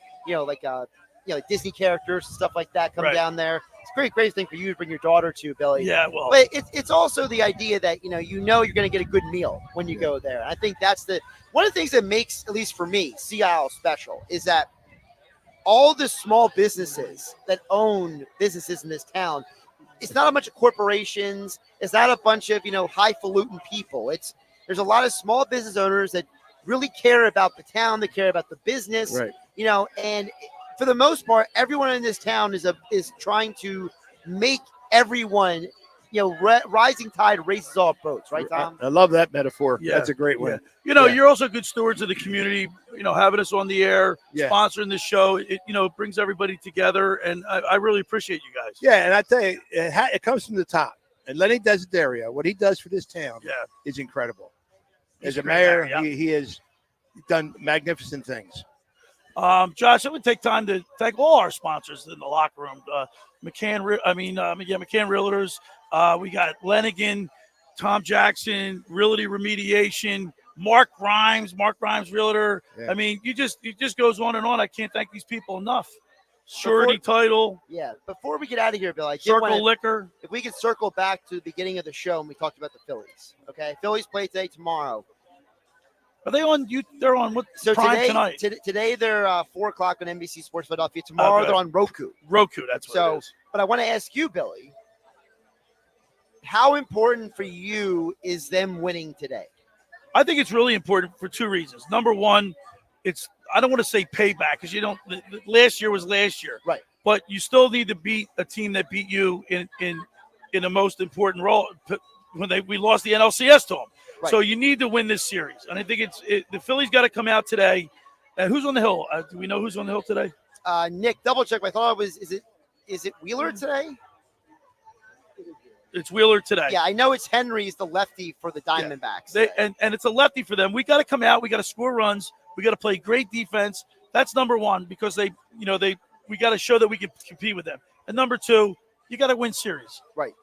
Disney characters and stuff like that come down there. It's a great thing for you to bring your daughter to, Billy. Yeah, well. But it's also the idea that, you're going to get a good meal when you go there. I think that's one of the things that makes, at least for me, Sea Isle special is that all the small businesses that own businesses in this town, it's not a bunch of corporations. It's not a bunch of, highfalutin people. There's a lot of small business owners that really care about the town. They care about the business, right. And for the most part, everyone in this town is trying to make everyone, rising tide raises all boats, right, Tom? I love that metaphor. Yeah. That's a great one. Yeah. You're also good stewards of the community, having us on the air, Yeah. sponsoring this show. It brings everybody together, and I really appreciate you guys. Yeah, and I tell you, it comes from the top. And Lenny Desiderio, what he does for this town is incredible. As a mayor, he has done magnificent things. Josh, I would take time to thank all our sponsors in the locker room. McCann Realtors. We got Lenigan, Tom Jackson, Realty Remediation, Mark Grimes Realtor. Yeah. I mean, it just goes on and on. I can't thank these people enough. Surety Title. Yeah. Before we get out of here, Bill, Circle Liquor. If we could circle back to the beginning of the show and we talked about the Phillies. Okay. Phillies play today, tomorrow. Are they on? They're on what? So Prime tonight. Today they're 4:00 on NBC Sports Philadelphia. Tomorrow they're on Roku. That's what it is. But I want to ask you, Billy, how important for you is them winning today? I think it's really important for two reasons. Number one, I don't want to say payback because last year was last year. Right. But you still need to beat a team that beat you in the most important role when we lost the NLCS to them. Right. So you need to win this series. And I think the Phillies got to come out today. And who's on the hill? Do we know who's on the hill today? Nick, double check. I thought it was, is it Wheeler today? It's Wheeler today. Yeah, I know it's Henry is the lefty for the Diamondbacks. And it's a lefty for them. We got to come out. We got to score runs. We got to play great defense. That's number one because we got to show that we can compete with them. And number two, you got to win series. Right.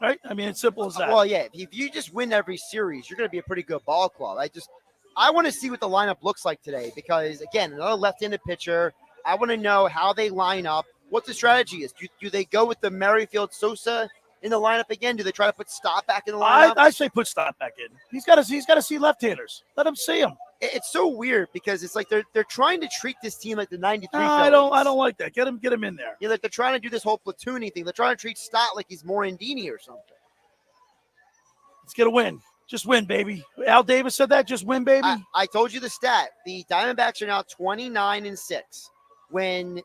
Right? I mean, it's simple as that. Well, yeah. If you just win every series, you're going to be a pretty good ball club. I want to see what the lineup looks like today because, again, another left-handed pitcher. I want to know how they line up, what the strategy is. Do they go with the Merrifield Sosa in the lineup again? Do they try to put Stott back in the lineup? I say put Stott back in. He's got to see left-handers. Let him see them. It's so weird because it's like they're trying to treat this team like the 93 No, Phillies. I don't like that. Get him in there. Yeah, like they're trying to do this whole platooning thing. They're trying to treat Stott like he's Morandini or something. Let's get a win. Just win, baby. Al Davis said that. Just win, baby. I told you the stat. The Diamondbacks are now 29-6 when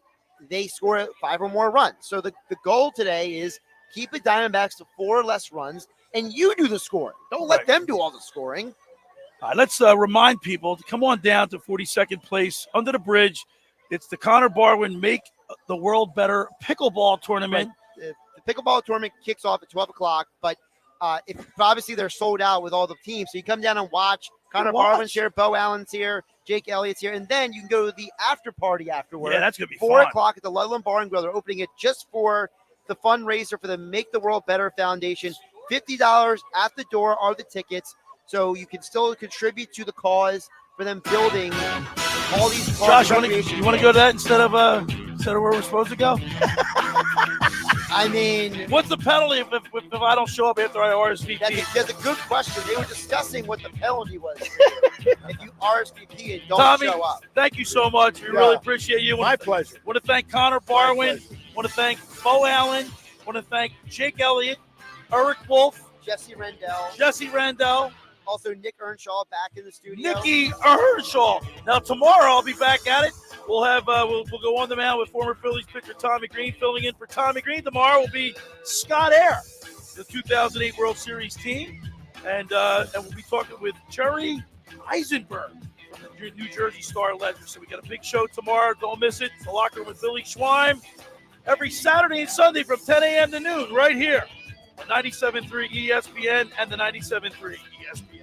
they score 5 or more runs. So the goal today is keep the Diamondbacks to 4 or less runs, and you do the scoring. Don't let them do all the scoring. All right, let's remind people to come on down to 42nd place under the bridge. It's the Connor Barwin Make the World Better Pickleball Tournament. Right. The pickleball tournament kicks off at 12 o'clock, but obviously they're sold out with all the teams. So you come down and watch. Connor Barwin's here, Bo Allen's here, Jake Elliott's here, and then you can go to the after party afterwards. Yeah, that's going to be 4 fun. o'clock at the Ludlam Bar and Grill. They're opening it just for the fundraiser for the Make the World Better Foundation. $50 at the door are the tickets. So you can still contribute to the cause for them building all these. Josh, you want to go to that instead of where we're supposed to go? I mean, what's the penalty if I don't show up after I RSVP? That's a good question. They were discussing what the penalty was if you RSVP and don't show up. Thank you so much. We really appreciate you. My pleasure. Want to thank Connor Barwin. Want to thank Bo Allen. Want to thank Jake Elliott, Erich Wolf, Jesse Rendell. Also, Nick Earnshaw back in the studio. Nicky Earnshaw. Now tomorrow I'll be back at it. We'll have we'll go on the mound with former Phillies pitcher Tommy Green filling in for Tommy Green. Tomorrow will be Scott Air, the 2008 World Series team, and we'll be talking with Jerry Eisenberg from the New Jersey Star Ledger. So we got a big show tomorrow. Don't miss it. The Locker Room with Billy Schweim every Saturday and Sunday from 10 a.m. to noon right here on 97.3 ESPN and the 97.3 ESPN.